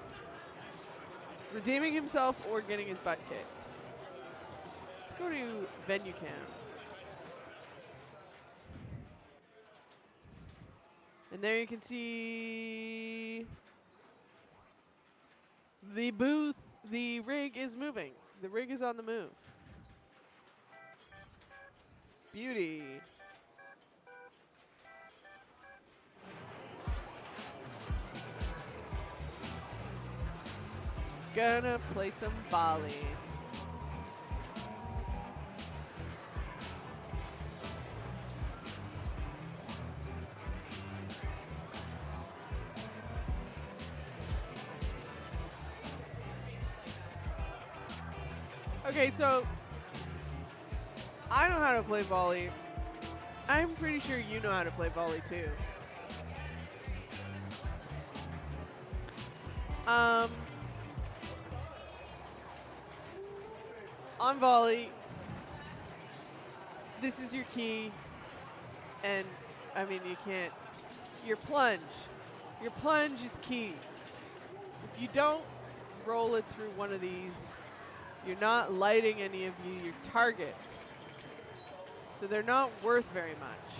redeeming himself or getting his butt kicked. Let's go to venue cam. And there you can see the booth, the rig is moving. The rig is on the move. Beauty. gonna play some volley. Okay, so I know how to play volley. I'm pretty sure you know how to play volley too. On volley, this is your key, and I mean you can't. Your plunge is key. If you don't roll it through one of these, you're not lighting any of your targets, so they're not worth very much.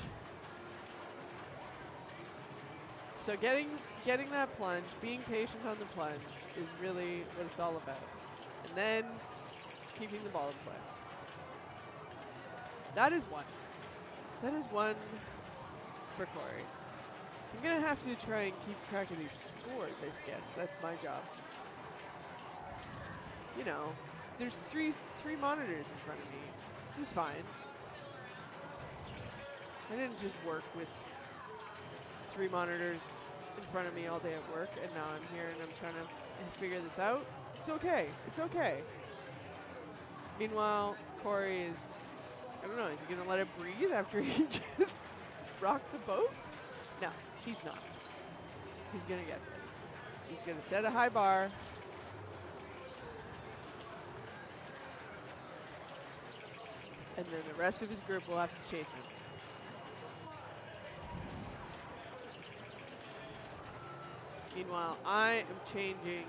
So getting that plunge, being patient on the plunge is really what it's all about. And then keeping the ball in play. That is one. That is one for Corey. I'm going to have to try and keep track of these scores, I guess. That's my job. You know, there's three monitors in front of me. This is fine. I didn't just work with 3 monitors in front of me all day at work, and now I'm here and I'm trying to figure this out. It's okay. It's okay. Meanwhile, Corey is, I don't know, is he going to let it breathe after he just rocked the boat? No, he's not. He's going to get this. He's going to set a high bar. And then the rest of his group will have to chase him. Meanwhile, I am changing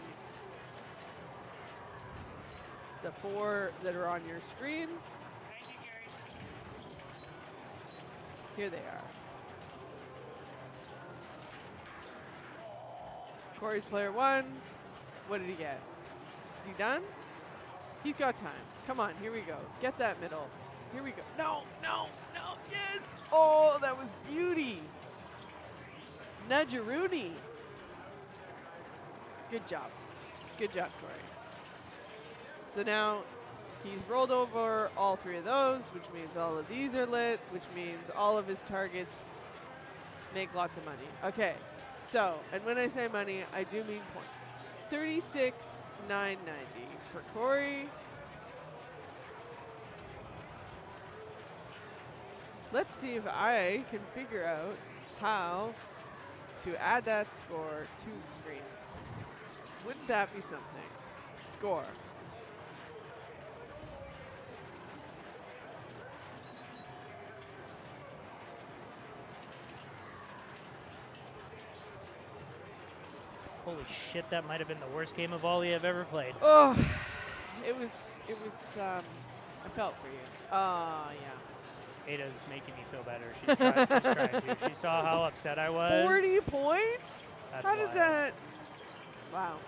the 4 that are on your screen. Here they are. Corey's player 1. What did he get? Is he done? He's got time. Come on, here we go. Get that middle. Here we go. No, no, no. Yes! Oh, that was beauty. Nudgeroonie. Good job. Good job, Corey. So now he's rolled over all 3 of those, which means all of these are lit, which means all of his targets make lots of money. Okay, so, and when I say money, I do mean points. 36,990 for Corey. Let's see if I can figure out how to add that score to the screen. Wouldn't that be something? Score. Holy shit, that might have been the worst game of volley I've ever played. Oh, it was, I felt for you. Yeah. Ada's making me feel better. She's trying to. She saw how upset I was. 40 points? That's How does wild. that? Wow.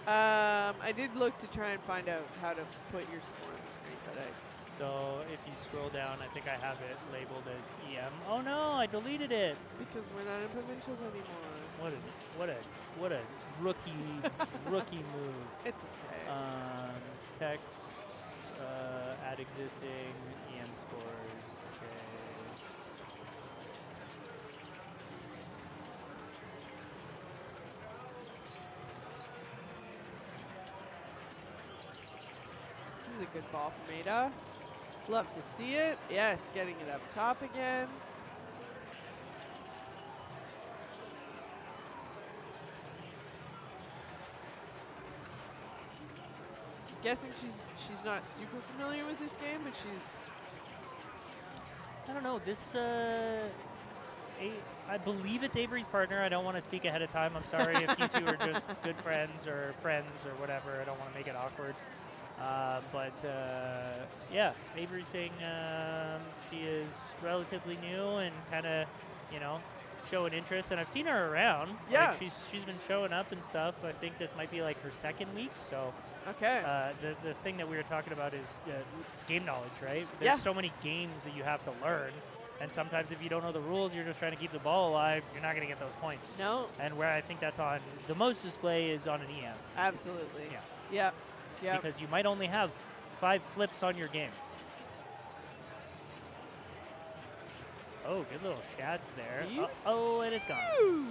I did look to try and find out how to put your score on the screen, but So if you scroll down, I think I have it labeled as EM. Oh no, I deleted it. because we're not in provincials anymore. What a rookie move. It's okay. Text, add existing EM scores. Okay. This is a good ball from Ada. Love to see it. Yes, getting it up top again. Guessing she's not super familiar with this game, but she's. I don't know. This, I believe it's Avery's partner. I don't want to speak ahead of time. I'm sorry if you two are just good friends or whatever. I don't want to make it awkward. Yeah, Avery's saying she is relatively new and kind of, showing interest. And I've seen her around. Yeah. Like she's been showing up and stuff. I think this might be like her 2nd week. So Okay. the thing that we were talking about is game knowledge, right? There's so many games that you have to learn. And sometimes if you don't know the rules, you're just trying to keep the ball alive, you're not going to get those points. No. And where I think that's on the most display is on an EM. Absolutely. Yeah. Yep. Yep. Because you might only have 5 flips on your game. Oh, good little shots there. Yeet. Oh, and it's gone. Woo.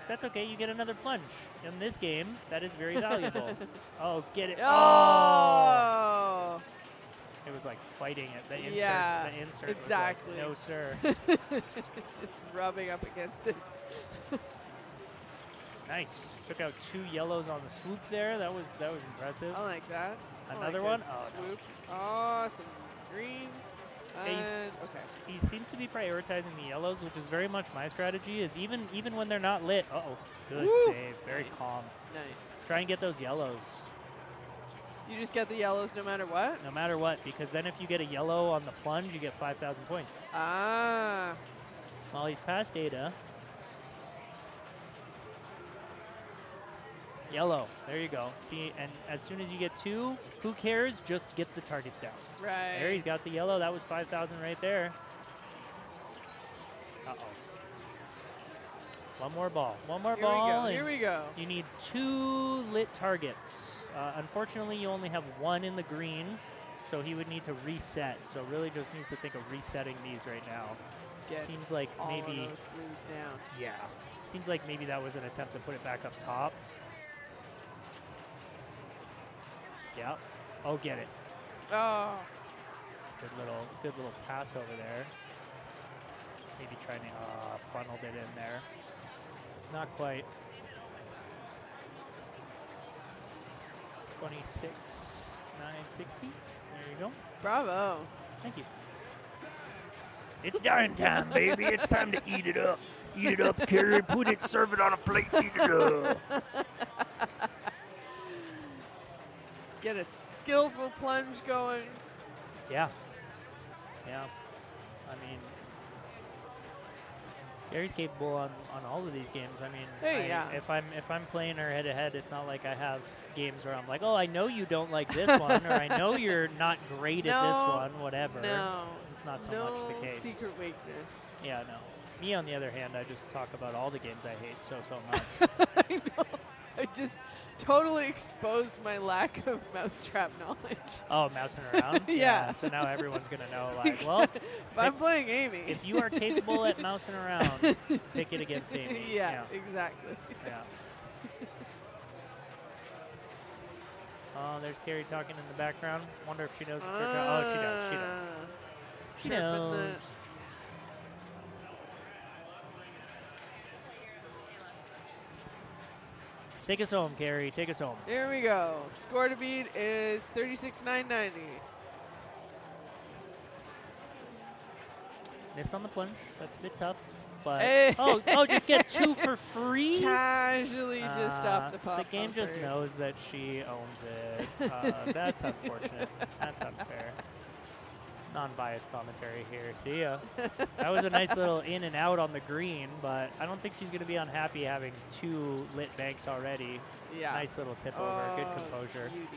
That's okay. You get another plunge. In this game, that is very valuable. Oh, get it. Oh. It was like fighting it. The insert, Yeah, the insert exactly. was like, no, sir. Just rubbing up against it. Nice. Took out 2 yellows on the swoop there. That was impressive. I like that. I Another like one? that Oh, no. swoop. Oh, some greens. Yeah, he's- And, okay. He seems to be prioritizing the yellows, which is very much my strategy, is even when they're not lit. Uh-oh. Good Woo. save. Very Nice. calm. Nice. Try and get those yellows, You just get the yellows no matter what? no matter what, because then if you get a yellow on the plunge, you get 5,000 points. Ah. While he's past data. Yellow. There you go. See, and as soon as you get 2, who cares? Just get the targets down. Right. There, he's got the yellow. That was 5,000 right there. Uh-oh. One more ball. One more Here we ball. go. and Here we go. You need 2 lit targets. Unfortunately, you only have 1 in the green, so he would need to reset. So really just needs to think of resetting these right now. Get Seems like all maybe, of those blues down. yeah. Seems like maybe that was an attempt to put it back up top. Yep. Oh, get it. Oh. Good little pass over there. Maybe trying to funneled it in there. Not quite. 26, 960. There you go. Bravo. Thank you. It's dining time, baby. It's time to eat it up. Eat it up, Carrie. Put it, serve it on a plate, eat it up. Get a skillful plunge going. Yeah. Yeah. I mean, Gary's capable on all of these games. I mean, Hey, yeah. if I'm playing her head to head, it's not like I have games where I'm like, oh, I know you don't like this one, or I know you're not great at this No, one, whatever. No. It's not so no much the case. secret weakness. Yeah, no. Me, on the other hand, I just talk about all the games I hate so much. I know. I just totally exposed my lack of mousetrap knowledge. Oh, mousing around? Yeah. So now everyone's going to know, like, well, If I'm playing Amy. if you are capable at mousing around, pick it against Amy. Yeah, exactly. Yeah. Oh, there's Carrie talking in the background. Wonder if she knows it's her turn. Oh, she does. She does. She Chirping knows. Take us home, Carrie. Take us home. Here we go. Score to beat is 36,990. Missed on the plunge. That's a bit tough. But Hey. oh, just get 2 for free? Casually just off the pop. The game just bumpers. knows that she owns it. That's unfortunate. That's unfair. Non-biased commentary here. See ya. That was a nice little in and out on the green, but I don't think she's going to be unhappy having 2 lit banks already. Yeah. Nice little tip over. Good Oh, composure. beauty.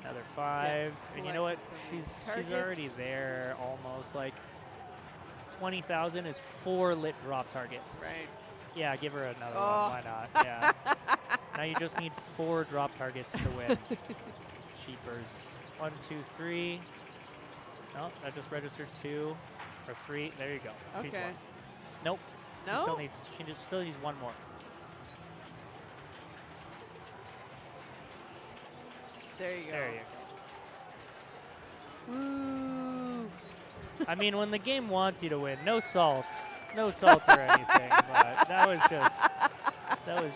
Another 5. And you know what? collected some She's already targets. there almost. Like 20,000 is 4 lit drop targets. Right. Yeah, give her another Oh. one. Why not? Yeah. Now you just need 4 drop targets to win. Cheapers. 1, 2, 3. No, that just registered 2 or 3. There you go. She's Okay. won. Nope. No? She still needs 1 more. There you go. There you go. Woo. I mean, when the game wants you to win, no salt or anything, but that was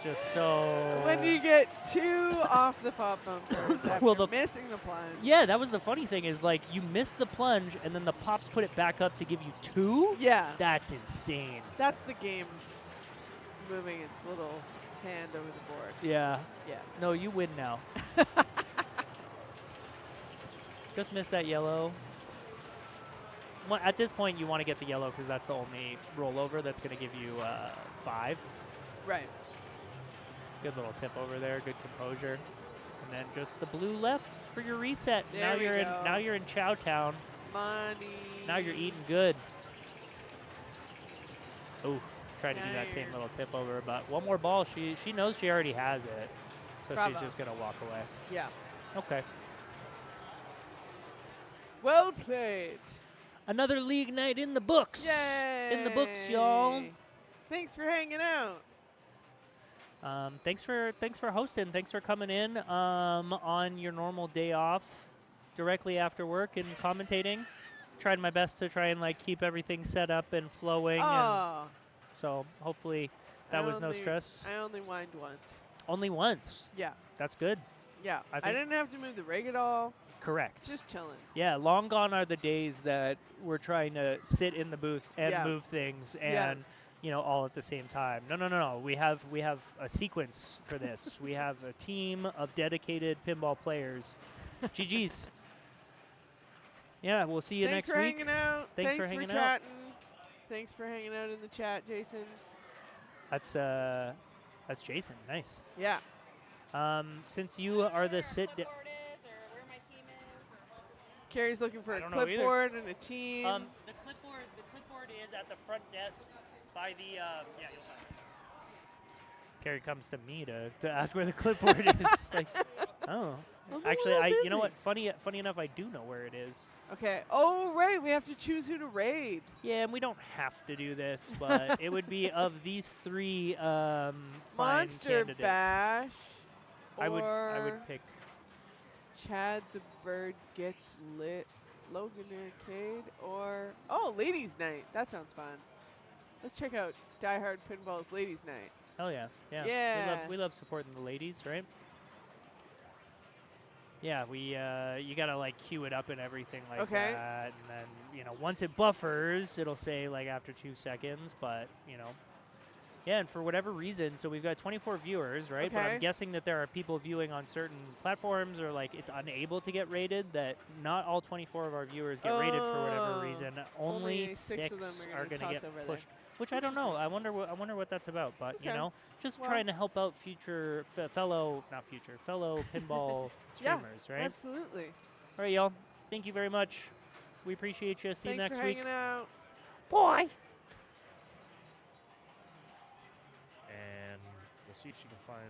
just so. When you get 2 off the pop bumpers after Well, missing the plunge. Yeah, that was the funny thing is like you miss the plunge and then the pops put it back up to give you 2. Yeah. That's insane. That's the game moving its little hand over the board. Yeah. Yeah. No, you win now. Just missed that yellow. At this point, you want to get the yellow because that's the only rollover that's going to give you 5. Right. Good little tip over there. Good composure. And then just the blue left for your reset. There we go. Now you're in Chow Town. Money. Now you're eating good. Ooh, tried to do that same little tip over, but one more ball. She knows she already has it, so Bravo. she's just gonna walk away. Yeah. Okay. Well played. Another league night in the books. Yay! In the books, y'all. Thanks for hanging out. Thanks for hosting. Thanks for coming in on your normal day off, directly after work and commentating. Tried my best to try and like keep everything set up and flowing. And Oh. so hopefully that was no stress. I only whined once. Only once. Yeah. That's good. Yeah. I I think- didn't have to move the rig at all. Correct. Just chilling. Yeah, long gone are the days that we're trying to sit in the booth and Yeah. move things Yeah. and all at the same time. No. We have a sequence for this. We have a team of dedicated pinball players. GG's. Yeah, we'll see you Thanks next for week. hanging out. Thanks for hanging out. chatting. Thanks for hanging out in the chat, Jason. That's Jason. Nice. Yeah. Since you are the sit down. Carrie's looking for I a don't know either. clipboard and a team. The clipboard is at the front desk by the yeah, you'll find it. Carrie comes to me to ask where the clipboard is. Like, oh. I'm a Actually, little you know busy. what? Funny enough, I do know where it is. Okay. Oh, right. We have to choose who to raid. Yeah, and we don't have to do this, but it would be of these three fine Monster candidates. Bash. I would or pick. Chad the Bird Gets Lit. Logan Arcade. Or, oh, Ladies Night. That sounds fun. Let's check out Die Hard Pinball's Ladies Night. Hell yeah, yeah. Yeah. We love supporting the ladies, right? Yeah, you gotta like queue it up and everything like Okay. that, and then once it buffers, it'll say like after 2 seconds, but yeah, and for whatever reason, so we've got 24 viewers, right? But Okay. I'm guessing that there are people viewing on certain platforms, or like it's unable to get rated. That not all 24 of our viewers get rated for whatever Oh. reason. Only Only six of them six are are gonna gonna toss get over there. pushed. Which I don't know. I wonder what that's about. But Okay. just Well- trying to help out future fellow pinball Yeah, streamers, right? Absolutely. All right, y'all. Thank you very much. We appreciate you. See you Thanks next for week. hanging out. Bye. And we'll see if she can find